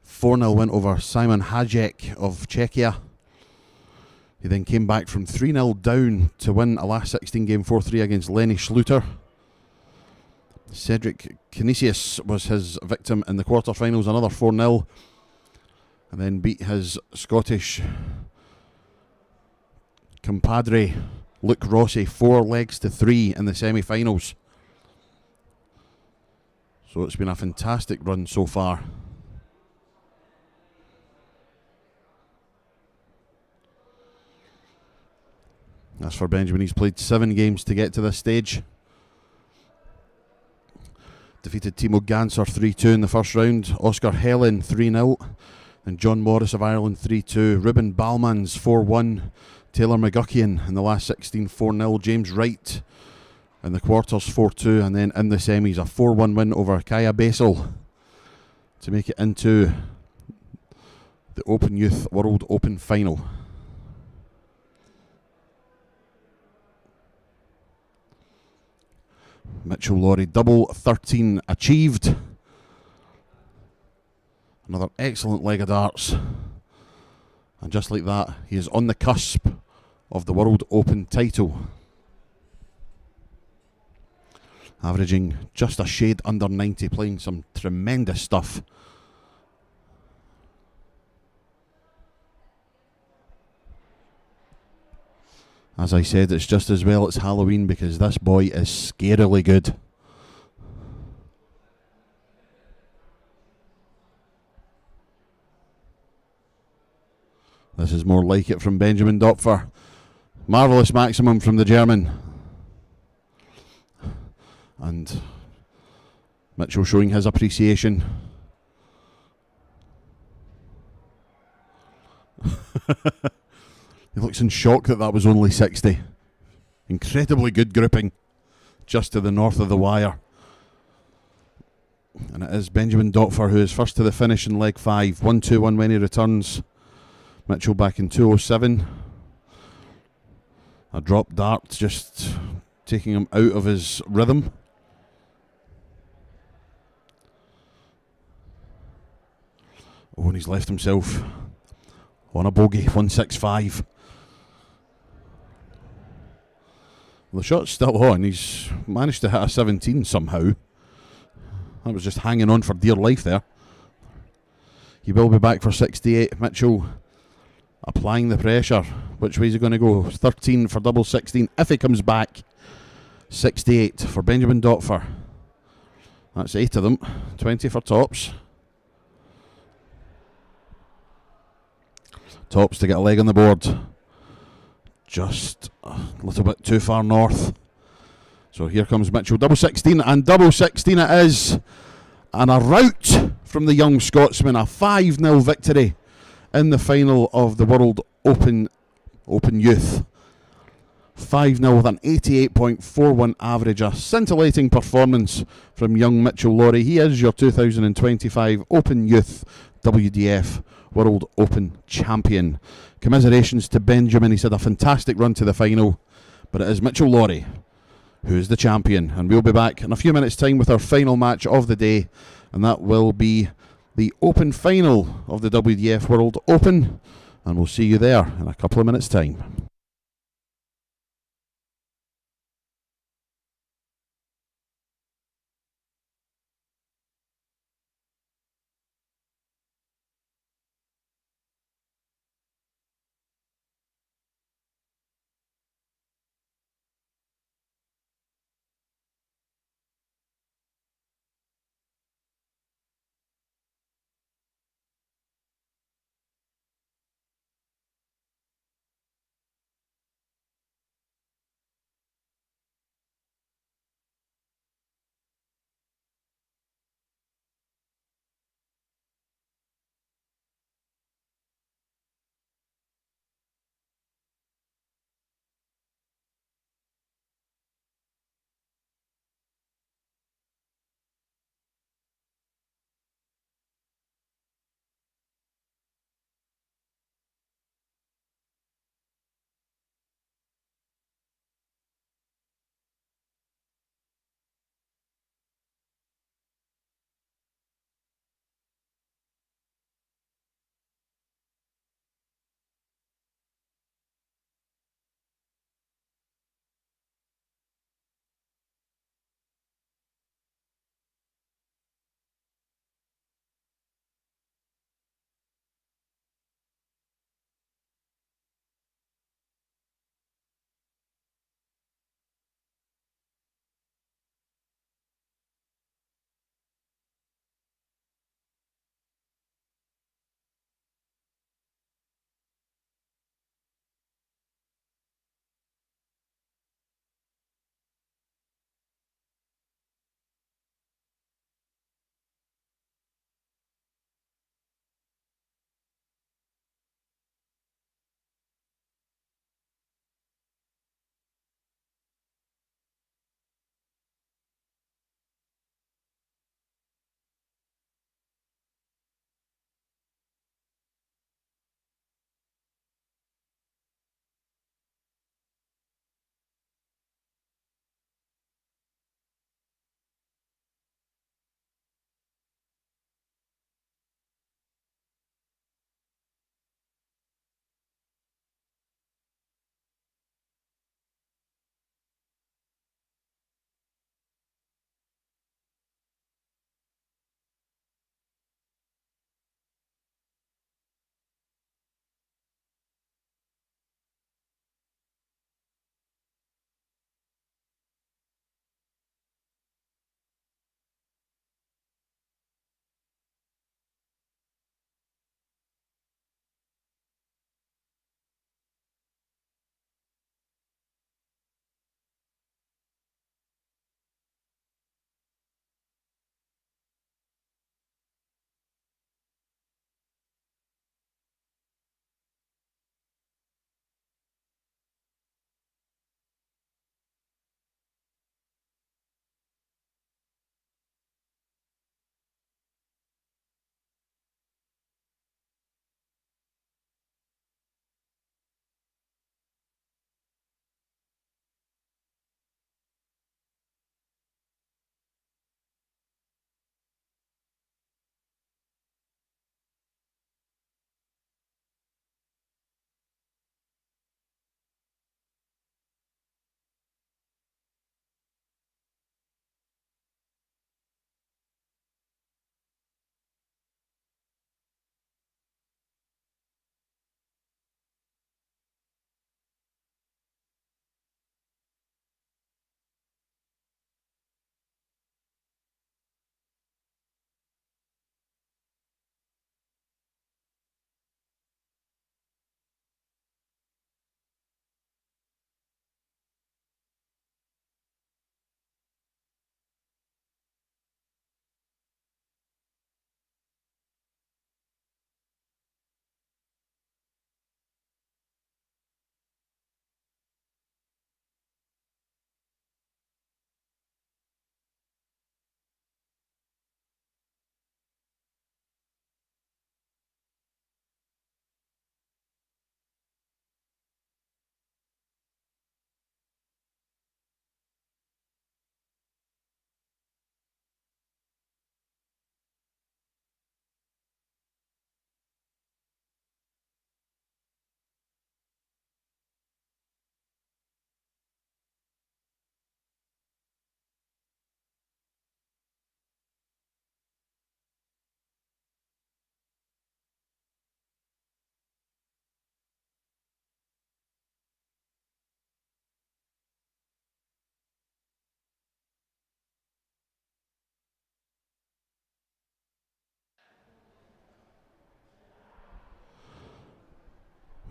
Speaker 1: 4-0 win over Simon Hajek of Czechia. He then came back from 3-0 down to win a last 16 game 4-3 against Lenny Schluter. Cedric Canisius was his victim in the quarterfinals, another 4-0. And then beat his Scottish compadre Luke Rossi 4 legs to 3 in the semi-finals. So it's been a fantastic run so far. As for Benjamin, he's played 7 games to get to this stage. Defeated Timo Ganser 3-2 in the first round. Oscar Helen 3-0. And John Morris of Ireland 3-2. Ruben Balmans 4-1. Taylor McGuckian in the last 16 4-0. James Wright in the quarters 4-2. And then in the semis a 4-1 win over Kaya Basel to make it into the Open Youth World Open Final. Mitchell Laurie double 13 achieved. Another excellent leg of darts. And just like that, he is on the cusp of the World Open title. Averaging just a shade under 90, playing some tremendous stuff. As I said, it's just as well it's Halloween because this boy is scarily good. This is more like it from Benjamin Dopfer. Marvellous maximum from the German. And Mitchell showing his appreciation. He looks in shock that that was only 60. Incredibly good gripping just to the north of the wire. And it is Benjamin Dopfer who is first to the finish in leg 5. 1-2-1 when he returns. Mitchell back in 2:07. A drop dart just taking him out of his rhythm. Oh, and he's left himself on a bogey, 165. The shot's still on. He's managed to hit a 17 somehow. That was just hanging on for dear life there. He will be back for 68. Mitchell applying the pressure. Which way is he going to go? 13 for double 16 if he comes back. 68 for Benjamin Dopfer. That's 8 of them. 20 for tops. Tops to get a leg on the board. Just a little bit too far north. So here comes Mitchell. Double 16 and double 16 it is. And a rout from the young Scotsman. A 5-0 victory in the final of the World Open Youth. 5-0 with an 88.41 average. A scintillating performance from young Mitchell Laurie. He is your 2025 Open Youth WDF World Open Champion. Commiserations to Benjamin. He's had a fantastic run to the final. But it is Mitchell Laurie who is the champion. And we'll be back in a few minutes' time with our final match of the day. And that will be the Open Final of the WDF World Open. And we'll see you there in a couple of minutes' time.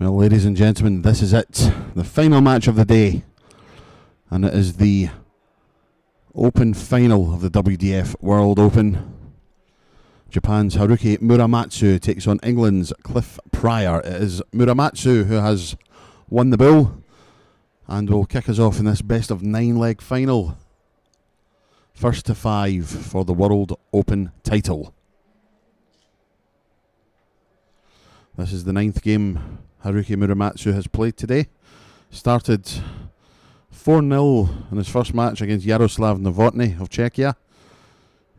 Speaker 1: Well, ladies and gentlemen, this is it. The final match of the day. And it is the Open final of the WDF World Open. Japan's Haruki Muramatsu takes on England's Cliff Pryor. It is Muramatsu who has won the bill and will kick us off in this best of 9 leg final. First to 5 for the World Open title. This is the 9th game Haruki Muramatsu has played today. Started 4-0 in his first match against Jaroslav Novotny of Czechia.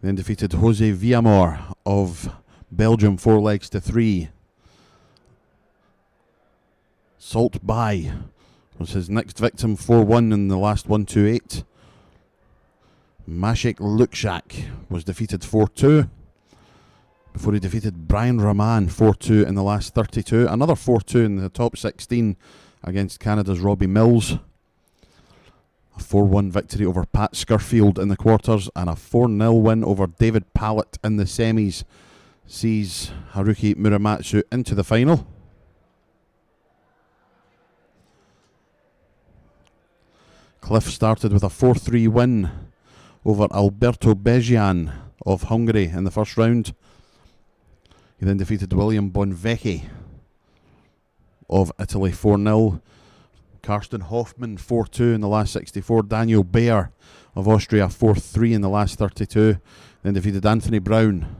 Speaker 1: Then defeated Jose Villamor of Belgium 4 legs to 3. Salt Bai was his next victim, 4-1 in the last 1-2-8. Maciek Lukszak was defeated 4-2 before he defeated Brian Raman 4-2 in the last 32. Another 4-2 in the top 16 against Canada's Robbie Mills. A 4-1 victory over Pat Scurfield in the quarters and a 4-0 win over David Pallett in the semis sees Haruki Muramatsu into the final. Cliff started with a 4-3 win over Alberto Begian of Hungary in the first round. He then defeated William Bonvecchi of Italy 4-0. Karsten Hoffman 4-2 in the last 64. Daniel Bayer of Austria 4-3 in the last 32. Then defeated Anthony Brown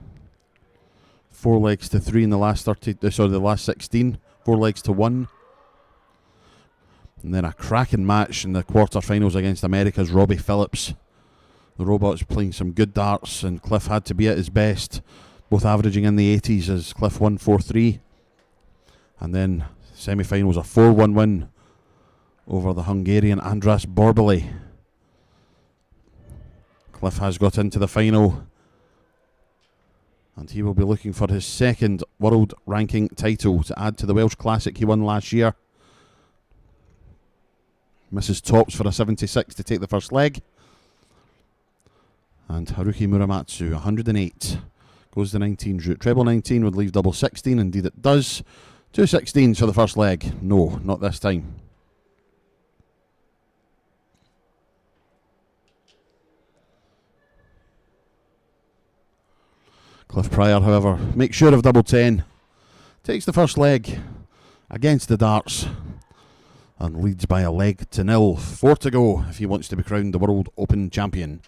Speaker 1: 4 legs to 3 in the last the last 16. 4 legs to 1. And then a cracking match in the quarterfinals against America's Robbie Phillips. The Robots playing some good darts, and Cliff had to be at his best, both averaging in the 80s as Cliff won 4-3. And then semi-final was a 4-1 win over the Hungarian Andras Borbeli. Cliff has got into the final, and he will be looking for his second world ranking title to add to the Welsh Classic he won last year. Misses tops for a 76 to take the first leg. And Haruki Muramatsu, 108, goes the 19 route. Treble 19 would leave double 16, indeed it does. 2 16s for the first leg. No, not this time. Cliff Pryor, however, makes sure of double 10. Takes the first leg against the darts and leads by a leg to 0. 4 to go if he wants to be crowned the World Open champion.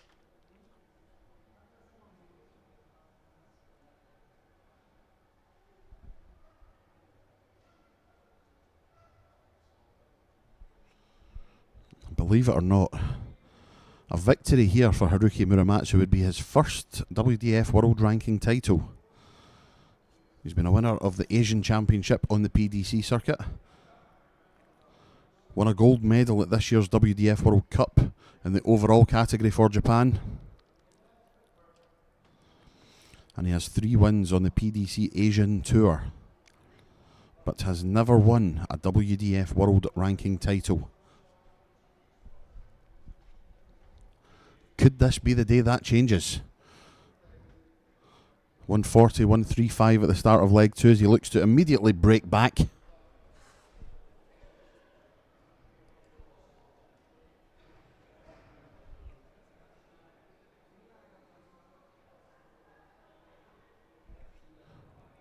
Speaker 1: Believe it or not, a victory here for Haruki Muramatsu would be his first WDF World Ranking title. He's been a winner of the Asian Championship on the PDC circuit. Won a gold medal at this year's WDF World Cup in the overall category for Japan. And he has 3 wins on the PDC Asian Tour, but has never won a WDF World Ranking title. Could this be the day that changes? 140, 135 at the start of leg 2 as he looks to immediately break back.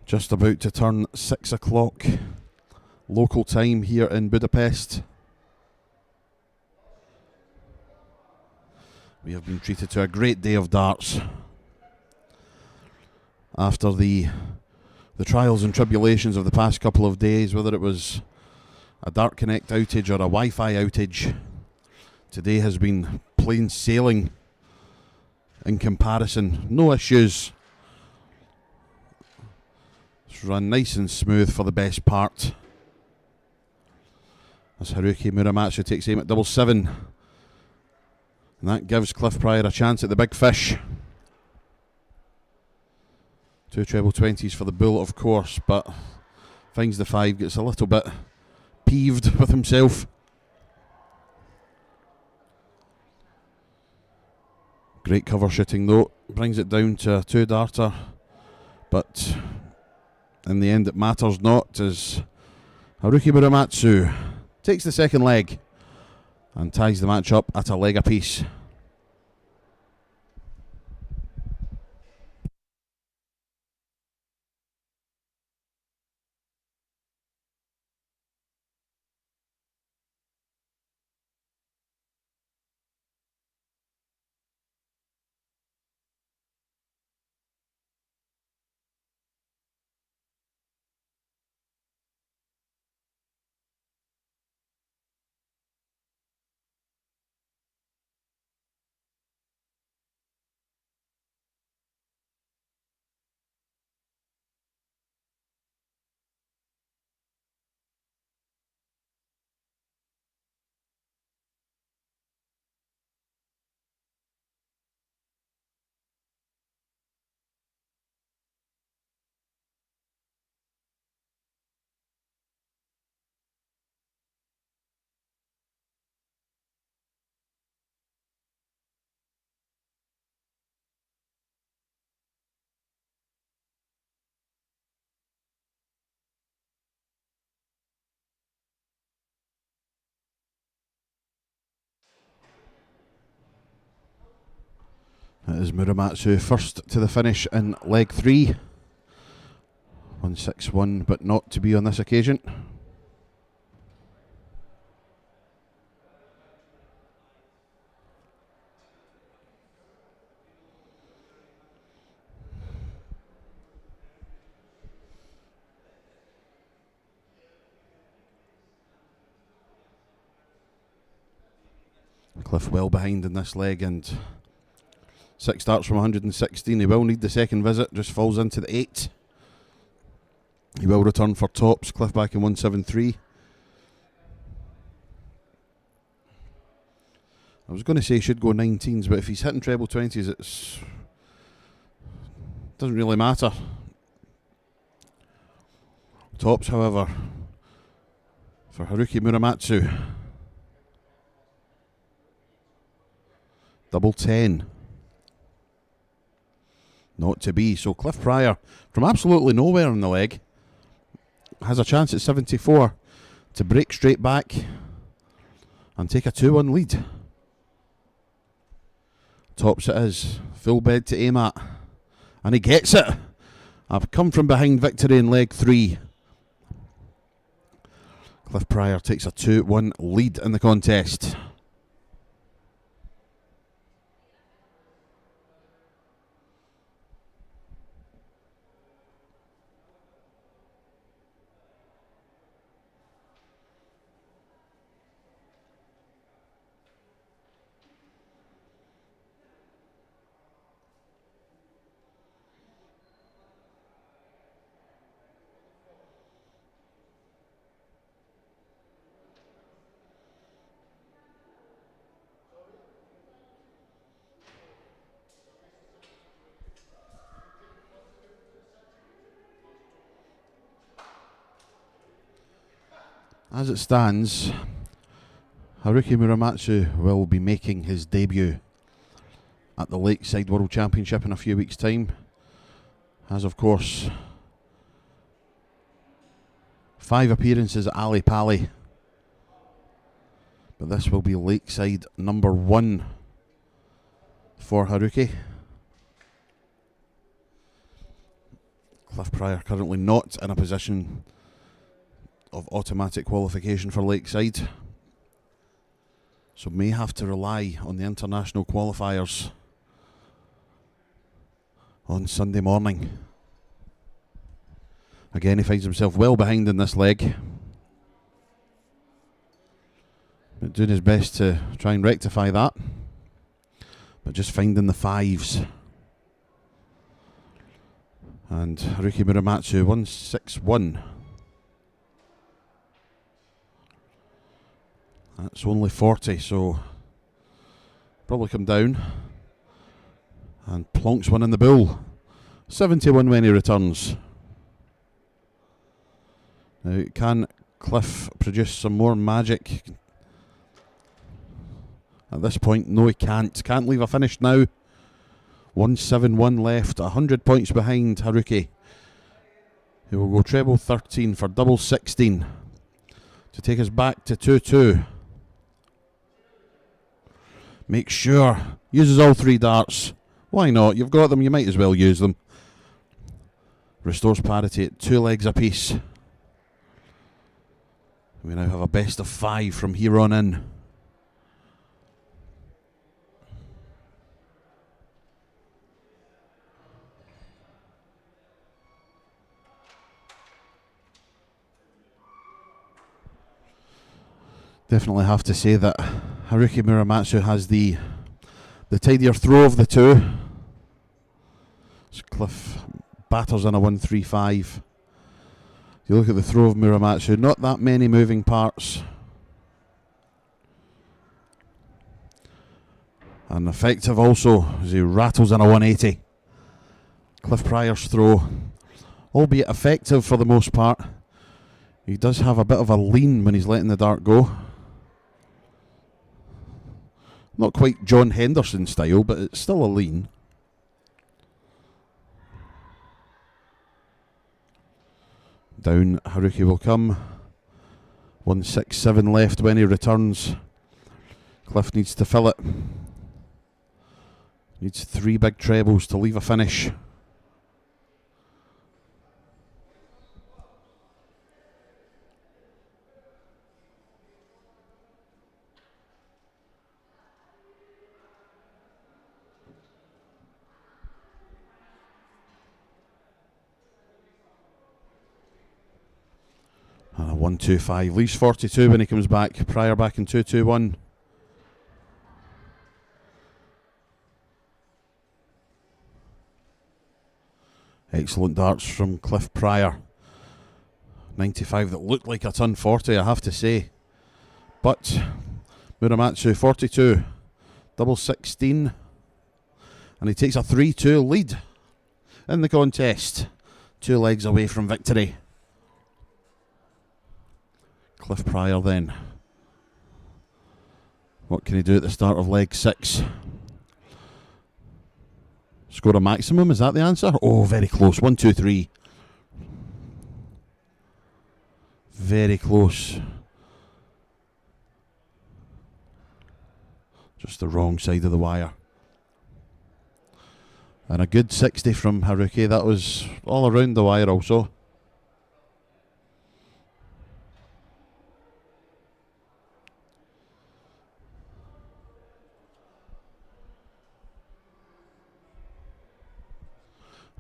Speaker 1: Just about to turn 6 o'clock local time here in Budapest. We have been treated to a great day of darts. After the trials and tribulations of the past couple of days, whether it was a Dart Connect outage or a Wi-Fi outage, today has been plain sailing in comparison. No issues. It's run nice and smooth for the best part. As Haruki Muramatsu takes aim at double 7. And that gives Cliff Pryor a chance at the big fish. 2 treble 20s for the bull, of course, but finds the 5, gets a little bit peeved with himself. Great cover shooting though, brings it down to a 2 darter, but in the end it matters not as Haruki Muramatsu takes the second leg and ties the match up at a leg apiece. It is Muramatsu first to the finish in leg 3. 161, but not to be on this occasion. Cliff well behind in this leg, and 6 starts from 116. He will need the second visit, just falls into the 8. He will return for tops. Cliff back in 173. I was going to say he should go 19s, but if he's hitting treble 20s, it doesn't really matter. Tops, however, for Haruki Muramatsu. Double 10. Not to be. So Cliff Pryor, from absolutely nowhere in the leg, has a chance at 74 to break straight back and take a 2-1 lead. Tops it is. Full bed to aim at. And he gets it. I've come from behind victory in leg 3. Cliff Pryor takes a 2-1 lead in the contest. As it stands, Haruki Muramatsu will be making his debut at the Lakeside World Championship in a few weeks' time. As of course, 5 appearances at Ali Pali. But this will be Lakeside number 1 for Haruki. Cliff Pryor currently not in a position of automatic qualification for Lakeside, so may have to rely on the international qualifiers on Sunday morning. Again, he finds himself well behind in this leg, but doing his best to try and rectify that, but just finding the 5s. And Haruki Muramatsu 161. That's only 40, so probably come down and plonks one in the bull. 71 when he returns. Now, can Cliff produce some more magic? At this point, no, he can't. Can't leave a finish now. 171 left, 100 points behind Haruki. He will go treble 13 for double 16. to take us back to 2-2. Make sure. Uses all 3 darts. Why not? You've got them, you might as well use them. Restores parity at 2 legs apiece. We now have a best of 5 from here on in. Definitely have to say that Haruki Muramatsu has the tidier throw of the two. So Cliff batters in a 1-3-5. You look at the throw of Muramatsu, not that many moving parts. And effective also as he rattles in a 180. Cliff Pryor's throw, albeit effective for the most part, he does have a bit of a lean when he's letting the dart go. Not quite John Henderson style, but it's still a lean. Down Haruki will come. 1-6-7 left when he returns. Cliff needs to fill it. Needs 3 big trebles to leave a finish. And a 1-2-5. Leaves 42 when he comes back. Pryor back in 2-2-1. Excellent darts from Cliff Pryor. 95 that looked like a ton 40, I have to say. But Muramatsu 42. Double 16. And he takes a 3-2 lead in the contest. 2 legs away from victory. Cliff Pryor then. What can he do at the start of leg 6? Score a maximum, is that the answer? Oh, very close. 1-2-3. Very close. Just the wrong side of the wire. And a good 60 from Haruki. That was all around the wire also.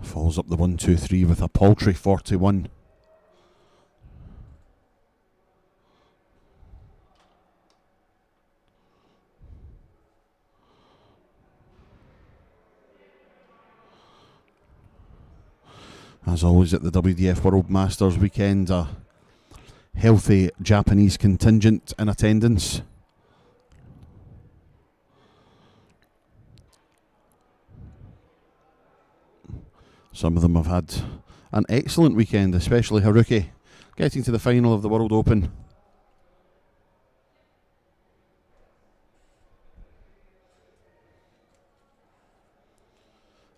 Speaker 1: Follows up the 1-2-3 with a paltry 41. As always at the WDF World Masters weekend, a healthy Japanese contingent in attendance. Some of them have had an excellent weekend, especially Haruki, getting to the final of the World Open.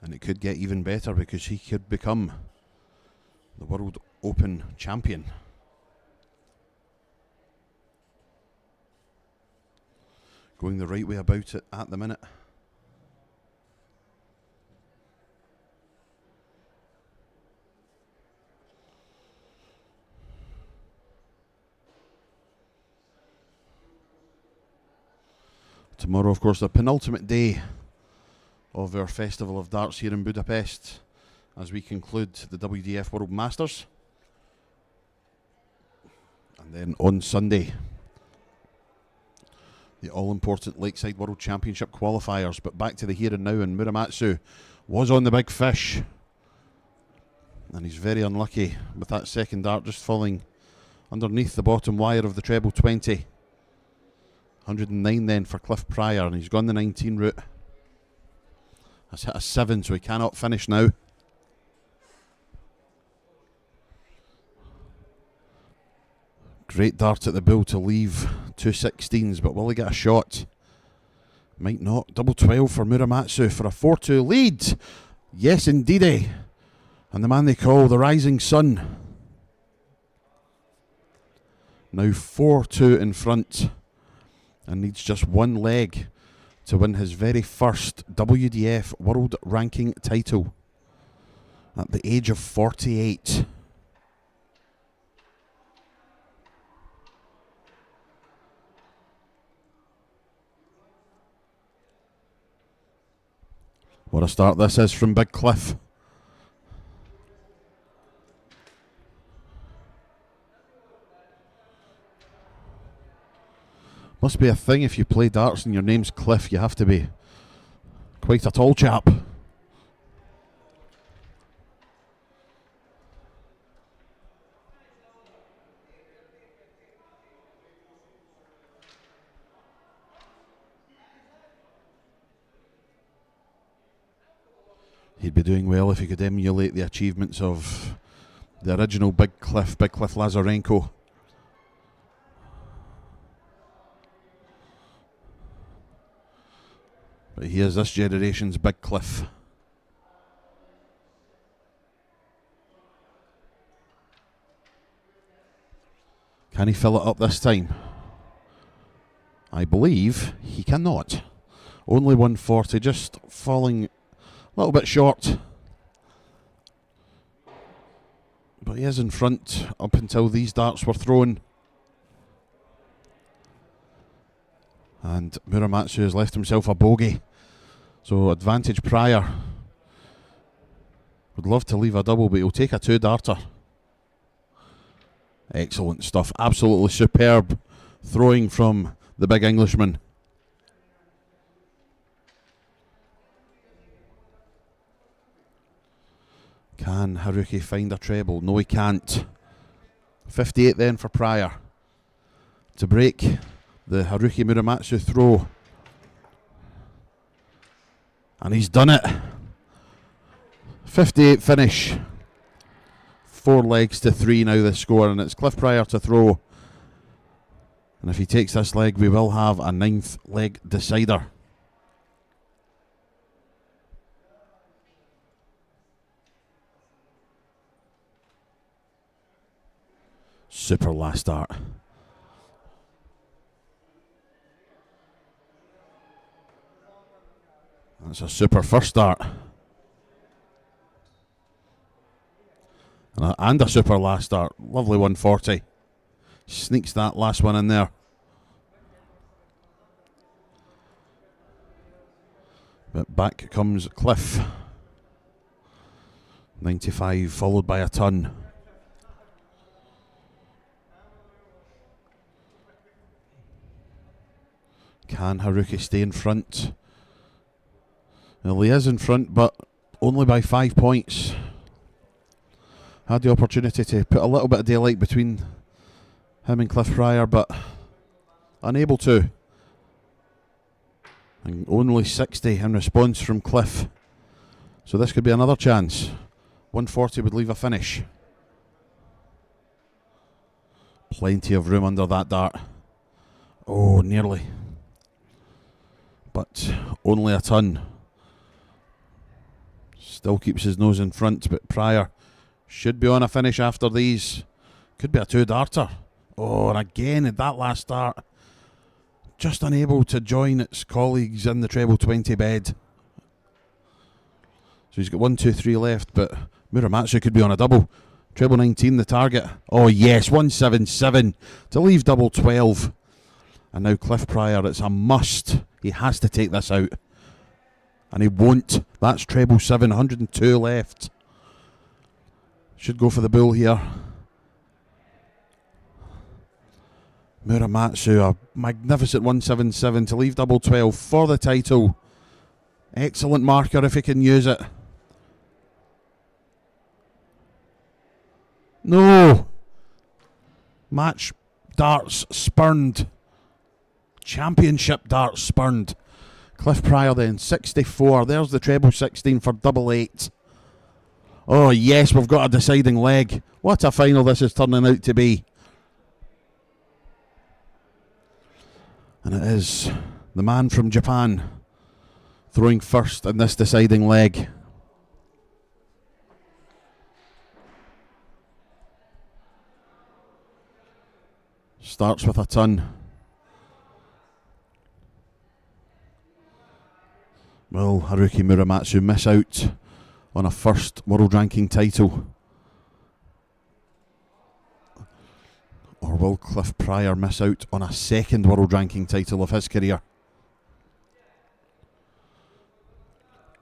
Speaker 1: And it could get even better because he could become the World Open champion. Going the right way about it at the minute. Tomorrow, of course, the penultimate day of our Festival of Darts here in Budapest as we conclude the WDF World Masters. And then on Sunday, the all-important Lakeside World Championship qualifiers. But back to the here and now, and Muramatsu was on the big fish. And he's very unlucky with that second dart just falling underneath the bottom wire of the treble 20. 109 then for Cliff Pryor, and he's gone the 19 route. Has hit a 7, so he cannot finish now. Great dart at the bull to leave 2 16s, but will he get a shot? Might not. Double 12 for Muramatsu for a 4-2 lead. Yes, indeedy. And the man they call the Rising Sun. Now 4-2 in front, and needs just one leg to win his very first WDF World Ranking title at the age of 48. What a start this is from Big Cliff. Must be a thing if you play darts and your name's Cliff, you have to be quite a tall chap. He'd be doing well if he could emulate the achievements of the original Big Cliff Lazarenko. But he is this generation's Big Cliff. Can he fill it up this time? I believe he cannot. Only 140, just falling a little bit short. But he is in front up until these darts were thrown. And Muramatsu has left himself a bogey. So advantage Pryor. Would love to leave a double, but he'll take a 2-darter. Excellent stuff. Absolutely superb throwing from the big Englishman. Can Haruki find a treble? No, he can't. 58 then for Pryor to break the Haruki Muramatsu throw. And he's done it. 58 finish. 4 legs to 3 now the score, and it's Cliff Pryor to throw. And if he takes this leg, we will have a 9th leg decider. Super last start. That's a super first start. And a super last start. Lovely 140. Sneaks that last one in there. But back comes Cliff. 95 followed by a ton. Can Haruki stay in front? Well, he is in front, but only by 5 points. Had the opportunity to put a little bit of daylight between him and Cliff Pryor, but unable to. And only 60 in response from Cliff. So this could be another chance. 140 would leave a finish. Plenty of room under that dart. Oh, nearly. But only a ton. Still keeps his nose in front, but Pryor should be on a finish after these. Could be a 2-darter. Oh, and again at that last start, just unable to join its colleagues in the treble 20 bed. So he's got 1, 2, 3 left, but Muramatsu could be on a double. Treble 19 the target. Oh yes, 177 to leave double 12. And now Cliff Pryor, it's a must. He has to take this out. And he won't. That's treble 7, 102 left. Should go for the bull here. Muramatsu, a magnificent 177 to leave double 12 for the title. Excellent marker if he can use it. No! Match darts spurned. Championship darts spurned. Cliff Pryor then, 64. There's the treble 16 for double 8. Oh yes, we've got a deciding leg. What a final this is turning out to be. And it is the man from Japan throwing first in this deciding leg. Starts with a ton. Will Haruki Muramatsu miss out on a first world ranking title? Or will Cliff Pryor miss out on a second world ranking title of his career?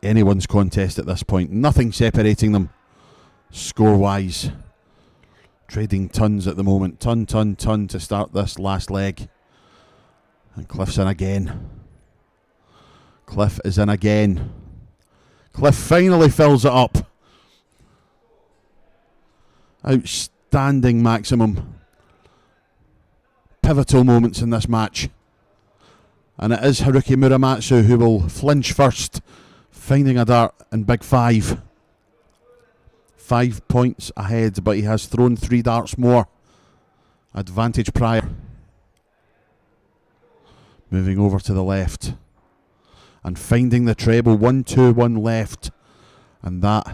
Speaker 1: Anyone's contest at this point. Nothing separating them score-wise. Trading tons at the moment. Ton to start this last leg. And Cliff's in again. Cliff is in again. Cliff finally fills it up. Outstanding maximum. Pivotal moments in this match. And it is Haruki Muramatsu who will flinch first, finding a dart in big 5. 5 points ahead, but he has thrown 3 darts more. Advantage Pryor. Moving over to the left. And finding the treble. 1-2-1 left. And that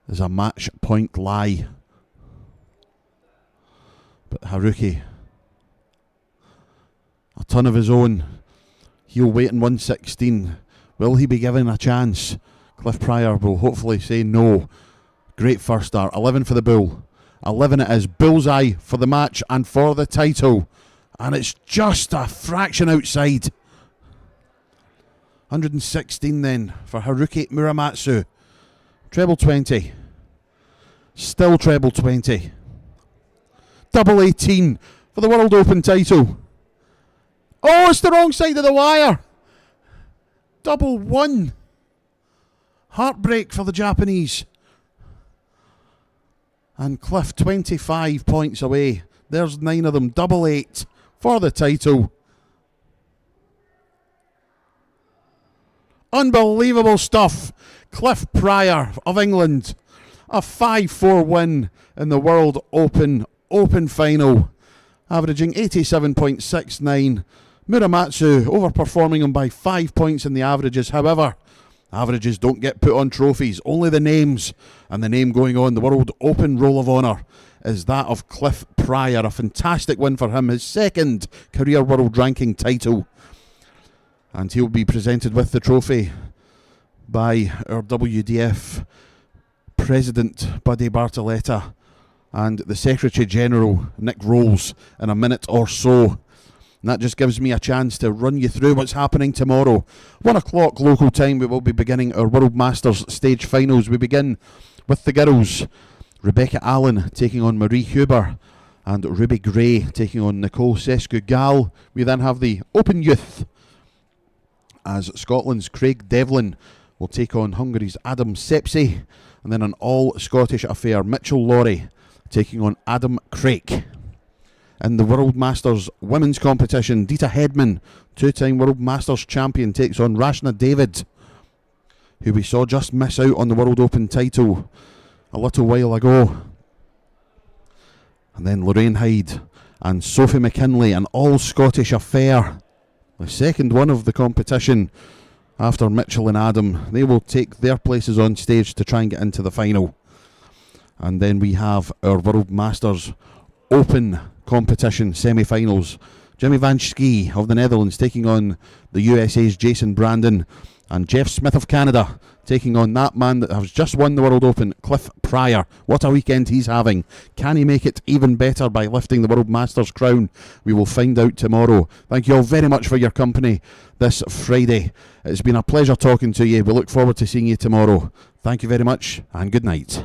Speaker 1: is a match point lie. But Haruki, a ton of his own. He'll wait in 116. Will he be given a chance? Cliff Pryor will hopefully say no. Great first start. 11 for the Bull. 11 it is. Bullseye for the match and for the title. And it's just a fraction outside. 116 then for Haruki Muramatsu. Treble 20. Still treble 20. Double 18 for the World Open title. Oh, it's the wrong side of the wire. Double 1. Heartbreak for the Japanese. And Cliff 25 points away. There's 9 of them. Double 8 for the title. Unbelievable stuff. Cliff Pryor of England. A 5-4 win in the World Open final. Averaging 87.69. Muramatsu overperforming him by 5 points in the averages. However, averages don't get put on trophies, only the names. And the name going on the World Open Roll of Honour is that of Cliff Pryor. A fantastic win for him, his second career world ranking title. And he'll be presented with the trophy by our WDF President Buddy Bartoletta and the Secretary General Nick Rolls in a minute or so. And that just gives me a chance to run you through what's happening tomorrow. 1 o'clock local time, we will be beginning our World Masters stage finals. We begin with the girls. Rebecca Allen taking on Marie Huber and Ruby Gray taking on Nicole Sescu-Gal. We then have the Open Youth as Scotland's Craig Devlin will take on Hungary's Adam Sepsi. And then an all-Scottish affair, Mitchell Laurie taking on Adam Craik. In the World Masters women's competition, Dita Hedman, 2-time World Masters champion, takes on Rashna David, who we saw just miss out on the World Open title a little while ago. And then Lorraine Hyde and Sophie McKinley, an all-Scottish affair. The second one of the competition after Mitchell and Adam. They will take their places on stage to try and get into the final. And then we have our World Masters Open competition semi-finals. Jimmy Van Schie of the Netherlands taking on the USA's Jason Brandon, and Jeff Smith of Canada taking on that man that has just won the World Open, Cliff Pryor. What a weekend he's having. Can he make it even better by lifting the World Masters crown? We will find out tomorrow. Thank you all very much for your company this Friday. It's been a pleasure talking to you. We look forward to seeing you tomorrow. Thank you very much and good night.